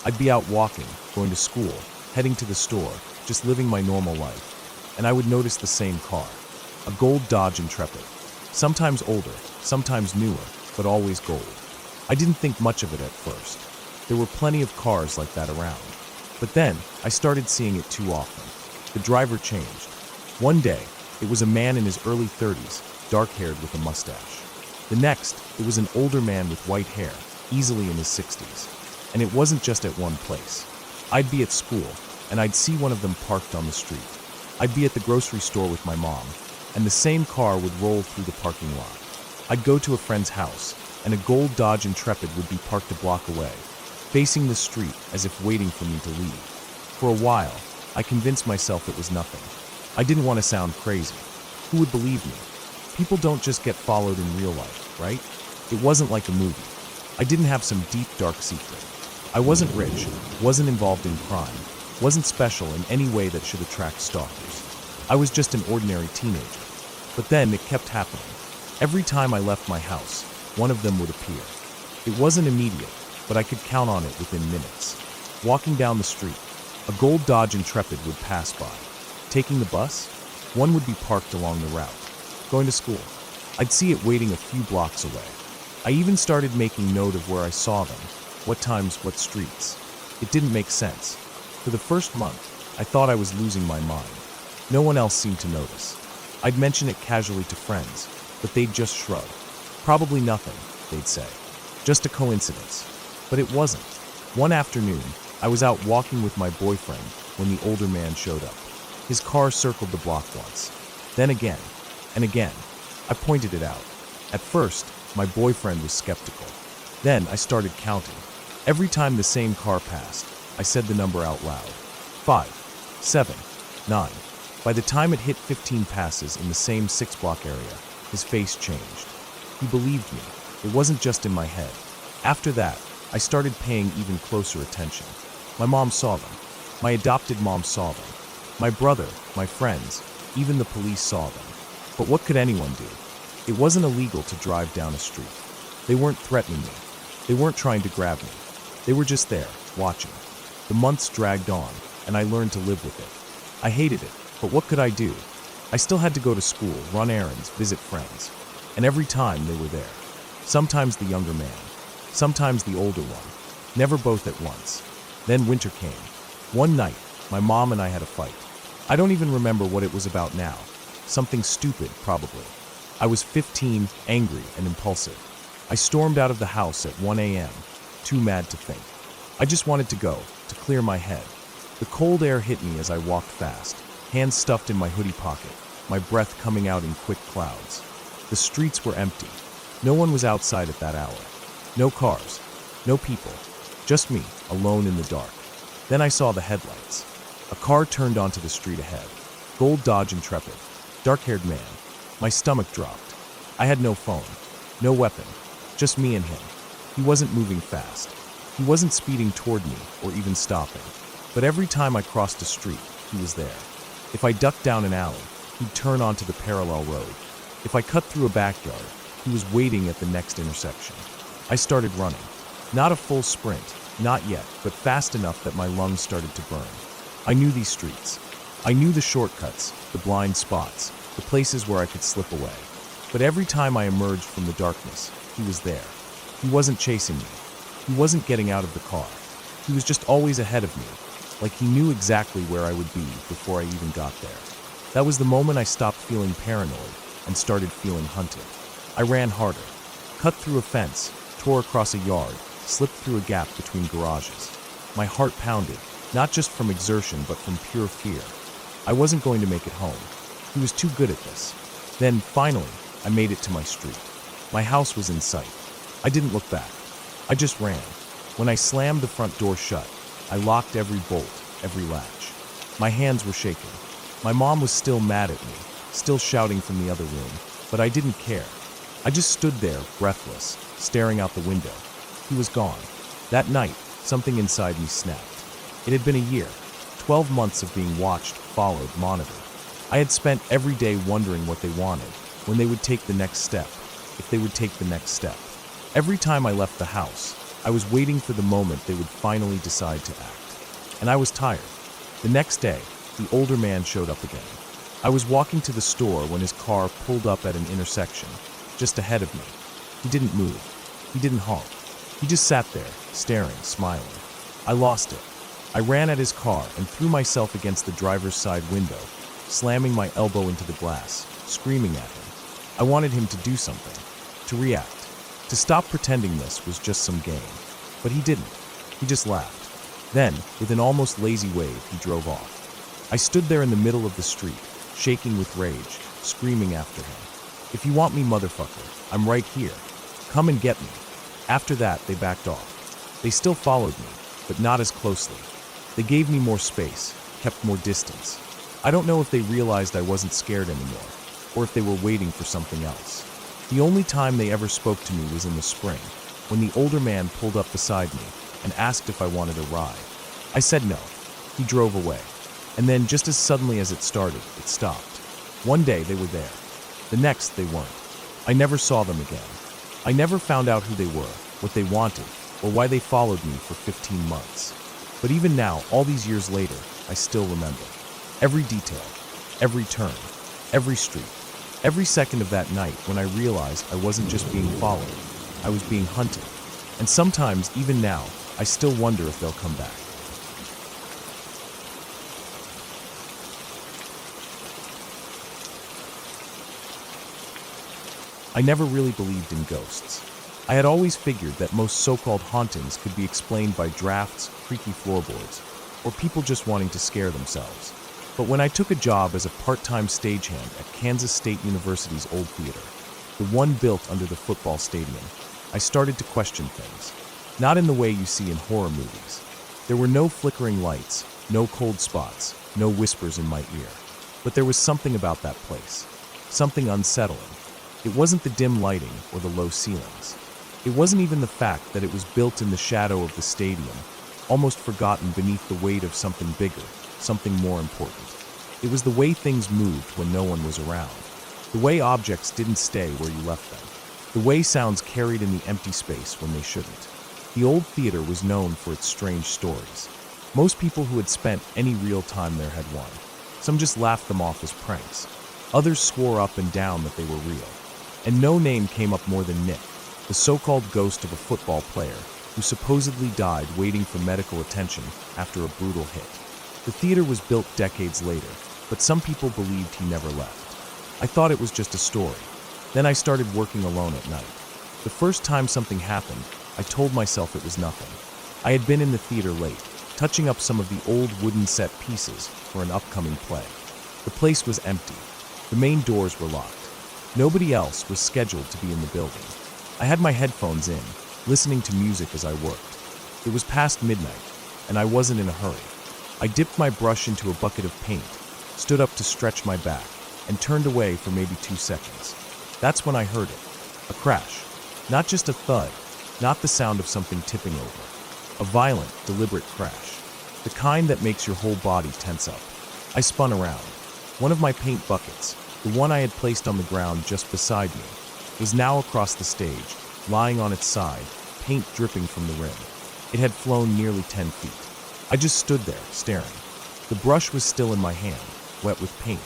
I'd be out walking, going to school, heading to the store, just living my normal life. And I would notice the same car. A gold Dodge Intrepid. Sometimes older, sometimes newer, but always gold. I didn't think much of it at first. There were plenty of cars like that around. But then, I started seeing it too often. The driver changed. One day, it was a man in his early 30s, dark-haired with a mustache. The next, it was an older man with white hair, easily in his 60s. And it wasn't just at one place. I'd be at school, and I'd see one of them parked on the street. I'd be at the grocery store with my mom, and the same car would roll through the parking lot. I'd go to a friend's house, and a gold Dodge Intrepid would be parked a block away, facing the street as if waiting for me to leave. For a while, I convinced myself it was nothing. I didn't want to sound crazy. Who would believe me? People don't just get followed in real life, right? It wasn't like a movie. I didn't have some deep, dark secret. I wasn't rich, wasn't involved in crime, wasn't special in any way that should attract stalkers. I was just an ordinary teenager. But then it kept happening. Every time I left my house, one of them would appear. It wasn't immediate, but I could count on it within minutes. Walking down the street, a gold Dodge Intrepid would pass by. Taking the bus? One would be parked along the route. Going to school? I'd see it waiting a few blocks away. I even started making note of where I saw them, what times, what streets. It didn't make sense. For the first month, I thought I was losing my mind. No one else seemed to notice. I'd mention it casually to friends, but they'd just shrug. Probably nothing, they'd say. Just a coincidence. But it wasn't. One afternoon, I was out walking with my boyfriend when the older man showed up. His car circled the block once, then again, and again. I pointed it out. At first, my boyfriend was skeptical. Then I started counting. Every time the same car passed, I said the number out loud. 5, 7, 9. By the time it hit 15 passes in the same 6-block area, his face changed. He believed me. It wasn't just in my head. After that, I started paying even closer attention. My mom saw them. My adopted mom saw them. My brother, my friends, even the police saw them. But what could anyone do? It wasn't illegal to drive down a street. They weren't threatening me. They weren't trying to grab me. They were just there, watching. The months dragged on, and I learned to live with it. I hated it, but what could I do? I still had to go to school, run errands, visit friends. And every time they were there. Sometimes the younger man, sometimes the older one. Never both at once. Then winter came. One night, my mom and I had a fight. I don't even remember what it was about now. Something stupid, probably. I was 15, angry and impulsive. I stormed out of the house at 1 a.m., too mad to think. I just wanted to go, to clear my head. The cold air hit me as I walked fast, hands stuffed in my hoodie pocket, my breath coming out in quick clouds. The streets were empty. No one was outside at that hour. No cars, no people, just me, alone in the dark. Then I saw the headlights. A car turned onto the street ahead. Gold Dodge Intrepid. Dark-haired man. My stomach dropped. I had no phone, no weapon, just me and him. He wasn't moving fast. He wasn't speeding toward me or even stopping. But every time I crossed a street, he was there. If I ducked down an alley, he'd turn onto the parallel road. If I cut through a backyard, he was waiting at the next intersection. I started running. Not a full sprint, not yet, but fast enough that my lungs started to burn. I knew these streets. I knew the shortcuts, the blind spots, the places where I could slip away. But every time I emerged from the darkness, he was there. He wasn't chasing me. He wasn't getting out of the car. He was just always ahead of me, like he knew exactly where I would be before I even got there. That was the moment I stopped feeling paranoid and started feeling hunted. I ran harder, cut through a fence, tore across a yard, slipped through a gap between garages. My heart pounded, not just from exertion but from pure fear. I wasn't going to make it home. He was too good at this. Then, finally, I made it to my street. My house was in sight. I didn't look back. I just ran. When I slammed the front door shut, I locked every bolt, every latch. My hands were shaking. My mom was still mad at me, still shouting from the other room, but I didn't care. I just stood there, breathless, staring out the window. He was gone. That night, something inside me snapped. It had been a year, 12 months of being watched, followed, monitored. I had spent every day wondering what they wanted, when they would take the next step, if they would take the next step. Every time I left the house, I was waiting for the moment they would finally decide to act. And I was tired. The next day, the older man showed up again. I was walking to the store when his car pulled up at an intersection, just ahead of me. He didn't move. He didn't honk. He just sat there, staring, smiling. I lost it. I ran at his car and threw myself against the driver's side window, slamming my elbow into the glass, screaming at him. I wanted him to do something, to react, to stop pretending this was just some game. But he didn't. He just laughed. Then, with an almost lazy wave, he drove off. I stood there in the middle of the street, shaking with rage, screaming after him. "If you want me, motherfucker, I'm right here. Come and get me." After that, they backed off. They still followed me, but not as closely. They gave me more space, kept more distance. I don't know if they realized I wasn't scared anymore, or if they were waiting for something else. The only time they ever spoke to me was in the spring, when the older man pulled up beside me and asked if I wanted a ride. I said no. He drove away. And then, just as suddenly as it started, it stopped. One day they were there. The next they weren't. I never saw them again. I never found out who they were, what they wanted, or why they followed me for 15 months. But even now, all these years later, I still remember. Every detail, every turn, every street, every second of that night when I realized I wasn't just being followed, I was being hunted. And sometimes, even now, I still wonder if they'll come back. I never really believed in ghosts. I had always figured that most so-called hauntings could be explained by drafts, creaky floorboards, or people just wanting to scare themselves. But when I took a job as a part-time stagehand at Kansas State University's old theater, the one built under the football stadium, I started to question things. Not in the way you see in horror movies. There were no flickering lights, no cold spots, no whispers in my ear. But there was something about that place, something unsettling. It wasn't the dim lighting or the low ceilings. It wasn't even the fact that it was built in the shadow of the stadium, almost forgotten beneath the weight of something bigger, something more important. It was the way things moved when no one was around. The way objects didn't stay where you left them. The way sounds carried in the empty space when they shouldn't. The old theater was known for its strange stories. Most people who had spent any real time there had one. Some just laughed them off as pranks. Others swore up and down that they were real. And no name came up more than Nick, the so-called ghost of a football player who supposedly died waiting for medical attention after a brutal hit. The theater was built decades later, but some people believed he never left. I thought it was just a story. Then I started working alone at night. The first time something happened, I told myself it was nothing. I had been in the theater late, touching up some of the old wooden set pieces for an upcoming play. The place was empty. The main doors were locked. Nobody else was scheduled to be in the building. I had my headphones in, listening to music as I worked. It was past midnight, and I wasn't in a hurry. I dipped my brush into a bucket of paint, stood up to stretch my back, and turned away for maybe 2 seconds. That's when I heard it. A crash. Not just a thud, not the sound of something tipping over. A violent, deliberate crash. The kind that makes your whole body tense up. I spun around. One of my paint buckets, the one I had placed on the ground just beside me, was now across the stage, lying on its side, paint dripping from the rim. It had flown nearly 10 feet. I just stood there, staring. The brush was still in my hand, wet with paint.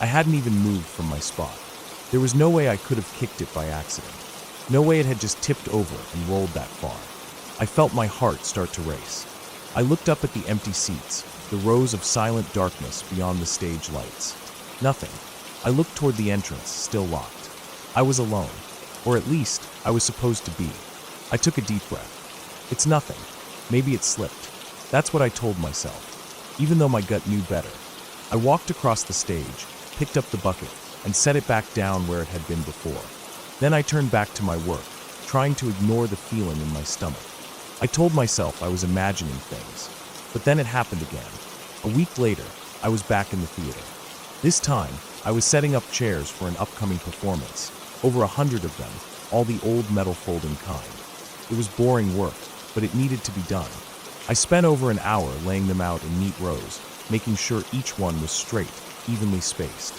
I hadn't even moved from my spot. There was no way I could have kicked it by accident. No way it had just tipped over and rolled that far. I felt my heart start to race. I looked up at the empty seats, the rows of silent darkness beyond the stage lights. Nothing. I looked toward the entrance, still locked. I was alone, or at least I was supposed to be. I took a deep breath. It's nothing. Maybe it slipped. That's what I told myself, even though my gut knew better. I walked across the stage, picked up the bucket, and set it back down where it had been before. Then I turned back to my work, trying to ignore the feeling in my stomach. I told myself I was imagining things, but then it happened again. A week later, I was back in the theater. This time, I was setting up chairs for an upcoming performance, over 100 of them, all the old metal folding kind. It was boring work, but it needed to be done. I spent over an hour laying them out in neat rows, making sure each one was straight, evenly spaced.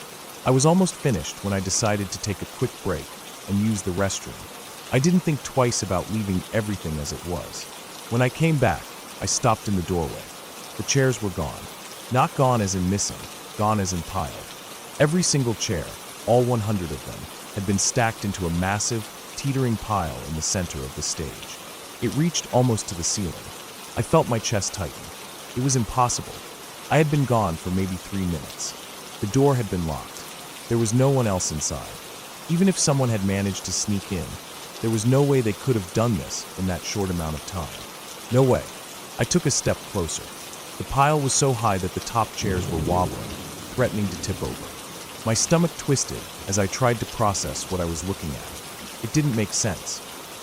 I was almost finished when I decided to take a quick break and use the restroom. I didn't think twice about leaving everything as it was. When I came back, I stopped in the doorway. The chairs were gone. Not gone as in missing, gone as in piled. Every single chair, all 100 of them, had been stacked into a massive, teetering pile in the center of the stage. It reached almost to the ceiling. I felt my chest tighten. It was impossible. I had been gone for maybe 3 minutes. The door had been locked. There was no one else inside. Even if someone had managed to sneak in, there was no way they could have done this in that short amount of time. No way. I took a step closer. The pile was so high that the top chairs were wobbling, threatening to tip over. My stomach twisted as I tried to process what I was looking at. It didn't make sense.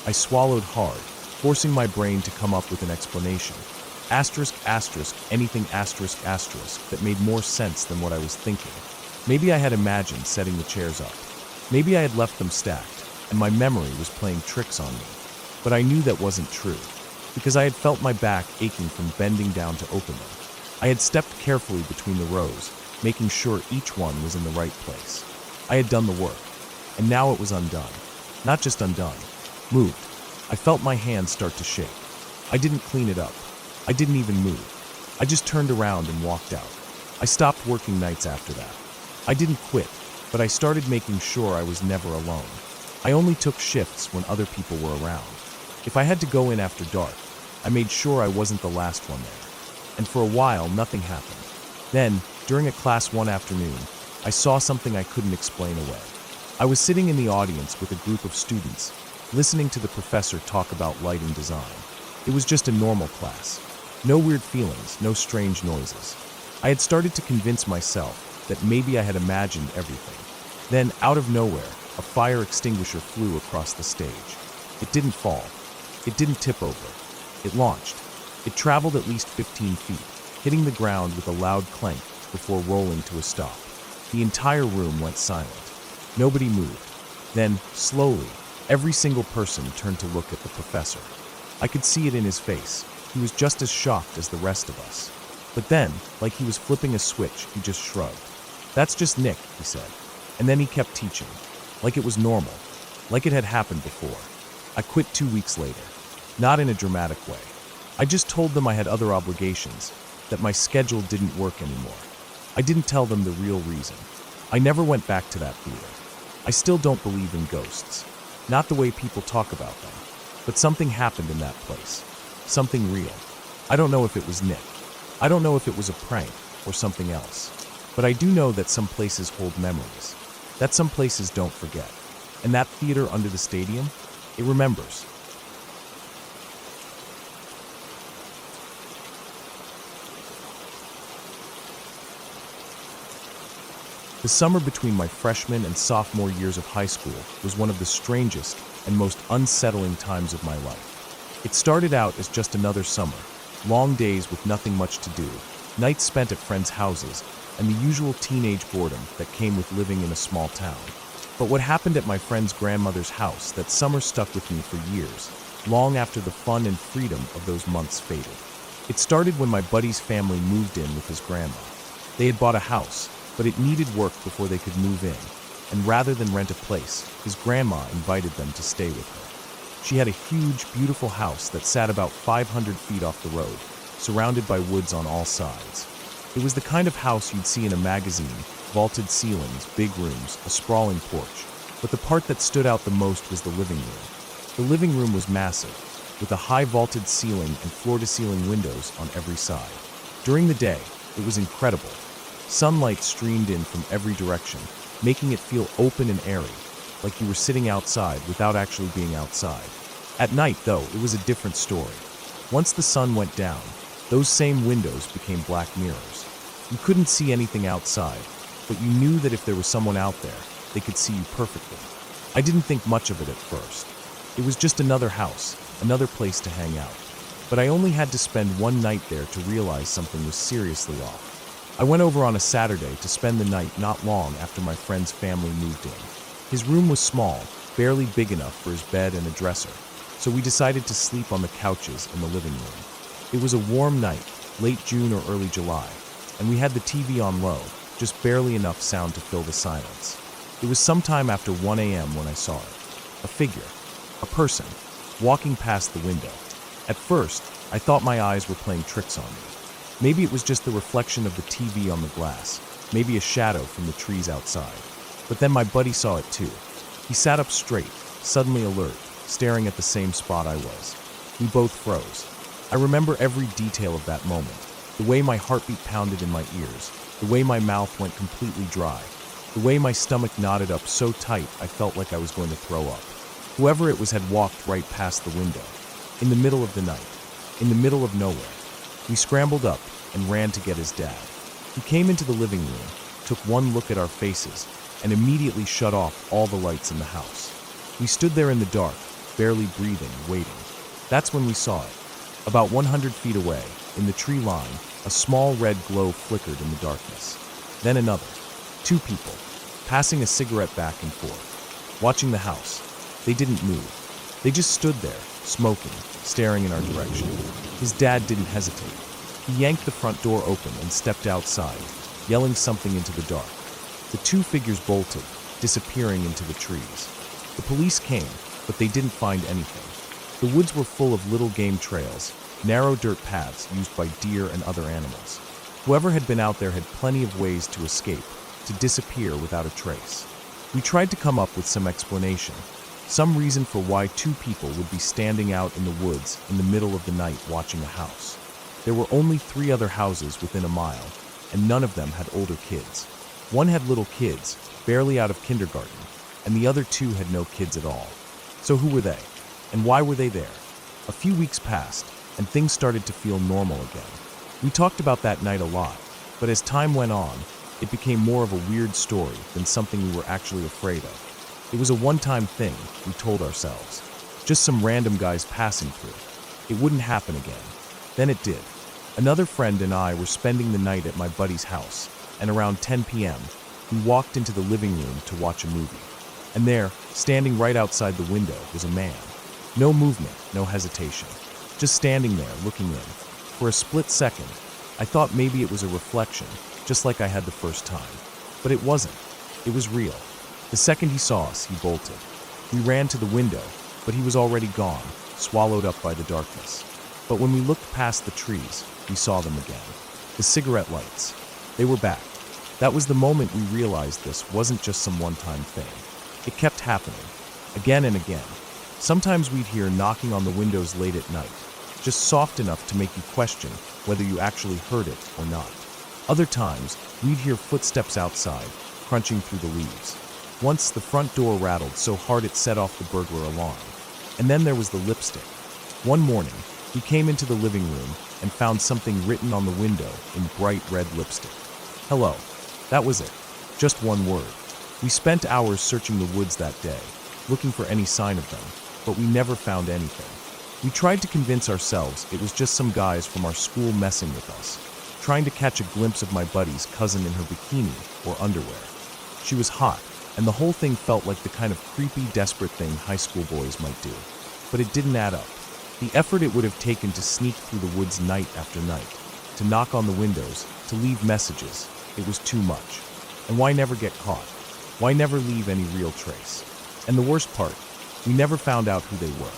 I swallowed hard, forcing my brain to come up with an explanation. Asterisk, asterisk, anything asterisk, asterisk that made more sense than what I was thinking. Maybe I had imagined setting the chairs up. Maybe I had left them stacked, and my memory was playing tricks on me. But I knew that wasn't true, because I had felt my back aching from bending down to open them. I had stepped carefully between the rows, making sure each one was in the right place. I had done the work, and now it was undone. Not just undone, moved. I felt my hands start to shake. I didn't clean it up. I didn't even move. I just turned around and walked out. I stopped working nights after that. I didn't quit, but I started making sure I was never alone. I only took shifts when other people were around. If I had to go in after dark, I made sure I wasn't the last one there. And for a while, nothing happened. Then, during a class one afternoon, I saw something I couldn't explain away. I was sitting in the audience with a group of students, listening to the professor talk about lighting design. It was just a normal class. No weird feelings, no strange noises. I had started to convince myself that maybe I had imagined everything. Then, out of nowhere, a fire extinguisher flew across the stage. It didn't fall. It didn't tip over. It launched. It traveled at least 15 feet, hitting the ground with a loud clank before rolling to a stop. The entire room went silent. Nobody moved. Then, slowly, every single person turned to look at the professor. I could see it in his face. He was just as shocked as the rest of us. But then, like he was flipping a switch, he just shrugged. "That's just Nick," he said. And then he kept teaching, like it was normal, like it had happened before. I quit 2 weeks later, not in a dramatic way. I just told them I had other obligations, that my schedule didn't work anymore. I didn't tell them the real reason. I never went back to that theater. I still don't believe in ghosts. Not the way people talk about them. But something happened in that place. Something real. I don't know if it was Nick. I don't know if it was a prank or something else. But I do know that some places hold memories. That some places don't forget. And that theater under the stadium, it remembers. The summer between my freshman and sophomore years of high school was one of the strangest and most unsettling times of my life. It started out as just another summer, long days with nothing much to do, nights spent at friends' houses, and the usual teenage boredom that came with living in a small town. But what happened at my friend's grandmother's house that summer stuck with me for years, long after the fun and freedom of those months faded. It started when my buddy's family moved in with his grandma. They had bought a house, but it needed work before they could move in, and rather than rent a place, his grandma invited them to stay with her. She had a huge, beautiful house that sat about 500 feet off the road, surrounded by woods on all sides. It was the kind of house you'd see in a magazine, vaulted ceilings, big rooms, a sprawling porch. But the part that stood out the most was the living room. The living room was massive, with a high vaulted ceiling and floor-to-ceiling windows on every side. During the day, it was incredible. Sunlight streamed in from every direction, making it feel open and airy, like you were sitting outside without actually being outside. At night, though, it was a different story. Once the sun went down, those same windows became black mirrors. You couldn't see anything outside, but you knew that if there was someone out there, they could see you perfectly. I didn't think much of it at first. It was just another house, another place to hang out. But I only had to spend one night there to realize something was seriously off. I went over on a Saturday to spend the night not long after my friend's family moved in. His room was small, barely big enough for his bed and a dresser, so we decided to sleep on the couches in the living room. It was a warm night, late June or early July, and we had the TV on low, just barely enough sound to fill the silence. It was sometime after 1 a.m. when I saw it. A figure, a person, walking past the window. At first, I thought my eyes were playing tricks on me. Maybe it was just the reflection of the TV on the glass, maybe a shadow from the trees outside. But then my buddy saw it too. He sat up straight, suddenly alert, staring at the same spot I was. We both froze. I remember every detail of that moment, the way my heartbeat pounded in my ears, the way my mouth went completely dry, the way my stomach knotted up so tight I felt like I was going to throw up. Whoever it was had walked right past the window, in the middle of the night, in the middle of nowhere. We scrambled up and ran to get his dad. He came into the living room, took one look at our faces, and immediately shut off all the lights in the house. We stood there in the dark, barely breathing, waiting. That's when we saw it. About 100 feet away, in the tree line, a small red glow flickered in the darkness. Then another. 2 people, passing a cigarette back and forth, watching the house. They didn't move. They just stood there, smoking, staring in our direction. His dad didn't hesitate. He yanked the front door open and stepped outside, yelling something into the dark. The 2 figures bolted, disappearing into the trees. The police came, but they didn't find anything. The woods were full of little game trails, narrow dirt paths used by deer and other animals. Whoever had been out there had plenty of ways to escape, to disappear without a trace. We tried to come up with some explanation, some reason for why two people would be standing out in the woods in the middle of the night watching a house. There were only 3 other houses within a mile, and none of them had older kids. One had little kids, barely out of kindergarten, and the other 2 had no kids at all. So who were they? And why were they there? A few weeks passed, and things started to feel normal again. We talked about that night a lot, but as time went on, it became more of a weird story than something we were actually afraid of. It was a one-time thing, we told ourselves. Just some random guys passing through. It wouldn't happen again. Then it did. Another friend and I were spending the night at my buddy's house, and around 10 p.m., we walked into the living room to watch a movie. And there, standing right outside the window, was a man. No movement, no hesitation. Just standing there, looking in. For a split second, I thought maybe it was a reflection, just like I had the first time. But it wasn't. It was real. The second he saw us, he bolted. We ran to the window, but he was already gone, swallowed up by the darkness. But when we looked past the trees, we saw them again. The cigarette lights. They were back. That was the moment we realized this wasn't just some one-time thing. It kept happening, again and again. Sometimes we'd hear knocking on the windows late at night, just soft enough to make you question whether you actually heard it or not. Other times, we'd hear footsteps outside, crunching through the leaves. Once, the front door rattled so hard it set off the burglar alarm. And then there was the lipstick. One morning, we came into the living room and found something written on the window in bright red lipstick. Hello. That was it. Just one word. We spent hours searching the woods that day, looking for any sign of them, but we never found anything. We tried to convince ourselves it was just some guys from our school messing with us, trying to catch a glimpse of my buddy's cousin in her bikini or underwear. She was hot, and the whole thing felt like the kind of creepy, desperate thing high school boys might do. But it didn't add up. The effort it would have taken to sneak through the woods night after night, to knock on the windows, to leave messages, it was too much. And why never get caught? Why never leave any real trace? And the worst part, we never found out who they were.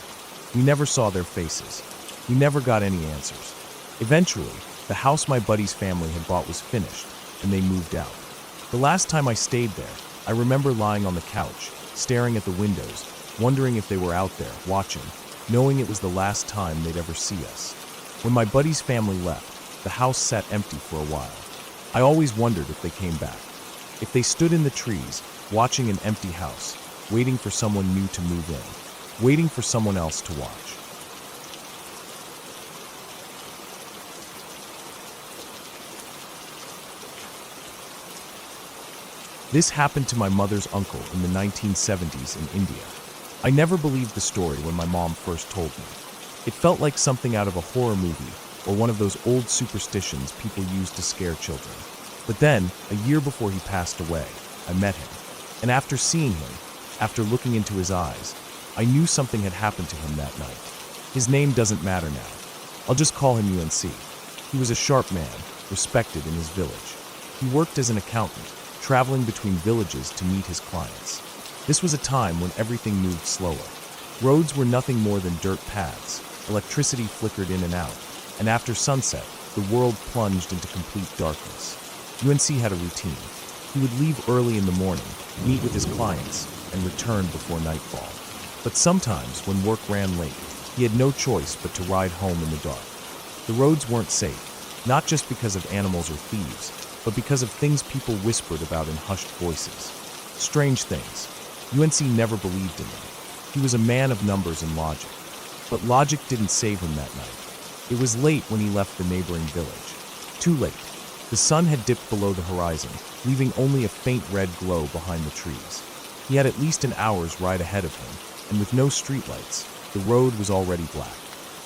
We never saw their faces. We never got any answers. Eventually, the house my buddy's family had bought was finished, and they moved out. The last time I stayed there, I remember lying on the couch, staring at the windows, wondering if they were out there, watching, knowing it was the last time they'd ever see us. When my buddy's family left, the house sat empty for a while. I always wondered if they came back. If they stood in the trees, watching an empty house, waiting for someone new to move in, waiting for someone else to watch. This happened to my mother's uncle in the 1970s in India. I never believed the story when my mom first told me. It felt like something out of a horror movie or one of those old superstitions people use to scare children. But then, a year before he passed away, I met him. And after seeing him, after looking into his eyes, I knew something had happened to him that night. His name doesn't matter now. I'll just call him UNC. He was a sharp man, respected in his village. He worked as an accountant, traveling between villages to meet his clients. This was a time when everything moved slower. Roads were nothing more than dirt paths, electricity flickered in and out, and after sunset, the world plunged into complete darkness. UNC had a routine. He would leave early in the morning, meet with his clients, and return before nightfall. But sometimes, when work ran late, he had no choice but to ride home in the dark. The roads weren't safe, not just because of animals or thieves, but because of things people whispered about in hushed voices. Strange things. UNC never believed in them. He was a man of numbers and logic. But logic didn't save him that night. It was late when he left the neighboring village. Too late. The sun had dipped below the horizon, leaving only a faint red glow behind the trees. He had at least an hour's ride ahead of him, and with no streetlights, the road was already black.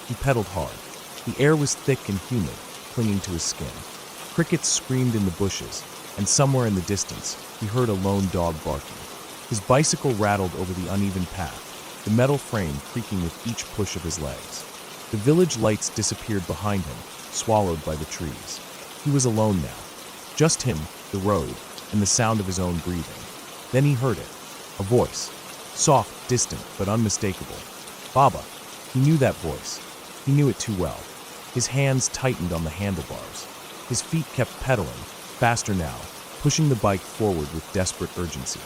He pedaled hard. The air was thick and humid, clinging to his skin. Crickets screamed in the bushes, and somewhere in the distance, he heard a lone dog barking. His bicycle rattled over the uneven path, the metal frame creaking with each push of his legs. The village lights disappeared behind him, swallowed by the trees. He was alone now. Just him, the road, and the sound of his own breathing. Then he heard it. A voice. Soft, distant, but unmistakable. Baba. He knew that voice. He knew it too well. His hands tightened on the handlebars. His feet kept pedaling, faster now, pushing the bike forward with desperate urgency.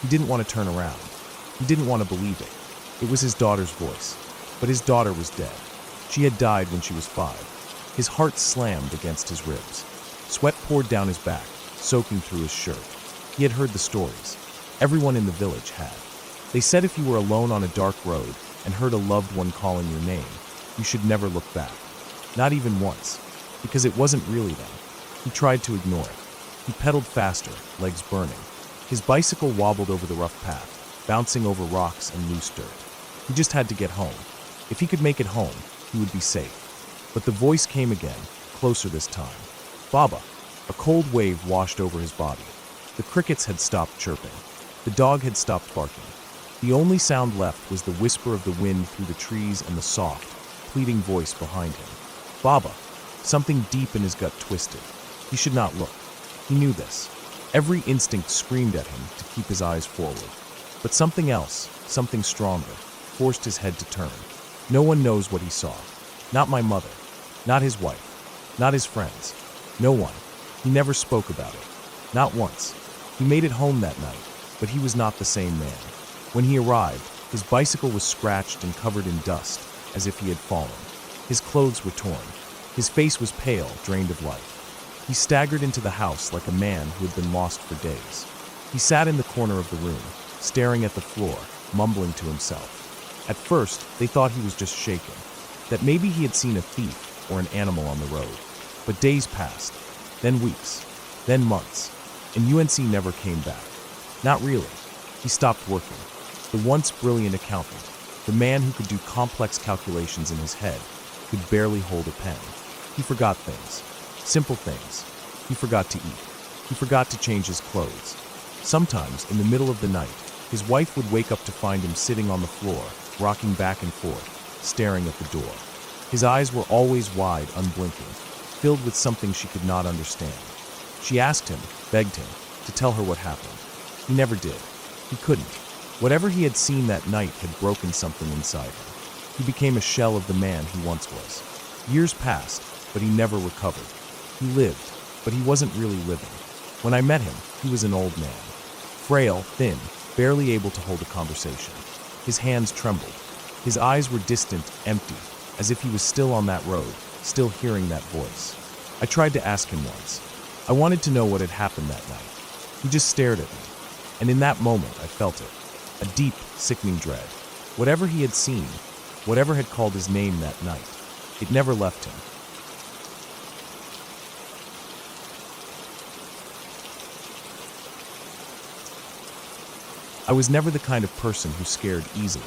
He didn't want to turn around. He didn't want to believe it. It was his daughter's voice. But his daughter was dead. She had died when she was 5. His heart slammed against his ribs. Sweat poured down his back, soaking through his shirt. He had heard the stories. Everyone in the village had. They said if you were alone on a dark road and heard a loved one calling your name, you should never look back. Not even once. Because it wasn't really them. He tried to ignore it. He pedaled faster, legs burning. His bicycle wobbled over the rough path, bouncing over rocks and loose dirt. He just had to get home. If he could make it home, he would be safe. But the voice came again, closer this time. Baba. A cold wave washed over his body. The crickets had stopped chirping. The dog had stopped barking. The only sound left was the whisper of the wind through the trees and the soft, pleading voice behind him. Baba. Something deep in his gut twisted. He should not look. He knew this. Every instinct screamed at him to keep his eyes forward. But something else, something stronger, forced his head to turn. No one knows what he saw. Not my mother. Not his wife. Not his friends. No one. He never spoke about it. Not once. He made it home that night, but he was not the same man. When he arrived, his bicycle was scratched and covered in dust, as if he had fallen. His clothes were torn. His face was pale, drained of life. He staggered into the house like a man who had been lost for days. He sat in the corner of the room, staring at the floor, mumbling to himself. At first, they thought he was just shaken, that maybe he had seen a thief or an animal on the road. But days passed, then weeks, then months, and UNC never came back. Not really. He stopped working. The once brilliant accountant, the man who could do complex calculations in his head, could barely hold a pen. He forgot things. Simple things. He forgot to eat. He forgot to change his clothes. Sometimes, in the middle of the night, his wife would wake up to find him sitting on the floor, rocking back and forth, staring at the door. His eyes were always wide, unblinking, filled with something she could not understand. She asked him, begged him, to tell her what happened. He never did. He couldn't. Whatever he had seen that night had broken something inside him. He became a shell of the man he once was. Years passed, but he never recovered. He lived, but he wasn't really living. When I met him, he was an old man. Frail, thin, barely able to hold a conversation. His hands trembled. His eyes were distant, empty, as if he was still on that road, still hearing that voice. I tried to ask him once. I wanted to know what had happened that night. He just stared at me, and in that moment I felt it. A deep, sickening dread. Whatever he had seen, whatever had called his name that night, it never left him. I was never the kind of person who scared easily.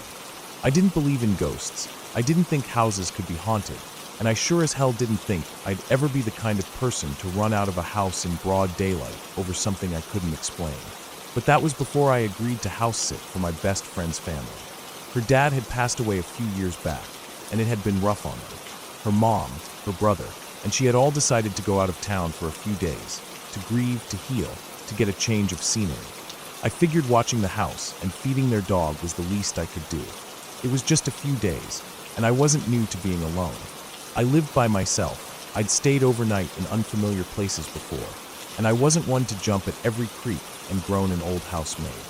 I didn't believe in ghosts. I didn't think houses could be haunted. And I sure as hell didn't think I'd ever be the kind of person to run out of a house in broad daylight over something I couldn't explain. But that was before I agreed to house sit for my best friend's family. Her dad had passed away a few years back, and it had been rough on her. Her mom, her brother, and she had all decided to go out of town for a few days, to grieve, to heal, to get a change of scenery. I figured watching the house and feeding their dog was the least I could do. It was just a few days, and I wasn't new to being alone. I lived by myself. I'd stayed overnight in unfamiliar places before, and I wasn't one to jump at every creek and groan an old housemaid.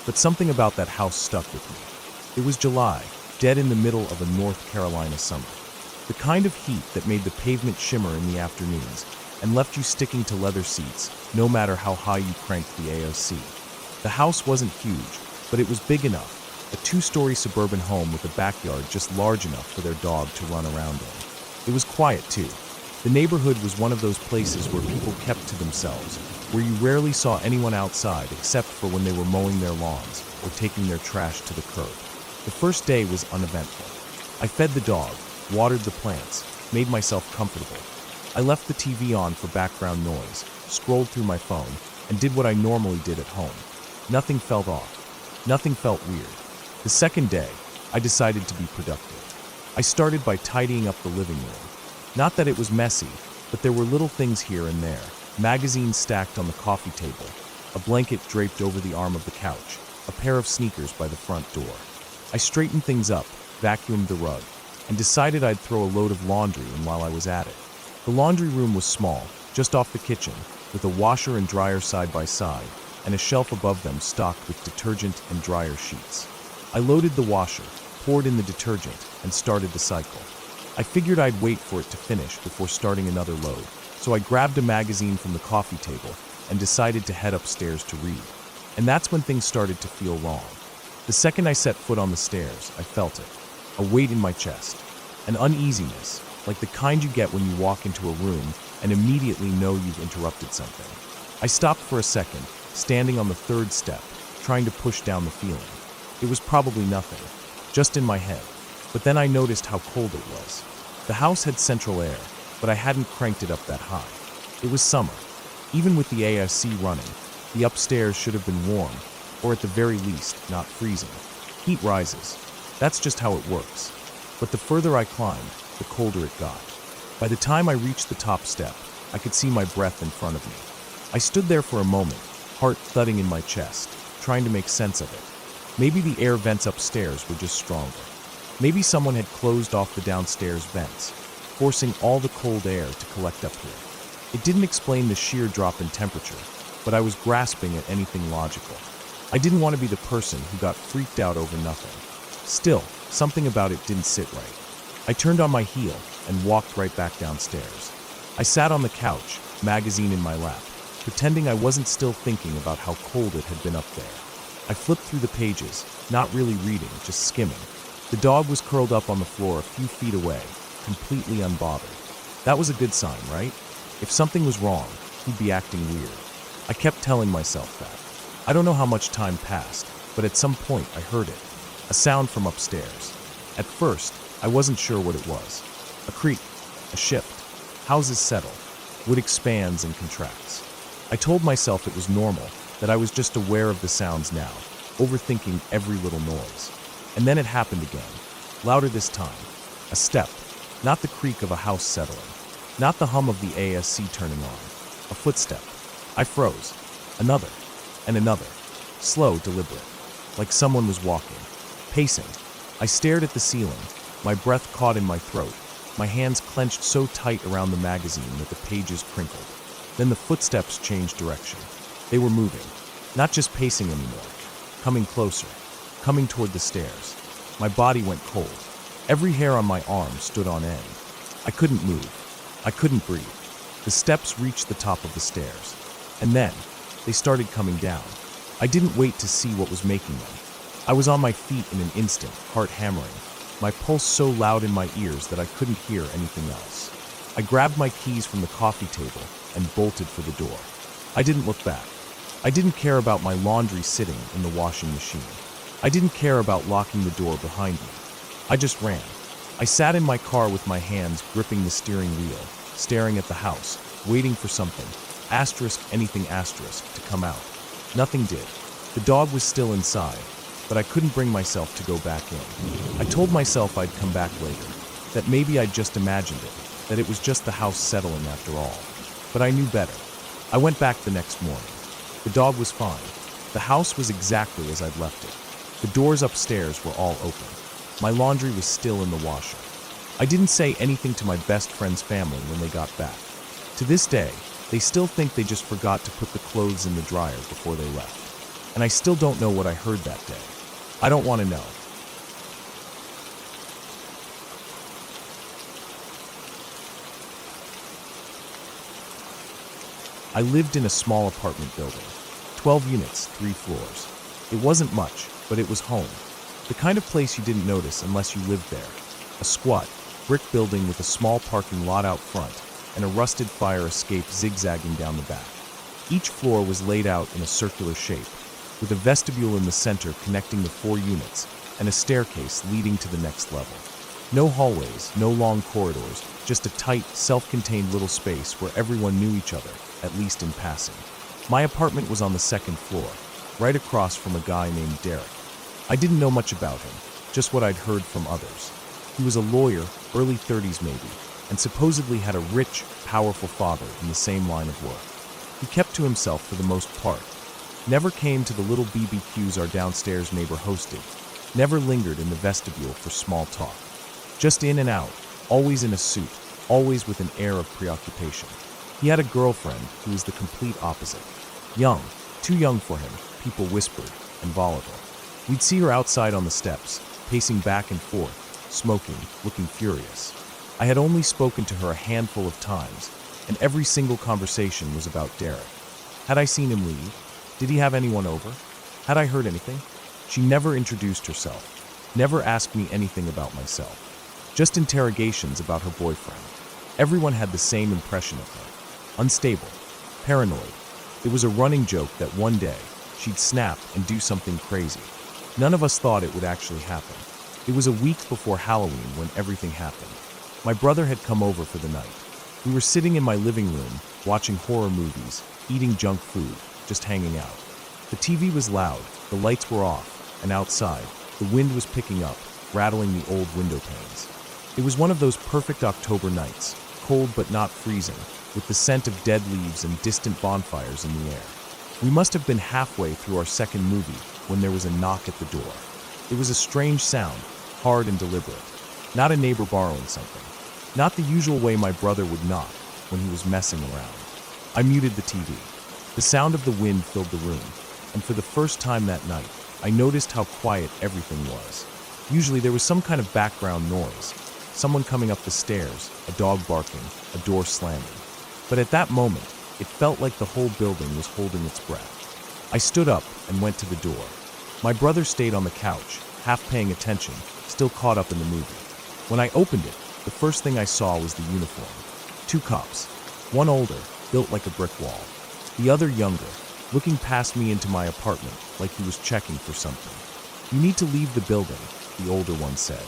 But something about that house stuck with me. It was July, dead in the middle of a North Carolina summer. The kind of heat that made the pavement shimmer in the afternoons and left you sticking to leather seats, no matter how high you cranked the AOC. The house wasn't huge, but it was big enough. A 2-story suburban home with a backyard just large enough for their dog to run around in. It was quiet, too. The neighborhood was one of those places where people kept to themselves, where you rarely saw anyone outside except for when they were mowing their lawns or taking their trash to the curb. The first day was uneventful. I fed the dog, watered the plants, made myself comfortable. I left the TV on for background noise, scrolled through my phone, and did what I normally did at home. Nothing felt off. Nothing felt weird. The second day, I decided to be productive. I started by tidying up the living room. Not that it was messy, but there were little things here and there. Magazines stacked on the coffee table, a blanket draped over the arm of the couch, a pair of sneakers by the front door. I straightened things up, vacuumed the rug, and decided I'd throw a load of laundry in while I was at it. The laundry room was small, just off the kitchen, with a washer and dryer side by side, and a shelf above them stocked with detergent and dryer sheets. I loaded the washer, poured in the detergent, and started the cycle. I figured I'd wait for it to finish before starting another load, so I grabbed a magazine from the coffee table and decided to head upstairs to read. And that's when things started to feel wrong. The second I set foot on the stairs, I felt it. A weight in my chest. An uneasiness, like the kind you get when you walk into a room and immediately know you've interrupted something. I stopped for a second, standing on the third step, trying to push down the feeling. It was probably nothing, just in my head. But then I noticed how cold it was. The house had central air, but I hadn't cranked it up that high. It was summer. Even with the AC running, the upstairs should have been warm, or at the very least, not freezing. Heat rises. That's just how it works. But the further I climbed, the colder it got. By the time I reached the top step, I could see my breath in front of me. I stood there for a moment, heart thudding in my chest, trying to make sense of it. Maybe the air vents upstairs were just stronger. Maybe someone had closed off the downstairs vents, forcing all the cold air to collect up here. It didn't explain the sheer drop in temperature, but I was grasping at anything logical. I didn't want to be the person who got freaked out over nothing. Still, something about it didn't sit right. I turned on my heel and walked right back downstairs. I sat on the couch, magazine in my lap, pretending I wasn't still thinking about how cold it had been up there. I flipped through the pages, not really reading, just skimming. The dog was curled up on the floor a few feet away, completely unbothered. That was a good sign, right? If something was wrong, he'd be acting weird. I kept telling myself that. I don't know how much time passed, but at some point I heard it. A sound from upstairs. At first, I wasn't sure what it was. A creak, a shift. Houses settle. Wood expands and contracts. I told myself it was normal, that I was just aware of the sounds now, overthinking every little noise. And then it happened again. Louder this time. A step. Not the creak of a house settling. Not the hum of the AC turning on. A footstep. I froze. Another. And another. Slow, deliberate. Like someone was walking. Pacing. I stared at the ceiling, my breath caught in my throat, my hands clenched so tight around the magazine that the pages crinkled. Then the footsteps changed direction. They were moving, not just pacing anymore, coming closer, coming toward the stairs. My body went cold. Every hair on my arm stood on end. I couldn't move. I couldn't breathe. The steps reached the top of the stairs. And then, they started coming down. I didn't wait to see what was making them. I was on my feet in an instant, heart hammering, my pulse so loud in my ears that I couldn't hear anything else. I grabbed my keys from the coffee table and bolted for the door. I didn't look back. I didn't care about my laundry sitting in the washing machine. I didn't care about locking the door behind me. I just ran. I sat in my car with my hands gripping the steering wheel, staring at the house, waiting for something, anything to come out. Nothing did. The dog was still inside, but I couldn't bring myself to go back in. I told myself I'd come back later, that maybe I'd just imagined it, that it was just the house settling after all. But I knew better. I went back the next morning. The dog was fine. The house was exactly as I'd left it. The doors upstairs were all open. My laundry was still in the washer. I didn't say anything to my best friend's family when they got back. To this day, they still think they just forgot to put the clothes in the dryer before they left. And I still don't know what I heard that day. I don't want to know. I lived in a small apartment building. 12 units, 3 floors. It wasn't much, but it was home. The kind of place you didn't notice unless you lived there. A squat, brick building with a small parking lot out front and a rusted fire escape zigzagging down the back. Each floor was laid out in a circular shape, with a vestibule in the center connecting the 4 units and a staircase leading to the next level. No hallways, no long corridors, just a tight, self-contained little space where everyone knew each other, at least in passing. My apartment was on the 2nd floor, right across from a guy named Derek. I didn't know much about him, just what I'd heard from others. He was a lawyer, early 30s maybe, and supposedly had a rich, powerful father in the same line of work. He kept to himself for the most part, never came to the little BBQs our downstairs neighbor hosted, never lingered in the vestibule for small talk. Just in and out, always in a suit, always with an air of preoccupation. He had a girlfriend who was the complete opposite. Young, too young for him, people whispered, and volatile. We'd see her outside on the steps, pacing back and forth, smoking, looking furious. I had only spoken to her a handful of times, and every single conversation was about Derek. Had I seen him leave? Did he have anyone over? Had I heard anything? She never introduced herself, never asked me anything about myself. Just interrogations about her boyfriend. Everyone had the same impression of her. Unstable, paranoid. It was a running joke that one day, she'd snap and do something crazy. None of us thought it would actually happen. It was a week before Halloween when everything happened. My brother had come over for the night. We were sitting in my living room, watching horror movies, eating junk food, just hanging out. The TV was loud, the lights were off, and outside, the wind was picking up, rattling the old window panes. It was one of those perfect October nights, cold but not freezing, with the scent of dead leaves and distant bonfires in the air. We must have been halfway through our second movie when there was a knock at the door. It was a strange sound, hard and deliberate. Not a neighbor borrowing something. Not the usual way my brother would knock when he was messing around. I muted the TV. The sound of the wind filled the room, and for the first time that night, I noticed how quiet everything was. Usually there was some kind of background noise, someone coming up the stairs, a dog barking, a door slamming. But at that moment, it felt like the whole building was holding its breath. I stood up and went to the door. My brother stayed on the couch, half paying attention, still caught up in the movie. When I opened it, the first thing I saw was the uniform. 2 cops. One older, built like a brick wall. The other younger, looking past me into my apartment like he was checking for something. "You need to leave the building," the older one said.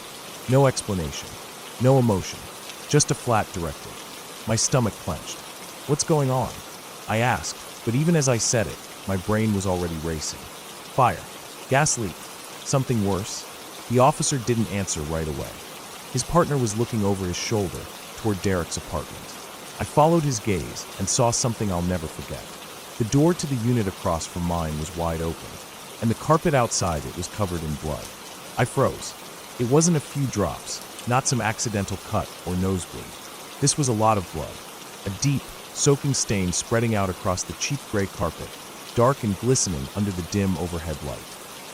No explanation. No emotion. Just a flat directive. My stomach clenched. "What's going on?" I asked, but even as I said it, my brain was already racing. Fire. Gas leak. Something worse? The officer didn't answer right away. His partner was looking over his shoulder toward Derek's apartment. I followed his gaze and saw something I'll never forget. The door to the unit across from mine was wide open, and the carpet outside it was covered in blood. I froze. It wasn't a few drops, not some accidental cut or nosebleed. This was a lot of blood. A deep, soaking stain spreading out across the cheap gray carpet, dark and glistening under the dim overhead light.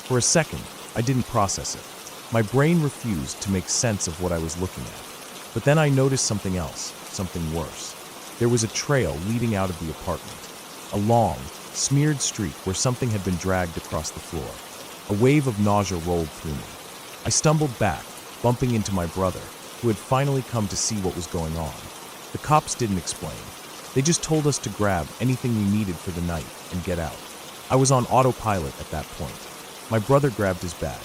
For a second, I didn't process it. My brain refused to make sense of what I was looking at. But then I noticed something else, something worse. There was a trail leading out of the apartment. A long, smeared streak where something had been dragged across the floor. A wave of nausea rolled through me. I stumbled back, bumping into my brother, who had finally come to see what was going on. The cops didn't explain. They just told us to grab anything we needed for the night and get out. I was on autopilot at that point. My brother grabbed his bag.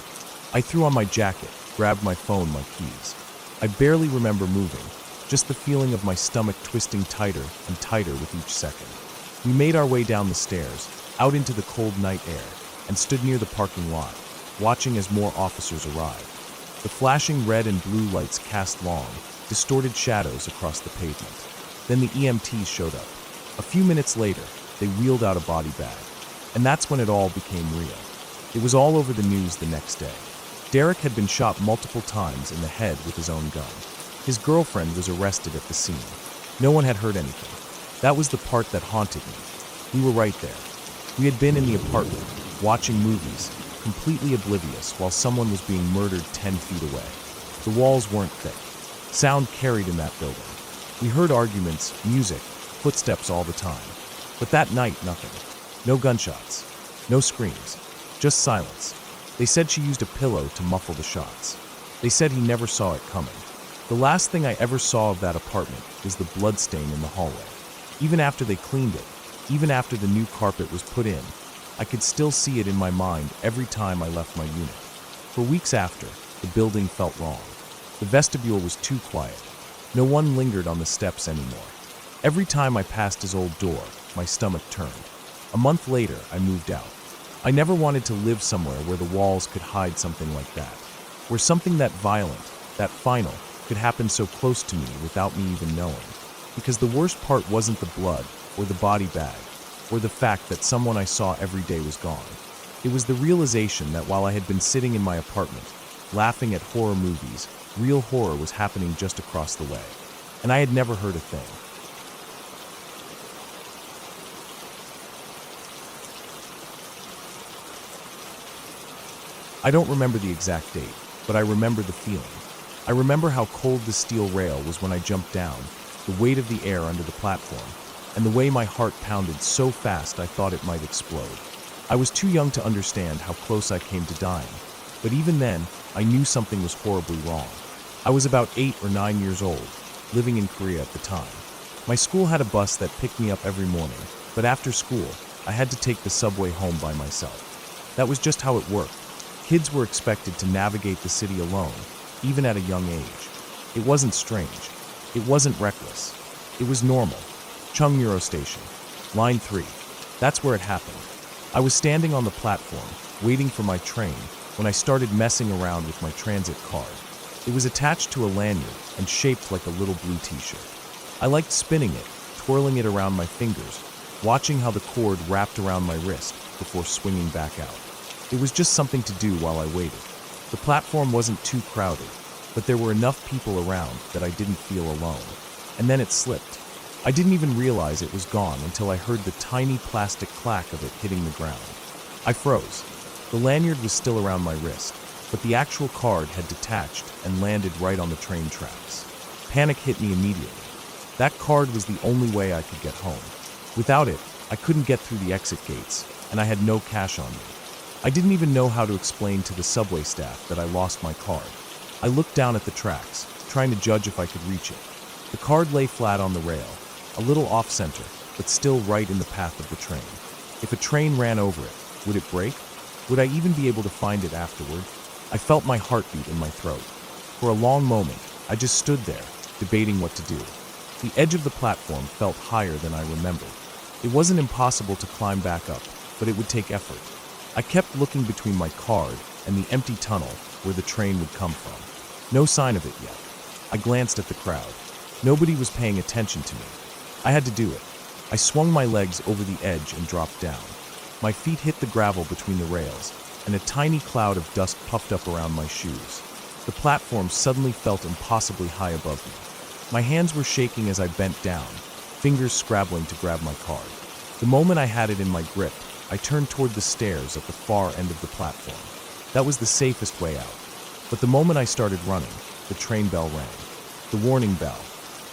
I threw on my jacket, grabbed my phone, my keys. I barely remember moving, just the feeling of my stomach twisting tighter and tighter with each second. We made our way down the stairs, out into the cold night air, and stood near the parking lot, watching as more officers arrived. The flashing red and blue lights cast long, distorted shadows across the pavement. Then the EMTs showed up. A few minutes later, they wheeled out a body bag. And that's when it all became real. It was all over the news the next day. Derek had been shot multiple times in the head with his own gun. His girlfriend was arrested at the scene. No one had heard anything. That was the part that haunted me. We were right there. We had been in the apartment, watching movies, completely oblivious while someone was being murdered 10 feet away. The walls weren't thick. Sound carried in that building. We heard arguments, music, footsteps all the time. But that night, nothing. No gunshots. No screams. Just silence. They said she used a pillow to muffle the shots. They said he never saw it coming. The last thing I ever saw of that apartment was the bloodstain in the hallway. Even after they cleaned it, even after the new carpet was put in, I could still see it in my mind every time I left my unit. For weeks after, the building felt wrong. The vestibule was too quiet. No one lingered on the steps anymore. Every time I passed his old door, my stomach turned. A month later, I moved out. I never wanted to live somewhere where the walls could hide something like that, where something that violent, that final, could happen so close to me without me even knowing. Because the worst part wasn't the blood, or the body bag, or the fact that someone I saw every day was gone. It was the realization that while I had been sitting in my apartment, laughing at horror movies, real horror was happening just across the way. And I had never heard a thing. I don't remember the exact date, but I remember the feeling. I remember how cold the steel rail was when I jumped down, the weight of the air under the platform, and the way my heart pounded so fast I thought it might explode. I was too young to understand how close I came to dying, but even then, I knew something was horribly wrong. I was about 8 or 9 years old, living in Korea at the time. My school had a bus that picked me up every morning, but after school, I had to take the subway home by myself. That was just how it worked. Kids were expected to navigate the city alone, even at a young age. It wasn't strange. It wasn't reckless. It was normal. Chungmuro Station, Line 3. That's where it happened. I was standing on the platform, waiting for my train, when I started messing around with my transit card. It was attached to a lanyard and shaped like a little blue t-shirt. I liked spinning it, twirling it around my fingers, watching how the cord wrapped around my wrist before swinging back out. It was just something to do while I waited. The platform wasn't too crowded, but there were enough people around that I didn't feel alone. And then it slipped. I didn't even realize it was gone until I heard the tiny plastic clack of it hitting the ground. I froze. The lanyard was still around my wrist, but the actual card had detached and landed right on the train tracks. Panic hit me immediately. That card was the only way I could get home. Without it, I couldn't get through the exit gates, and I had no cash on me. I didn't even know how to explain to the subway staff that I lost my card. I looked down at the tracks, trying to judge if I could reach it. The card lay flat on the rail, a little off-center, but still right in the path of the train. If a train ran over it, would it break? Would I even be able to find it afterward? I felt my heartbeat in my throat. For a long moment, I just stood there, debating what to do. The edge of the platform felt higher than I remembered. It wasn't impossible to climb back up, but it would take effort. I kept looking between my card and the empty tunnel where the train would come from. No sign of it yet. I glanced at the crowd. Nobody was paying attention to me. I had to do it. I swung my legs over the edge and dropped down. My feet hit the gravel between the rails, and a tiny cloud of dust puffed up around my shoes. The platform suddenly felt impossibly high above me. My hands were shaking as I bent down, fingers scrabbling to grab my card. The moment I had it in my grip, I turned toward the stairs at the far end of the platform. That was the safest way out. But the moment I started running, the train bell rang. The warning bell.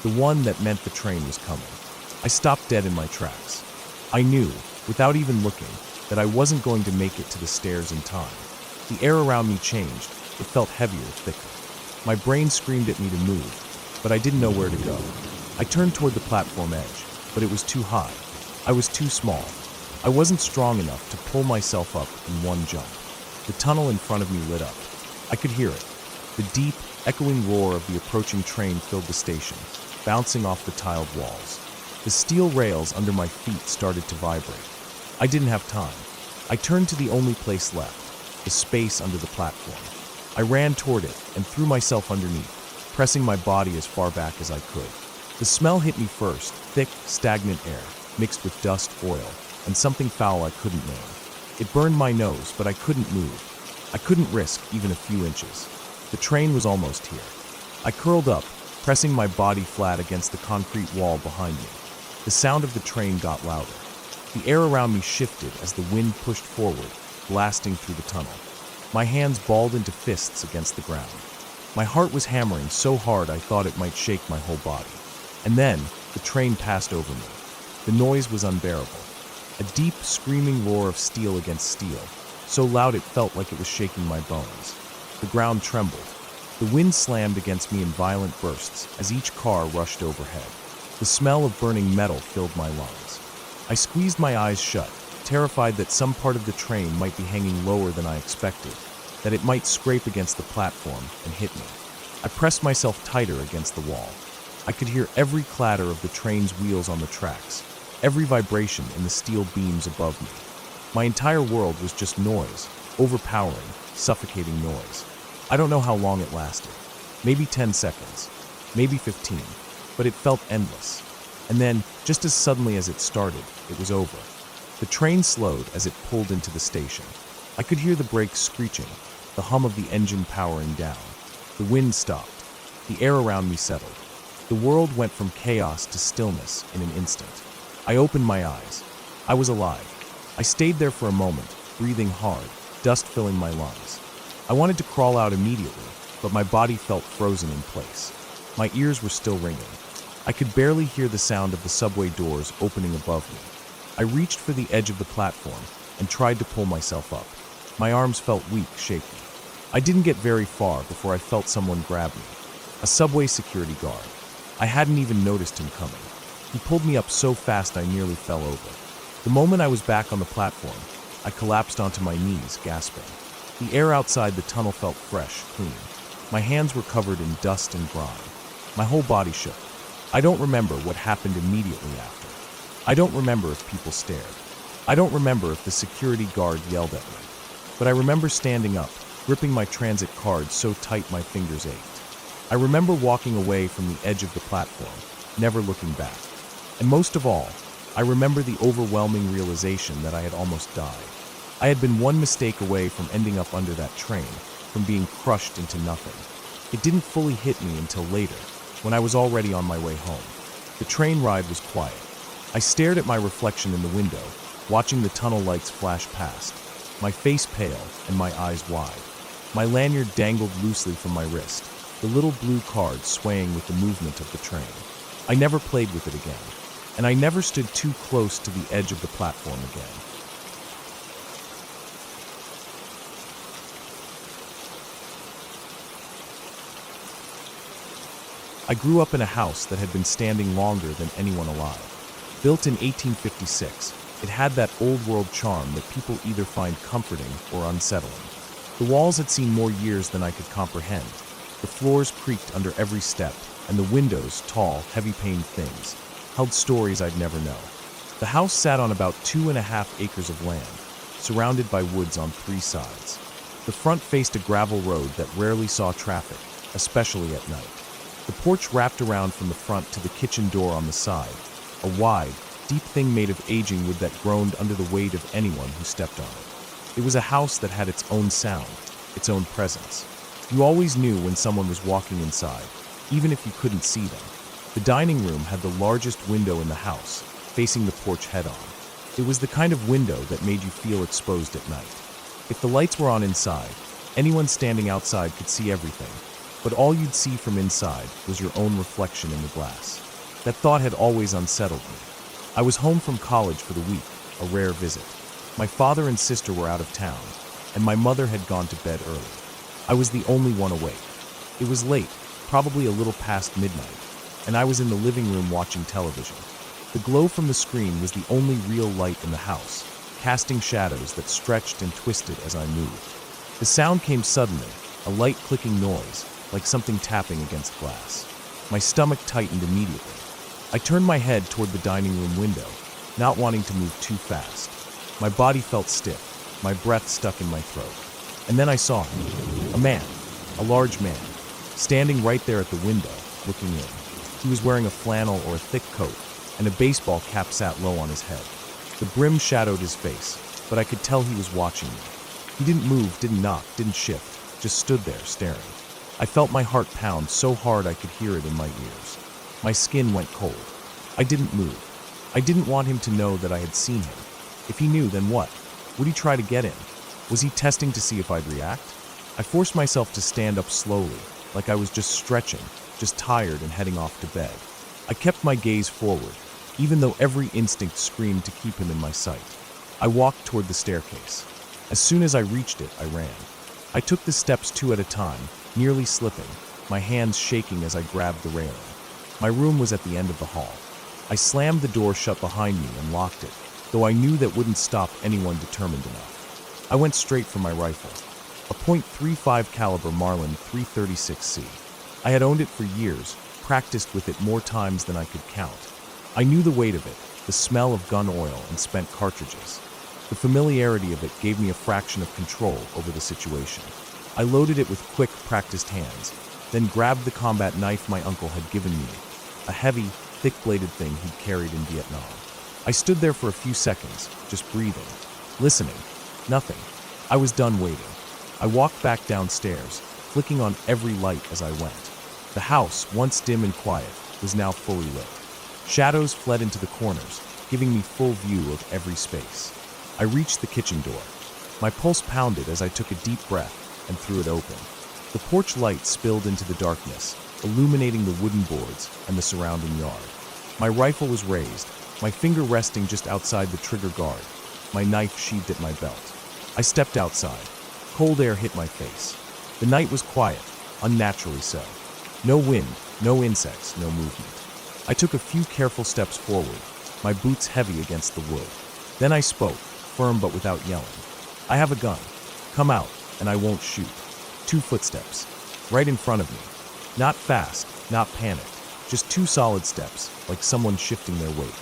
The one that meant the train was coming. I stopped dead in my tracks. I knew, without even looking, that I wasn't going to make it to the stairs in time. The air around me changed. It felt heavier, thicker. My brain screamed at me to move, but I didn't know where to go. I turned toward the platform edge, but it was too high. I was too small. I wasn't strong enough to pull myself up in one jump. The tunnel in front of me lit up. I could hear it. The deep, echoing roar of the approaching train filled the station, bouncing off the tiled walls. The steel rails under my feet started to vibrate. I didn't have time. I turned to the only place left, the space under the platform. I ran toward it and threw myself underneath, pressing my body as far back as I could. The smell hit me first, thick, stagnant air, mixed with dust, oil, and something foul I couldn't name. It burned my nose, but I couldn't move. I couldn't risk even a few inches. The train was almost here. I curled up, pressing my body flat against the concrete wall behind me. The sound of the train got louder. The air around me shifted as the wind pushed forward, blasting through the tunnel. My hands balled into fists against the ground. My heart was hammering so hard I thought it might shake my whole body. And then, the train passed over me. The noise was unbearable. A deep, screaming roar of steel against steel, so loud it felt like it was shaking my bones. The ground trembled. The wind slammed against me in violent bursts as each car rushed overhead. The smell of burning metal filled my lungs. I squeezed my eyes shut, terrified that some part of the train might be hanging lower than I expected, that it might scrape against the platform and hit me. I pressed myself tighter against the wall. I could hear every clatter of the train's wheels on the tracks, every vibration in the steel beams above me. My entire world was just noise, overpowering, suffocating noise. I don't know how long it lasted. Maybe 10 seconds, maybe 15, but it felt endless. And then, just as suddenly as it started, it was over. The train slowed as it pulled into the station. I could hear the brakes screeching, the hum of the engine powering down. The wind stopped. The air around me settled. The world went from chaos to stillness in an instant. I opened my eyes. I was alive. I stayed there for a moment, breathing hard, dust filling my lungs. I wanted to crawl out immediately, but my body felt frozen in place. My ears were still ringing. I could barely hear the sound of the subway doors opening above me. I reached for the edge of the platform and tried to pull myself up. My arms felt weak, shaky. I didn't get very far before I felt someone grab me. A subway security guard. I hadn't even noticed him coming. He pulled me up so fast I nearly fell over. The moment I was back on the platform, I collapsed onto my knees, gasping. The air outside the tunnel felt fresh, clean. My hands were covered in dust and grime. My whole body shook. I don't remember what happened immediately after. I don't remember if people stared. I don't remember if the security guard yelled at me. But I remember standing up, gripping my transit card so tight my fingers ached. I remember walking away from the edge of the platform, never looking back. And most of all, I remember the overwhelming realization that I had almost died. I had been one mistake away from ending up under that train, from being crushed into nothing. It didn't fully hit me until later, when I was already on my way home. The train ride was quiet. I stared at my reflection in the window, watching the tunnel lights flash past, my face pale and my eyes wide. My lanyard dangled loosely from my wrist, the little blue card swaying with the movement of the train. I never played with it again, and I never stood too close to the edge of the platform again. I grew up in a house that had been standing longer than anyone alive. Built in 1856, it had that old-world charm that people either find comforting or unsettling. The walls had seen more years than I could comprehend. The floors creaked under every step, and the windows, tall, heavy-paned things, held stories I'd never know. The house sat on about 2.5 acres of land, surrounded by woods on 3 sides. The front faced a gravel road that rarely saw traffic, especially at night. The porch wrapped around from the front to the kitchen door on the side, a wide, deep thing made of aging wood that groaned under the weight of anyone who stepped on it. It was a house that had its own sound, its own presence. You always knew when someone was walking inside, even if you couldn't see them. The dining room had the largest window in the house, facing the porch head-on. It was the kind of window that made you feel exposed at night. If the lights were on inside, anyone standing outside could see everything, but all you'd see from inside was your own reflection in the glass. That thought had always unsettled me. I was home from college for the week, a rare visit. My father and sister were out of town, and my mother had gone to bed early. I was the only one awake. It was late, probably a little past midnight, and I was in the living room watching television. The glow from the screen was the only real light in the house, casting shadows that stretched and twisted as I moved. The sound came suddenly, a light clicking noise, like something tapping against glass. My stomach tightened immediately. I turned my head toward the dining room window, not wanting to move too fast. My body felt stiff, my breath stuck in my throat. And then I saw him. A man, a large man, standing right there at the window, looking in. He was wearing a flannel or a thick coat, and a baseball cap sat low on his head. The brim shadowed his face, but I could tell he was watching me. He didn't move, didn't knock, didn't shift, just stood there, staring. I felt my heart pound so hard I could hear it in my ears. My skin went cold. I didn't move. I didn't want him to know that I had seen him. If he knew, then what? Would he try to get in? Was he testing to see if I'd react? I forced myself to stand up slowly, like I was just stretching, just tired and heading off to bed. I kept my gaze forward, even though every instinct screamed to keep him in my sight. I walked toward the staircase. As soon as I reached it, I ran. I took the steps 2 at a time, nearly slipping, my hands shaking as I grabbed the railing. My room was at the end of the hall. I slammed the door shut behind me and locked it, though I knew that wouldn't stop anyone determined enough. I went straight for my rifle, a .35 caliber Marlin 336C. I had owned it for years, practiced with it more times than I could count. I knew the weight of it, the smell of gun oil and spent cartridges. The familiarity of it gave me a fraction of control over the situation. I loaded it with quick, practiced hands, then grabbed the combat knife my uncle had given me, a heavy, thick-bladed thing he'd carried in Vietnam. I stood there for a few seconds, just breathing, listening. Nothing. I was done waiting. I walked back downstairs, flicking on every light as I went. The house, once dim and quiet, was now fully lit. Shadows fled into the corners, giving me full view of every space. I reached the kitchen door. My pulse pounded as I took a deep breath, and threw it open. The porch light spilled into the darkness, illuminating the wooden boards and the surrounding yard. My rifle was raised, my finger resting just outside the trigger guard, my knife sheathed at my belt. I stepped outside. Cold air hit my face. The night was quiet, unnaturally so. No wind, no insects, no movement. I took a few careful steps forward, my boots heavy against the wood. Then I spoke, firm but without yelling. "I have a gun. Come out, and I won't shoot." 2 footsteps, right in front of me. Not fast, not panicked, just 2 solid steps, like someone shifting their weight.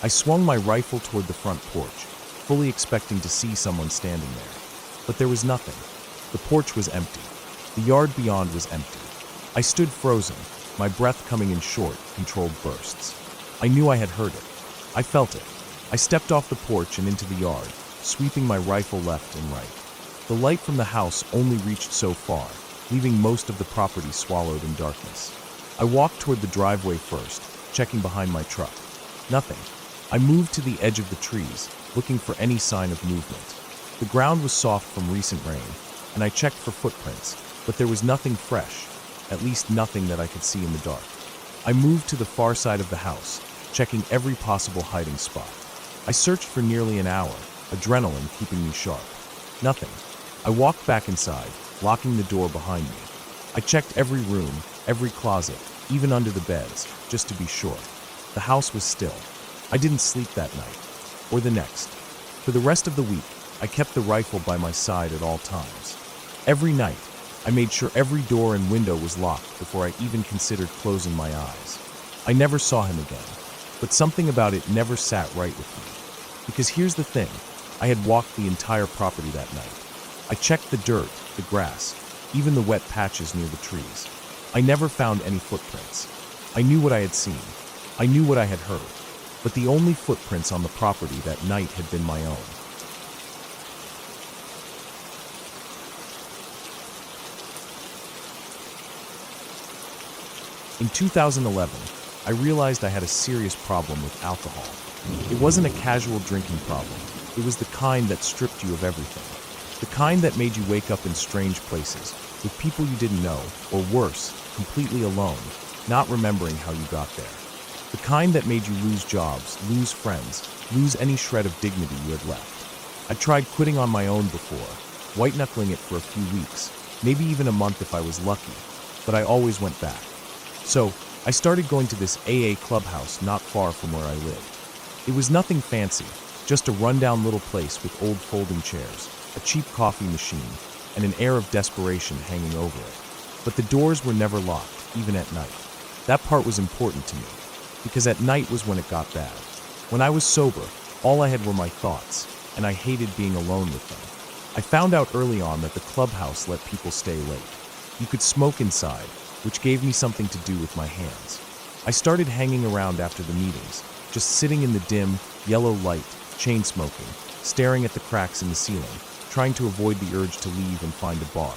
I swung my rifle toward the front porch, fully expecting to see someone standing there. But there was nothing. The porch was empty. The yard beyond was empty. I stood frozen, my breath coming in short, controlled bursts. I knew I had heard it. I felt it. I stepped off the porch and into the yard, sweeping my rifle left and right. The light from the house only reached so far, leaving most of the property swallowed in darkness. I walked toward the driveway first, checking behind my truck. Nothing. I moved to the edge of the trees, looking for any sign of movement. The ground was soft from recent rain, and I checked for footprints, but there was nothing fresh, at least nothing that I could see in the dark. I moved to the far side of the house, checking every possible hiding spot. I searched for nearly an hour, adrenaline keeping me sharp. Nothing. I walked back inside, locking the door behind me. I checked every room, every closet, even under the beds, just to be sure. The house was still. I didn't sleep that night, or the next. For the rest of the week, I kept the rifle by my side at all times. Every night, I made sure every door and window was locked before I even considered closing my eyes. I never saw him again, but something about it never sat right with me. Because here's the thing, I had walked the entire property that night. I checked the dirt, the grass, even the wet patches near the trees. I never found any footprints. I knew what I had seen. I knew what I had heard. But the only footprints on the property that night had been my own. In 2011, I realized I had a serious problem with alcohol. It wasn't a casual drinking problem. It was the kind that stripped you of everything. The kind that made you wake up in strange places, with people you didn't know, or worse, completely alone, not remembering how you got there. The kind that made you lose jobs, lose friends, lose any shred of dignity you had left. I tried quitting on my own before, white-knuckling it for a few weeks, maybe even a month if I was lucky, but I always went back. So, I started going to this AA clubhouse not far from where I lived. It was nothing fancy, just a rundown little place with old folding chairs, a cheap coffee machine, and an air of desperation hanging over it. But the doors were never locked, even at night. That part was important to me, because at night was when it got bad. When I was sober, all I had were my thoughts, and I hated being alone with them. I found out early on that the clubhouse let people stay late. You could smoke inside, which gave me something to do with my hands. I started hanging around after the meetings, just sitting in the dim, yellow light, chain smoking, staring at the cracks in the ceiling, trying to avoid the urge to leave and find a bar.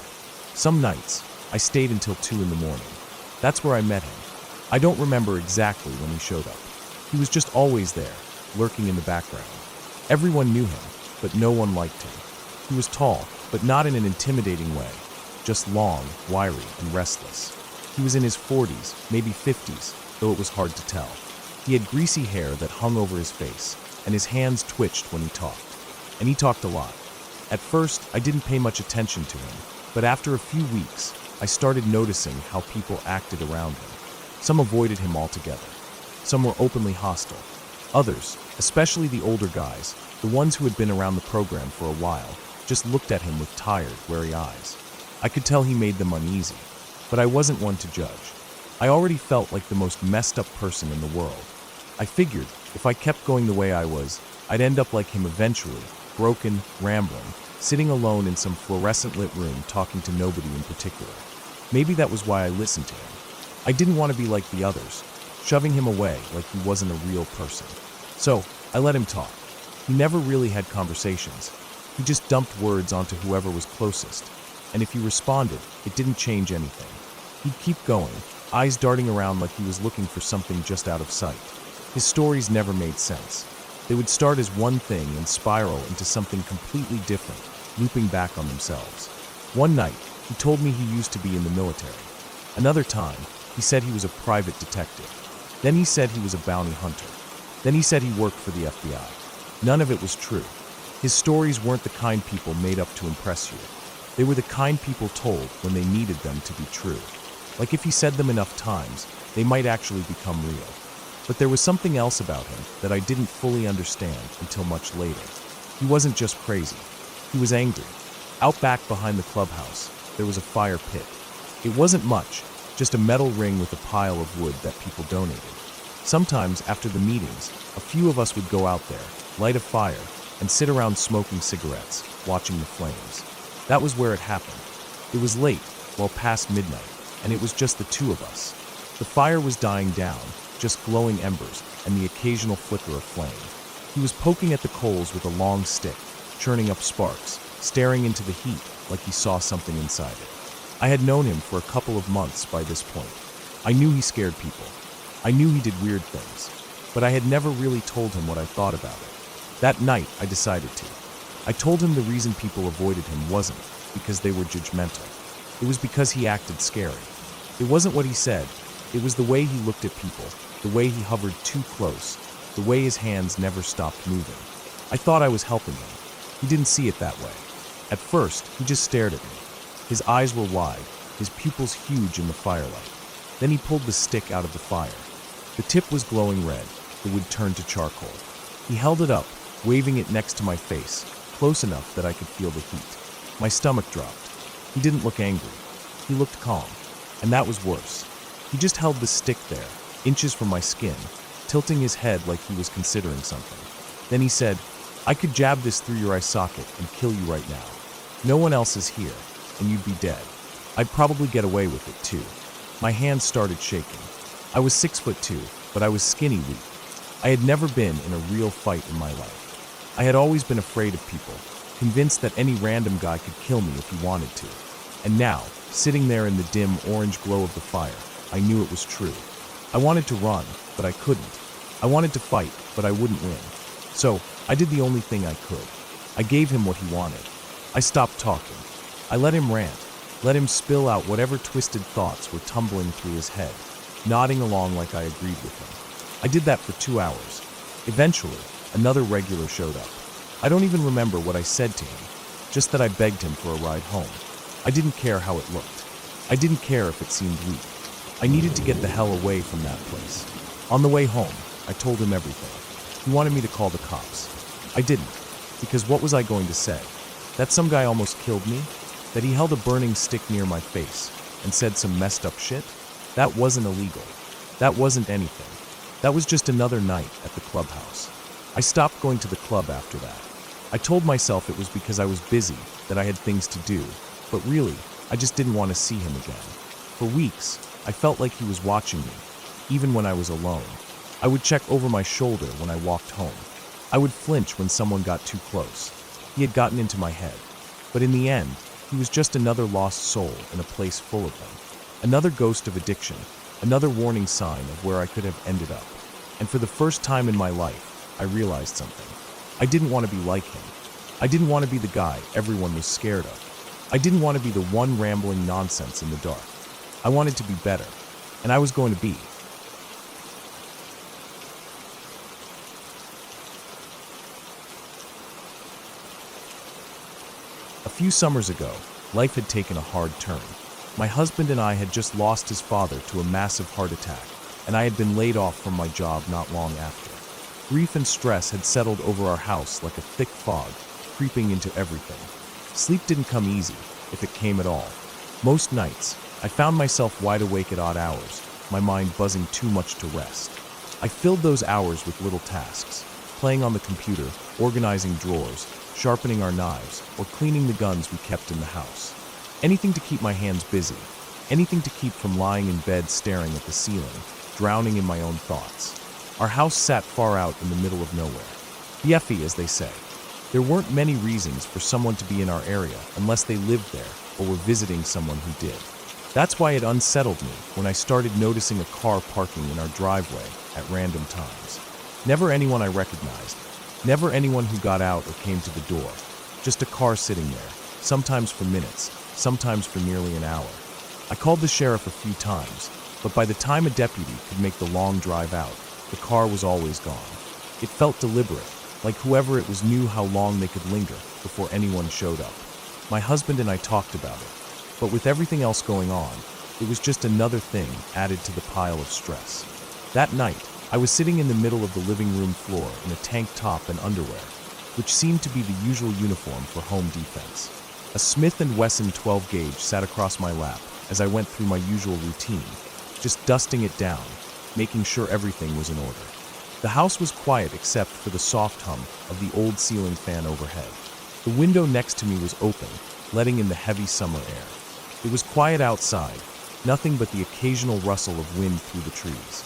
Some nights, I stayed until 2 in the morning. That's where I met him. I don't remember exactly when he showed up. He was just always there, lurking in the background. Everyone knew him, but no one liked him. He was tall, but not in an intimidating way, just long, wiry, and restless. He was in his 40s, maybe 50s, though it was hard to tell. He had greasy hair that hung over his face, and his hands twitched when he talked. And he talked a lot. At first, I didn't pay much attention to him, but after a few weeks, I started noticing how people acted around him. Some avoided him altogether. Some were openly hostile. Others, especially the older guys, the ones who had been around the program for a while, just looked at him with tired, wary eyes. I could tell he made them uneasy, but I wasn't one to judge. I already felt like the most messed up person in the world. I figured, if I kept going the way I was, I'd end up like him eventually, broken, rambling, sitting alone in some fluorescent-lit room talking to nobody in particular. Maybe that was why I listened to him. I didn't want to be like the others, shoving him away like he wasn't a real person. So, I let him talk. He never really had conversations. He just dumped words onto whoever was closest. And if he responded, it didn't change anything. He'd keep going, eyes darting around like he was looking for something just out of sight. His stories never made sense. They would start as one thing and spiral into something completely different, looping back on themselves. One night, He told me he used to be in the military. Another time, he said he was a private detective. Then he said he was a bounty hunter. Then he said he worked for the FBI. None of it was true. His stories weren't the kind people made up to impress you. They were the kind people told when they needed them to be true. Like if he said them enough times, they might actually become real. But there was something else about him that I didn't fully understand until much later. He wasn't just crazy. He was angry. Out back behind the clubhouse, there was a fire pit. It wasn't much, just a metal ring with a pile of wood that people donated. Sometimes, after the meetings, a few of us would go out there, light a fire, and sit around smoking cigarettes, watching the flames. That was where it happened. It was late, well past midnight, and it was just the two of us. The fire was dying down, just glowing embers and the occasional flicker of flame. He was poking at the coals with a long stick, churning up sparks, staring into the heat like he saw something inside it. I had known him for a couple of months by this point. I knew he scared people. I knew he did weird things, but I had never really told him what I thought about it. That night, I decided to. I told him the reason people avoided him wasn't because they were judgmental. It was because he acted scary. It wasn't what he said. It was the way he looked at people, the way he hovered too close, the way his hands never stopped moving. I thought I was helping him. He didn't see it that way. At first, he just stared at me. His eyes were wide, his pupils huge in the firelight. Then he pulled the stick out of the fire. The tip was glowing red. The wood turned to charcoal. He held it up, waving it next to my face, close enough that I could feel the heat. My stomach dropped. He didn't look angry. He looked calm. And that was worse. He just held the stick there, inches from my skin, tilting his head like he was considering something. Then he said, "I could jab this through your eye socket and kill you right now. No one else is here, and you'd be dead. I'd probably get away with it too." My hands started shaking. I was 6'2", but I was skinny weak. I had never been in a real fight in my life. I had always been afraid of people, convinced that any random guy could kill me if he wanted to. And now, sitting there in the dim orange glow of the fire, I knew it was true. I wanted to run, but I couldn't. I wanted to fight, but I wouldn't win. So, I did the only thing I could. I gave him what he wanted. I stopped talking. I let him rant, let him spill out whatever twisted thoughts were tumbling through his head, nodding along like I agreed with him. I did that for 2 hours. Eventually, another regular showed up. I don't even remember what I said to him, just that I begged him for a ride home. I didn't care how it looked. I didn't care if it seemed weak. I needed to get the hell away from that place. On the way home, I told him everything. He wanted me to call the cops. I didn't, because what was I going to say? That some guy almost killed me? That he held a burning stick near my face and said some messed up shit? That wasn't illegal. That wasn't anything. That was just another night at the clubhouse. I stopped going to the club after that. I told myself it was because I was busy, that I had things to do, but really, I just didn't want to see him again. For weeks, I felt like he was watching me, even when I was alone. I would check over my shoulder when I walked home. I would flinch when someone got too close. He had gotten into my head. But in the end, he was just another lost soul in a place full of them. Another ghost of addiction, another warning sign of where I could have ended up. And for the first time in my life, I realized something. I didn't want to be like him. I didn't want to be the guy everyone was scared of. I didn't want to be the one rambling nonsense in the dark. I wanted to be better, and I was going to be. A few summers ago, life had taken a hard turn. My husband and I had just lost his father to a massive heart attack, and I had been laid off from my job not long after. Grief and stress had settled over our house like a thick fog, creeping into everything. Sleep didn't come easy, if it came at all. Most nights, I found myself wide awake at odd hours, my mind buzzing too much to rest. I filled those hours with little tasks, playing on the computer, organizing drawers, sharpening our knives, or cleaning the guns we kept in the house. Anything to keep my hands busy, anything to keep from lying in bed staring at the ceiling, drowning in my own thoughts. Our house sat far out in the middle of nowhere. BFE, as they say. There weren't many reasons for someone to be in our area unless they lived there or were visiting someone who did. That's why it unsettled me when I started noticing a car parking in our driveway at random times. Never anyone I recognized. Never anyone who got out or came to the door. Just a car sitting there, sometimes for minutes, sometimes for nearly an hour. I called the sheriff a few times, but by the time a deputy could make the long drive out, the car was always gone. It felt deliberate, like whoever it was knew how long they could linger before anyone showed up. My husband and I talked about it, but with everything else going on, it was just another thing added to the pile of stress. That night, I was sitting in the middle of the living room floor in a tank top and underwear, which seemed to be the usual uniform for home defense. A Smith & Wesson 12 gauge sat across my lap as I went through my usual routine, just dusting it down, making sure everything was in order. The house was quiet except for the soft hum of the old ceiling fan overhead. The window next to me was open, letting in the heavy summer air. It was quiet outside, nothing but the occasional rustle of wind through the trees.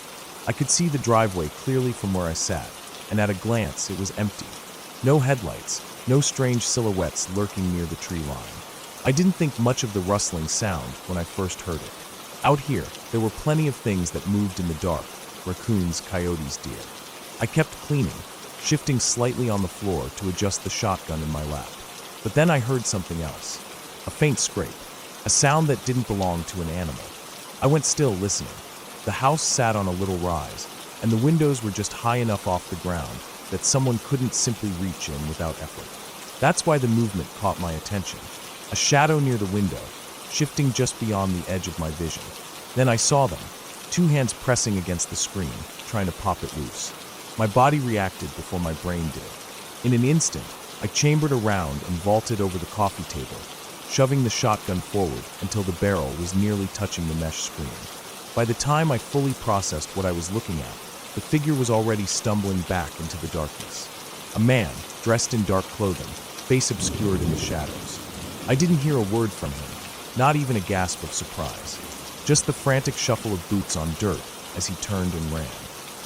I could see the driveway clearly from where I sat, and at a glance it was empty. No headlights, no strange silhouettes lurking near the tree line. I didn't think much of the rustling sound when I first heard it. Out here, there were plenty of things that moved in the dark: raccoons, coyotes, deer. I kept cleaning, shifting slightly on the floor to adjust the shotgun in my lap. But then I heard something else. A faint scrape, a sound that didn't belong to an animal. I went still, listening. The house sat on a little rise, and the windows were just high enough off the ground that someone couldn't simply reach in without effort. That's why the movement caught my attention. A shadow near the window, shifting just beyond the edge of my vision. Then I saw them, two hands pressing against the screen, trying to pop it loose. My body reacted before my brain did. In an instant, I chambered around and vaulted over the coffee table, shoving the shotgun forward until the barrel was nearly touching the mesh screen. By the time I fully processed what I was looking at, the figure was already stumbling back into the darkness. A man, dressed in dark clothing, face obscured in the shadows. I didn't hear a word from him, not even a gasp of surprise. Just the frantic shuffle of boots on dirt as he turned and ran.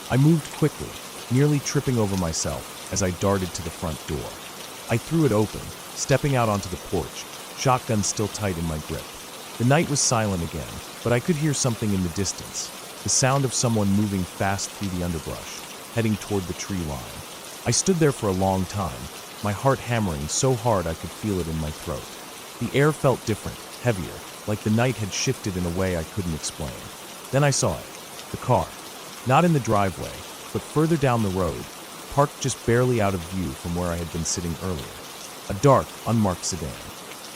I moved quickly, nearly tripping over myself as I darted to the front door. I threw it open, stepping out onto the porch, shotgun still tight in my grip. The night was silent again, but I could hear something in the distance, the sound of someone moving fast through the underbrush, heading toward the tree line. I stood there for a long time, my heart hammering so hard I could feel it in my throat. The air felt different, heavier, like the night had shifted in a way I couldn't explain. Then I saw it, the car. Not in the driveway, but further down the road, parked just barely out of view from where I had been sitting earlier. A dark, unmarked sedan.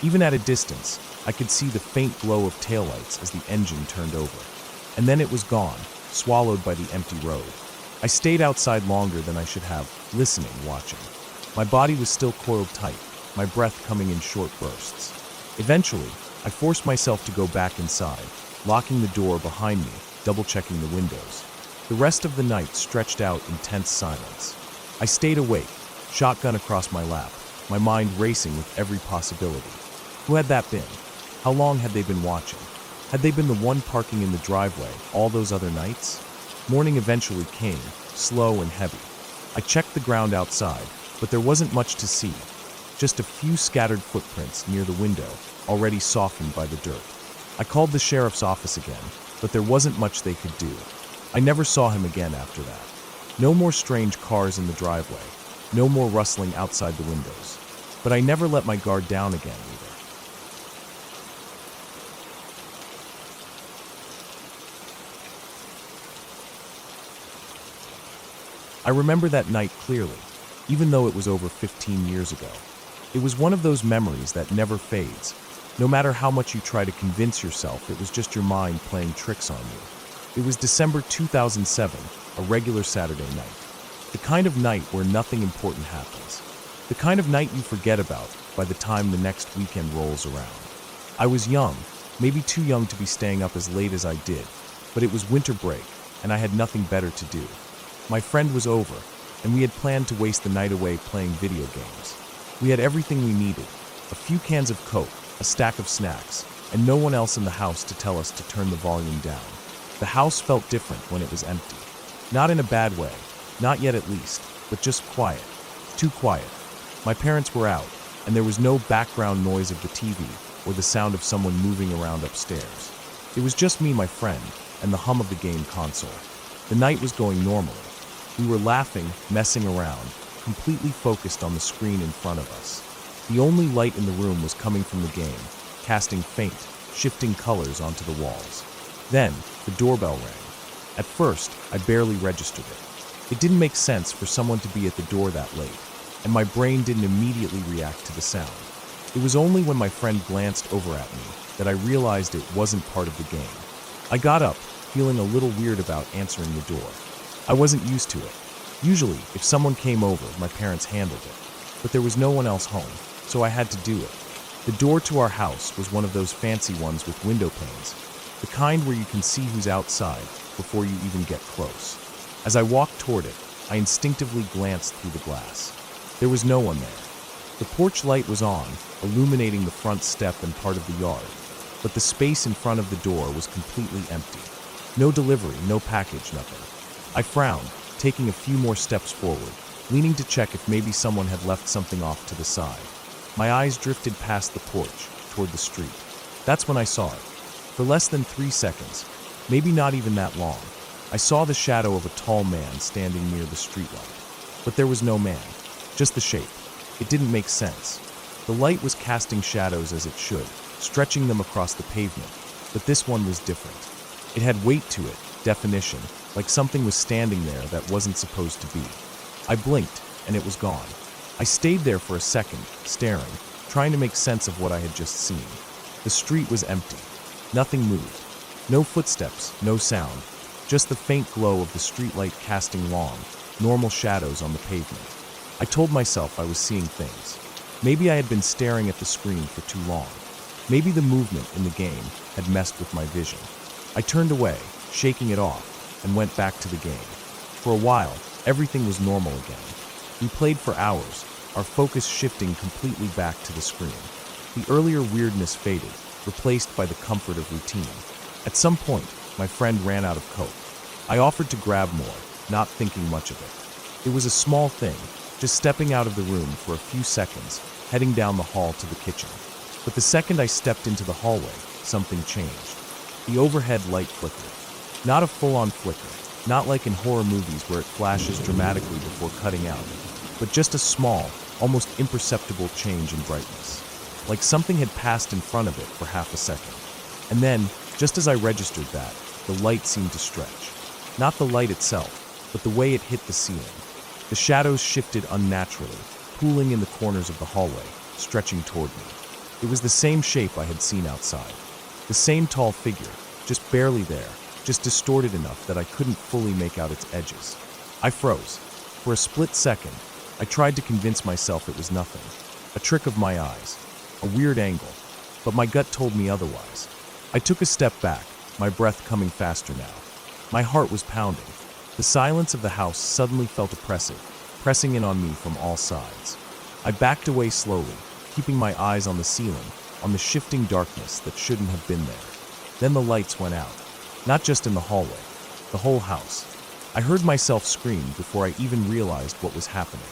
Even at a distance, I could see the faint glow of taillights as the engine turned over. And then it was gone, swallowed by the empty road. I stayed outside longer than I should have, listening, watching. My body was still coiled tight, my breath coming in short bursts. Eventually, I forced myself to go back inside, locking the door behind me, double-checking the windows. The rest of the night stretched out in tense silence. I stayed awake, shotgun across my lap, my mind racing with every possibility. Who had that been? How long had they been watching? Had they been the one parking in the driveway all those other nights? Morning eventually came, slow and heavy. I checked the ground outside, but there wasn't much to see. Just a few scattered footprints near the window, already softened by the dirt. I called the sheriff's office again, but there wasn't much they could do. I never saw him again after that. No more strange cars in the driveway, no more rustling outside the windows. But I never let my guard down again either. I remember that night clearly, even though it was over 15 years ago. It was one of those memories that never fades. No matter how much you try to convince yourself it was just your mind playing tricks on you. It was December 2007, a regular Saturday night. The kind of night where nothing important happens. The kind of night you forget about by the time the next weekend rolls around. I was young, maybe too young to be staying up as late as I did, but it was winter break, and I had nothing better to do. My friend was over, and we had planned to waste the night away playing video games. We had everything we needed, a few cans of Coke, a stack of snacks, and no one else in the house to tell us to turn the volume down. The house felt different when it was empty. Not in a bad way, not yet at least, but just quiet. Too quiet. My parents were out, and there was no background noise of the TV or the sound of someone moving around upstairs. It was just me, my friend, and the hum of the game console. The night was going normally. We were laughing, messing around, completely focused on the screen in front of us. The only light in the room was coming from the game, casting faint, shifting colors onto the walls. Then, the doorbell rang. At first, I barely registered it. It didn't make sense for someone to be at the door that late, and my brain didn't immediately react to the sound. It was only when my friend glanced over at me that I realized it wasn't part of the game. I got up, feeling a little weird about answering the door. I wasn't used to it. Usually, if someone came over, my parents handled it. But there was no one else home, so I had to do it. The door to our house was one of those fancy ones with window panes, the kind where you can see who's outside before you even get close. As I walked toward it, I instinctively glanced through the glass. There was no one there. The porch light was on, illuminating the front step and part of the yard, but the space in front of the door was completely empty. No delivery, no package, nothing. I frowned, taking a few more steps forward, leaning to check if maybe someone had left something off to the side. My eyes drifted past the porch, toward the street. That's when I saw it. For less than 3 seconds, maybe not even that long, I saw the shadow of a tall man standing near the streetlight. But there was no man, just the shape. It didn't make sense. The light was casting shadows as it should, stretching them across the pavement, but this one was different. It had weight to it, definition, like something was standing there that wasn't supposed to be. I blinked, and it was gone. I stayed there for a second, staring, trying to make sense of what I had just seen. The street was empty. Nothing moved. No footsteps, no sound, just the faint glow of the streetlight casting long, normal shadows on the pavement. I told myself I was seeing things. Maybe I had been staring at the screen for too long. Maybe the movement in the game had messed with my vision. I turned away, shaking it off, and went back to the game. For a while, everything was normal again. We played for hours, our focus shifting completely back to the screen. The earlier weirdness faded, replaced by the comfort of routine. At some point, my friend ran out of Coke. I offered to grab more, not thinking much of it. It was a small thing, just stepping out of the room for a few seconds, heading down the hall to the kitchen. But the second I stepped into the hallway, something changed. The overhead light flickered. Not a full-on flicker, not like in horror movies where it flashes dramatically before cutting out, but just a small, almost imperceptible change in brightness. Like something had passed in front of it for half a second. And then, just as I registered that, the light seemed to stretch. Not the light itself, but the way it hit the ceiling. The shadows shifted unnaturally, pooling in the corners of the hallway, stretching toward me. It was the same shape I had seen outside. The same tall figure, just barely there, just distorted enough that I couldn't fully make out its edges. I froze. For a split second, I tried to convince myself it was nothing. A trick of my eyes. A weird angle. But my gut told me otherwise. I took a step back, my breath coming faster now. My heart was pounding. The silence of the house suddenly felt oppressive, pressing in on me from all sides. I backed away slowly, keeping my eyes on the ceiling, on the shifting darkness that shouldn't have been there. Then the lights went out. Not just in the hallway, the whole house. I heard myself scream before I even realized what was happening.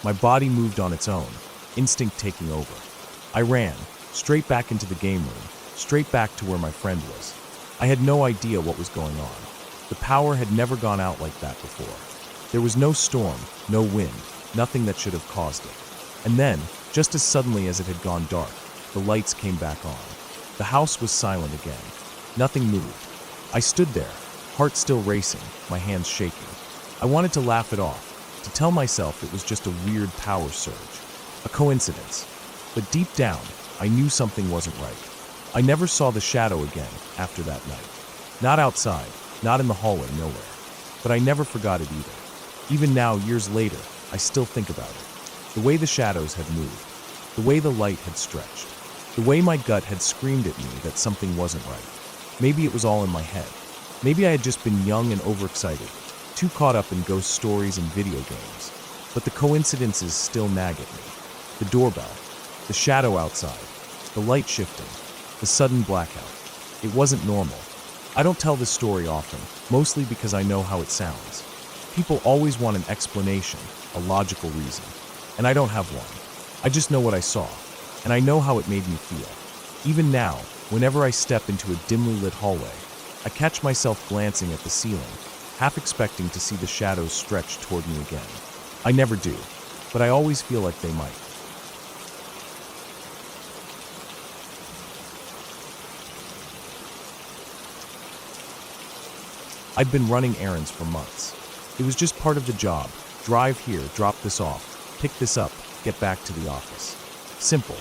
My body moved on its own, instinct taking over. I ran, straight back into the game room, straight back to where my friend was. I had no idea what was going on. The power had never gone out like that before. There was no storm, no wind, nothing that should have caused it. And then, just as suddenly as it had gone dark, the lights came back on. The house was silent again. Nothing moved. I stood there, heart still racing, my hands shaking. I wanted to laugh it off, to tell myself it was just a weird power surge, a coincidence. But deep down, I knew something wasn't right. I never saw the shadow again after that night. Not outside, not in the hallway, nowhere. But I never forgot it either. Even now, years later, I still think about it. The way the shadows had moved, the way the light had stretched, the way my gut had screamed at me that something wasn't right. Maybe it was all in my head. Maybe I had just been young and overexcited, too caught up in ghost stories and video games. But the coincidences still nag at me. The doorbell, the shadow outside, the light shifting, the sudden blackout. It wasn't normal. I don't tell this story often, mostly because I know how it sounds. People always want an explanation, a logical reason. And I don't have one. I just know what I saw, and I know how it made me feel. Even now, whenever I step into a dimly lit hallway, I catch myself glancing at the ceiling, half expecting to see the shadows stretch toward me again. I never do, but I always feel like they might. I'd been running errands for months. It was just part of the job. Drive here, drop this off, pick this up, get back to the office. Simple.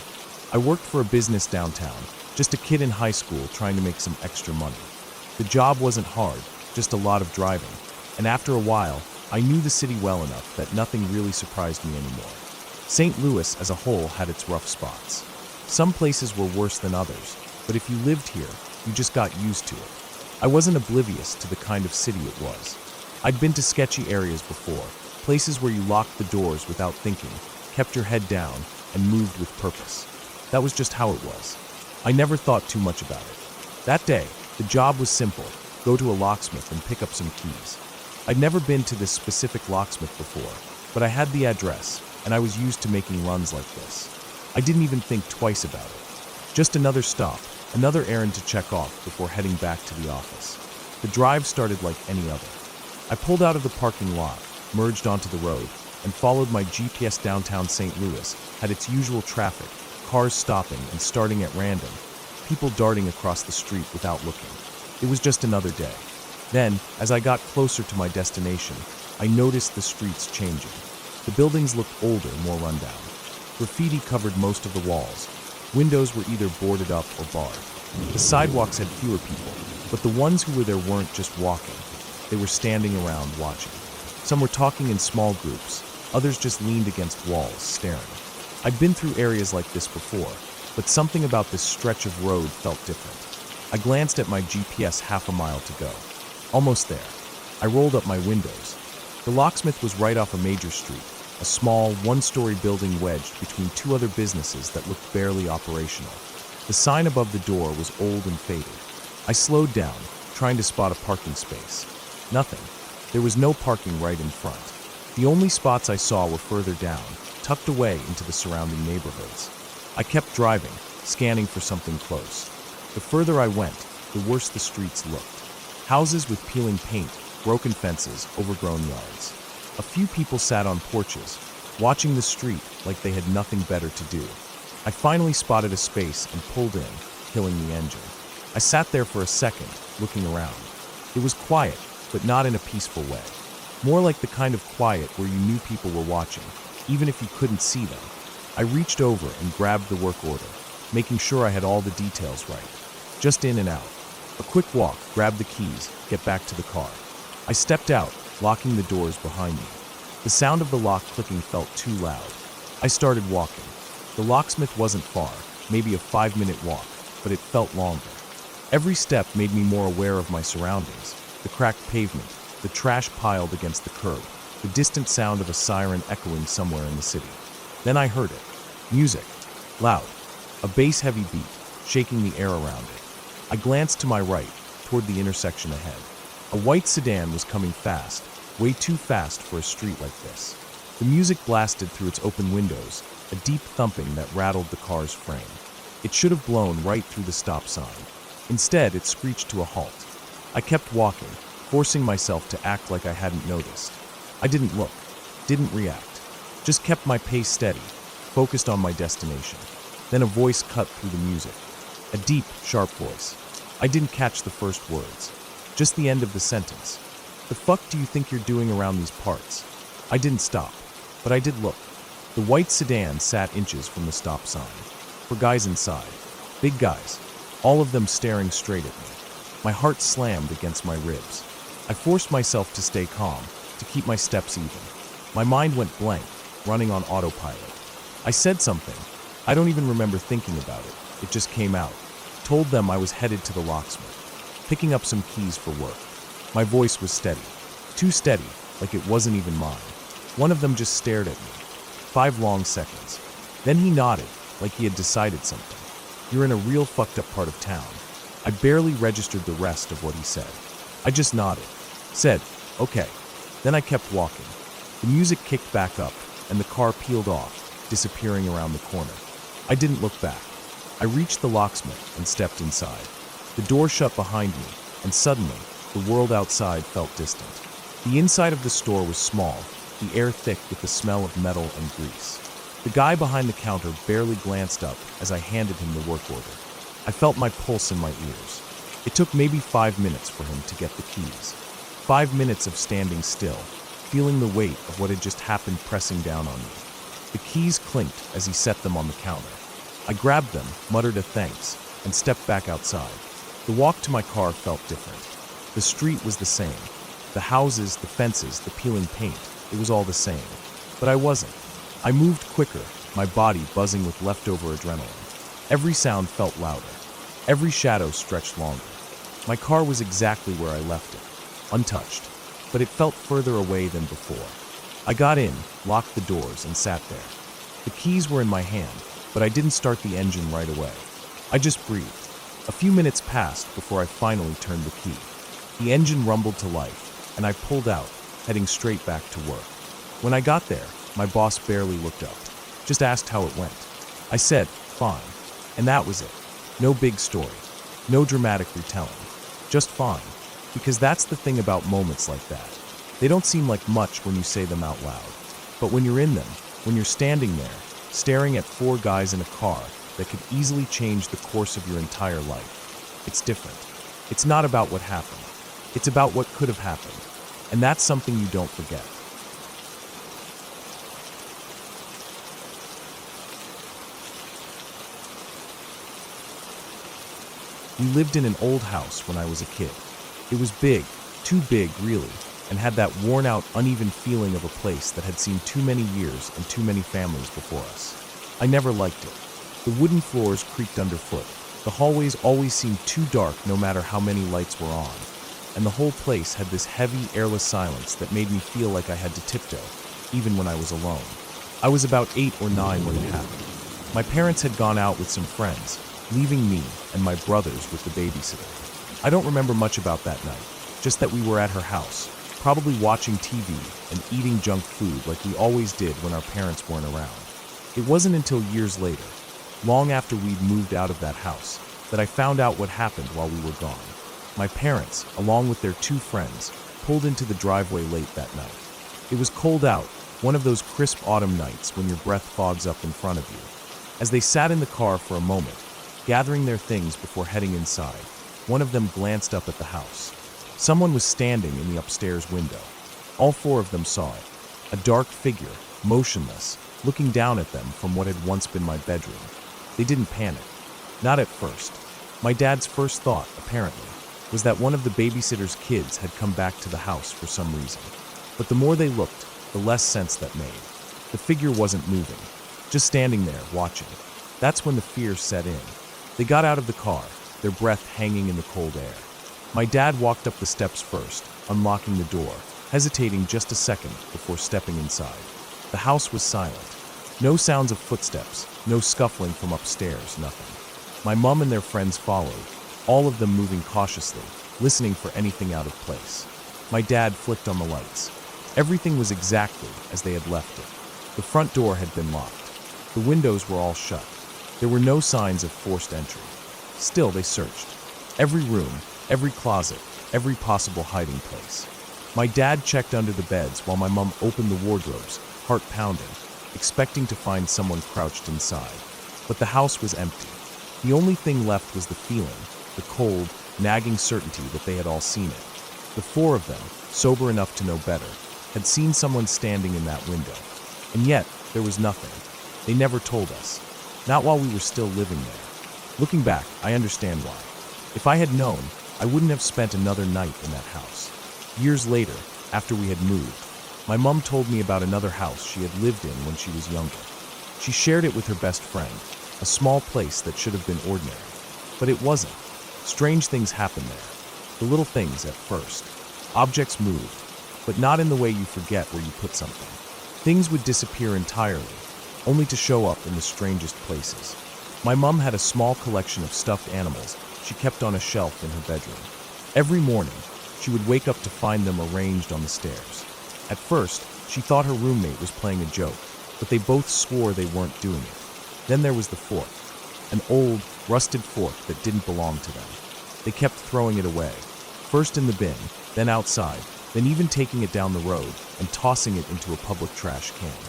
I worked for a business downtown, just a kid in high school trying to make some extra money. The job wasn't hard, just a lot of driving. And after a while, I knew the city well enough that nothing really surprised me anymore. St. Louis as a whole had its rough spots. Some places were worse than others, but if you lived here, you just got used to it. I wasn't oblivious to the kind of city it was. I'd been to sketchy areas before, places where you locked the doors without thinking, kept your head down, and moved with purpose. That was just how it was. I never thought too much about it. That day, the job was simple: go to a locksmith and pick up some keys. I'd never been to this specific locksmith before, but I had the address, and I was used to making runs like this. I didn't even think twice about it. Just another stop, another errand to check off before heading back to the office. The drive started like any other. I pulled out of the parking lot, merged onto the road, and followed my GPS. Downtown St. Louis had its usual traffic, cars stopping and starting at random, people darting across the street without looking. It was just another day. Then, as I got closer to my destination, I noticed the streets changing. The buildings looked older, more rundown. Graffiti covered most of the walls. Windows were either boarded up or barred. The sidewalks had fewer people, but the ones who were there weren't just walking. They were standing around watching. Some were talking in small groups, others just leaned against walls, staring. I'd been through areas like this before, but something about this stretch of road felt different. I glanced at my GPS, half a mile to go. Almost there. I rolled up my windows. The locksmith was right off a major street, a small, one-story building wedged between two other businesses that looked barely operational. The sign above the door was old and faded. I slowed down, trying to spot a parking space. Nothing. There was no parking right in front. The only spots I saw were further down, tucked away into the surrounding neighborhoods. I kept driving, scanning for something close. The further I went, the worse the streets looked. Houses with peeling paint, broken fences, overgrown yards. A few people sat on porches, watching the street like they had nothing better to do. I finally spotted a space and pulled in, killing the engine. I sat there for a second, looking around. It was quiet, but not in a peaceful way. More like the kind of quiet where you knew people were watching, even if you couldn't see them. I reached over and grabbed the work order, making sure I had all the details right. Just in and out. A quick walk, grab the keys, get back to the car. I stepped out, locking the doors behind me. The sound of the lock clicking felt too loud. I started walking. The locksmith wasn't far, maybe a 5-minute walk, but it felt longer. Every step made me more aware of my surroundings. The cracked pavement, the trash piled against the curb, the distant sound of a siren echoing somewhere in the city. Then I heard it. Music. Loud. A bass-heavy beat, shaking the air around it. I glanced to my right, toward the intersection ahead. A white sedan was coming fast, way too fast for a street like this. The music blasted through its open windows, a deep thumping that rattled the car's frame. It should have blown right through the stop sign. Instead, it screeched to a halt. I kept walking, forcing myself to act like I hadn't noticed. I didn't look, didn't react, just kept my pace steady, focused on my destination. Then a voice cut through the music. A deep, sharp voice. I didn't catch the first words, just the end of the sentence. "The fuck do you think you're doing around these parts?" I didn't stop, but I did look. The white sedan sat inches from the stop sign. For guys inside, big guys, all of them staring straight at me. My heart slammed against my ribs. I forced myself to stay calm, to keep my steps even. My mind went blank, running on autopilot. I said something. I don't even remember thinking about it. It just came out. Told them I was headed to the locksmith, picking up some keys for work. My voice was steady. Too steady, like it wasn't even mine. One of them just stared at me. 5 long seconds. Then he nodded, like he had decided something. "You're in a real fucked up part of town." I barely registered the rest of what he said. I just nodded. Said, "Okay." Then I kept walking. The music kicked back up, and the car peeled off, disappearing around the corner. I didn't look back. I reached the locksmith and stepped inside. The door shut behind me, and suddenly, the world outside felt distant. The inside of the store was small, the air thick with the smell of metal and grease. The guy behind the counter barely glanced up as I handed him the work order. I felt my pulse in my ears. It took maybe 5 minutes for him to get the keys. 5 minutes of standing still, feeling the weight of what had just happened pressing down on me. The keys clinked as he set them on the counter. I grabbed them, muttered a thanks, and stepped back outside. The walk to my car felt different. The street was the same. The houses, the fences, the peeling paint, it was all the same. But I wasn't. I moved quicker, my body buzzing with leftover adrenaline. Every sound felt louder. Every shadow stretched longer. My car was exactly where I left it, untouched, but it felt further away than before. I got in, locked the doors, and sat there. The keys were in my hand, but I didn't start the engine right away. I just breathed. A few minutes passed before I finally turned the key. The engine rumbled to life, and I pulled out, heading straight back to work. When I got there, my boss barely looked up, just asked how it went. I said, fine, and that was it. No big story, no dramatic retelling, just fine, because that's the thing about moments like that. They don't seem like much when you say them out loud, but when you're in them, when you're standing there, staring at four guys in a car that could easily change the course of your entire life, it's different. It's not about what happened. It's about what could have happened, and that's something you don't forget. We lived in an old house when I was a kid. It was big, too big really, and had that worn-out, uneven feeling of a place that had seen too many years and too many families before us. I never liked it. The wooden floors creaked underfoot. The hallways always seemed too dark no matter how many lights were on. And the whole place had this heavy, airless silence that made me feel like I had to tiptoe, even when I was alone. I was about 8 or 9 when it happened. My parents had gone out with some friends, leaving me and my brothers with the babysitter. I don't remember much about that night, just that we were at her house, probably watching TV and eating junk food like we always did when our parents weren't around. It wasn't until years later, long after we'd moved out of that house, that I found out what happened while we were gone. My parents, along with their 2 friends, pulled into the driveway late that night. It was cold out, one of those crisp autumn nights when your breath fogs up in front of you. As they sat in the car for a moment, gathering their things before heading inside, one of them glanced up at the house. Someone was standing in the upstairs window. All 4 of them saw it, a dark figure, motionless, looking down at them from what had once been my bedroom. They didn't panic. Not at first. My dad's first thought, apparently, was that one of the babysitter's kids had come back to the house for some reason. But the more they looked, the less sense that made. The figure wasn't moving, just standing there, watching. That's when the fear set in. They got out of the car, their breath hanging in the cold air. My dad walked up the steps first, unlocking the door, hesitating just a second before stepping inside. The house was silent. No sounds of footsteps, no scuffling from upstairs, nothing. My mom and their friends followed, all of them moving cautiously, listening for anything out of place. My dad flicked on the lights. Everything was exactly as they had left it. The front door had been locked. The windows were all shut. There were no signs of forced entry. Still, they searched. Every room, every closet, every possible hiding place. My dad checked under the beds while my mom opened the wardrobes, heart pounding, expecting to find someone crouched inside. But the house was empty. The only thing left was the feeling, the cold, nagging certainty that they had all seen it. The 4 of them, sober enough to know better, had seen someone standing in that window. And yet, there was nothing. They never told us. Not while we were still living there. Looking back, I understand why. If I had known, I wouldn't have spent another night in that house. Years later, after we had moved, my mom told me about another house she had lived in when she was younger. She shared it with her best friend, a small place that should have been ordinary. But it wasn't. Strange things happened there. The little things at first. Objects moved, but not in the way you forget where you put something. Things would disappear entirely, only to show up in the strangest places. My mom had a small collection of stuffed animals she kept on a shelf in her bedroom. Every morning, she would wake up to find them arranged on the stairs. At first, she thought her roommate was playing a joke, but they both swore they weren't doing it. Then there was the fork, an old, rusted fork that didn't belong to them. They kept throwing it away, first in the bin, then outside, then even taking it down the road and tossing it into a public trash can.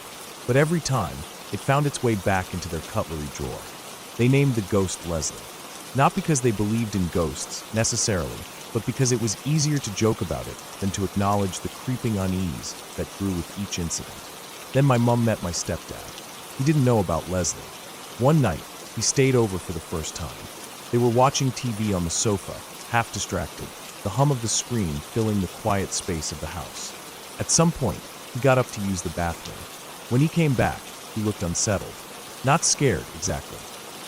But every time, it found its way back into their cutlery drawer. They named the ghost Leslie. Not because they believed in ghosts, necessarily, but because it was easier to joke about it than to acknowledge the creeping unease that grew with each incident. Then my mom met my stepdad. He didn't know about Leslie. One night, he stayed over for the first time. They were watching TV on the sofa, half distracted, the hum of the screen filling the quiet space of the house. At some point, he got up to use the bathroom. When he came back, he looked unsettled. Not scared, exactly.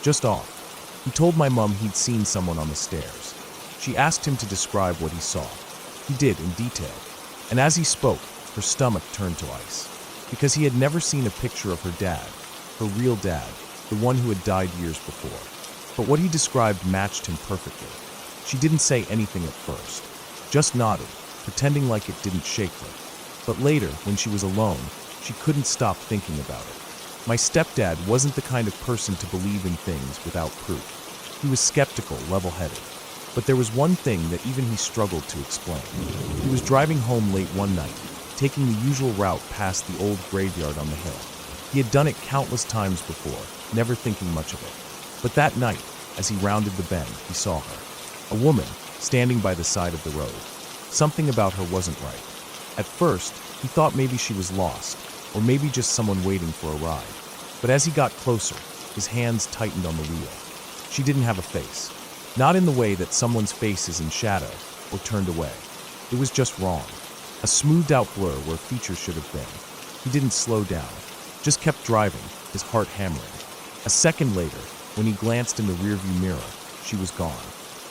Just off. He told my mom he'd seen someone on the stairs. She asked him to describe what he saw. He did, in detail. And as he spoke, her stomach turned to ice. Because he had never seen a picture of her dad, her real dad, the one who had died years before. But what he described matched him perfectly. She didn't say anything at first, just nodded, pretending like it didn't shake her. But later, when she was alone, she couldn't stop thinking about it. My stepdad wasn't the kind of person to believe in things without proof. He was skeptical, level-headed. But there was one thing that even he struggled to explain. He was driving home late one night, taking the usual route past the old graveyard on the hill. He had done it countless times before, never thinking much of it. But that night, as he rounded the bend, he saw her. A woman, standing by the side of the road. Something about her wasn't right. At first, he thought maybe she was lost, or maybe just someone waiting for a ride. But as he got closer, his hands tightened on the wheel. She didn't have a face. Not in the way that someone's face is in shadow, or turned away. It was just wrong. A smoothed-out blur where features should have been. He didn't slow down, just kept driving, his heart hammering. A second later, when he glanced in the rearview mirror, she was gone.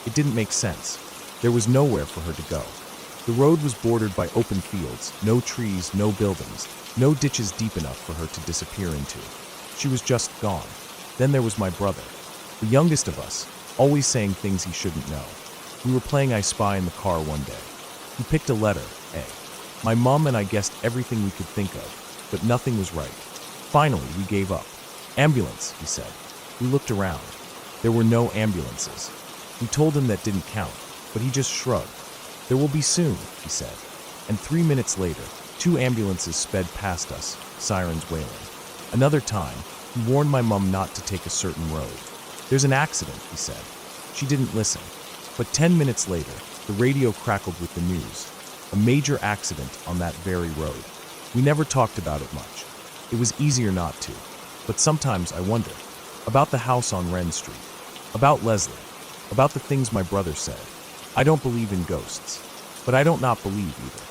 It didn't make sense. There was nowhere for her to go. The road was bordered by open fields, no trees, no buildings, no ditches deep enough for her to disappear into. She was just gone. Then there was my brother, the youngest of us, always saying things he shouldn't know. We were playing I Spy in the car one day. He picked a letter, A. My mom and I guessed everything we could think of, but nothing was right. Finally, we gave up. Ambulance, he said. We looked around. There were no ambulances. We told him that didn't count, but he just shrugged. There will be soon, he said. And 3 minutes later, 2 ambulances sped past us, sirens wailing. Another time, he warned my mom not to take a certain road. There's an accident, he said. She didn't listen. But 10 minutes later, the radio crackled with the news. A major accident on that very road. We never talked about it much. It was easier not to. But sometimes I wonder. About the house on Wren Street. About Leslie. About the things my brother said. I don't believe in ghosts. But I don't not believe either.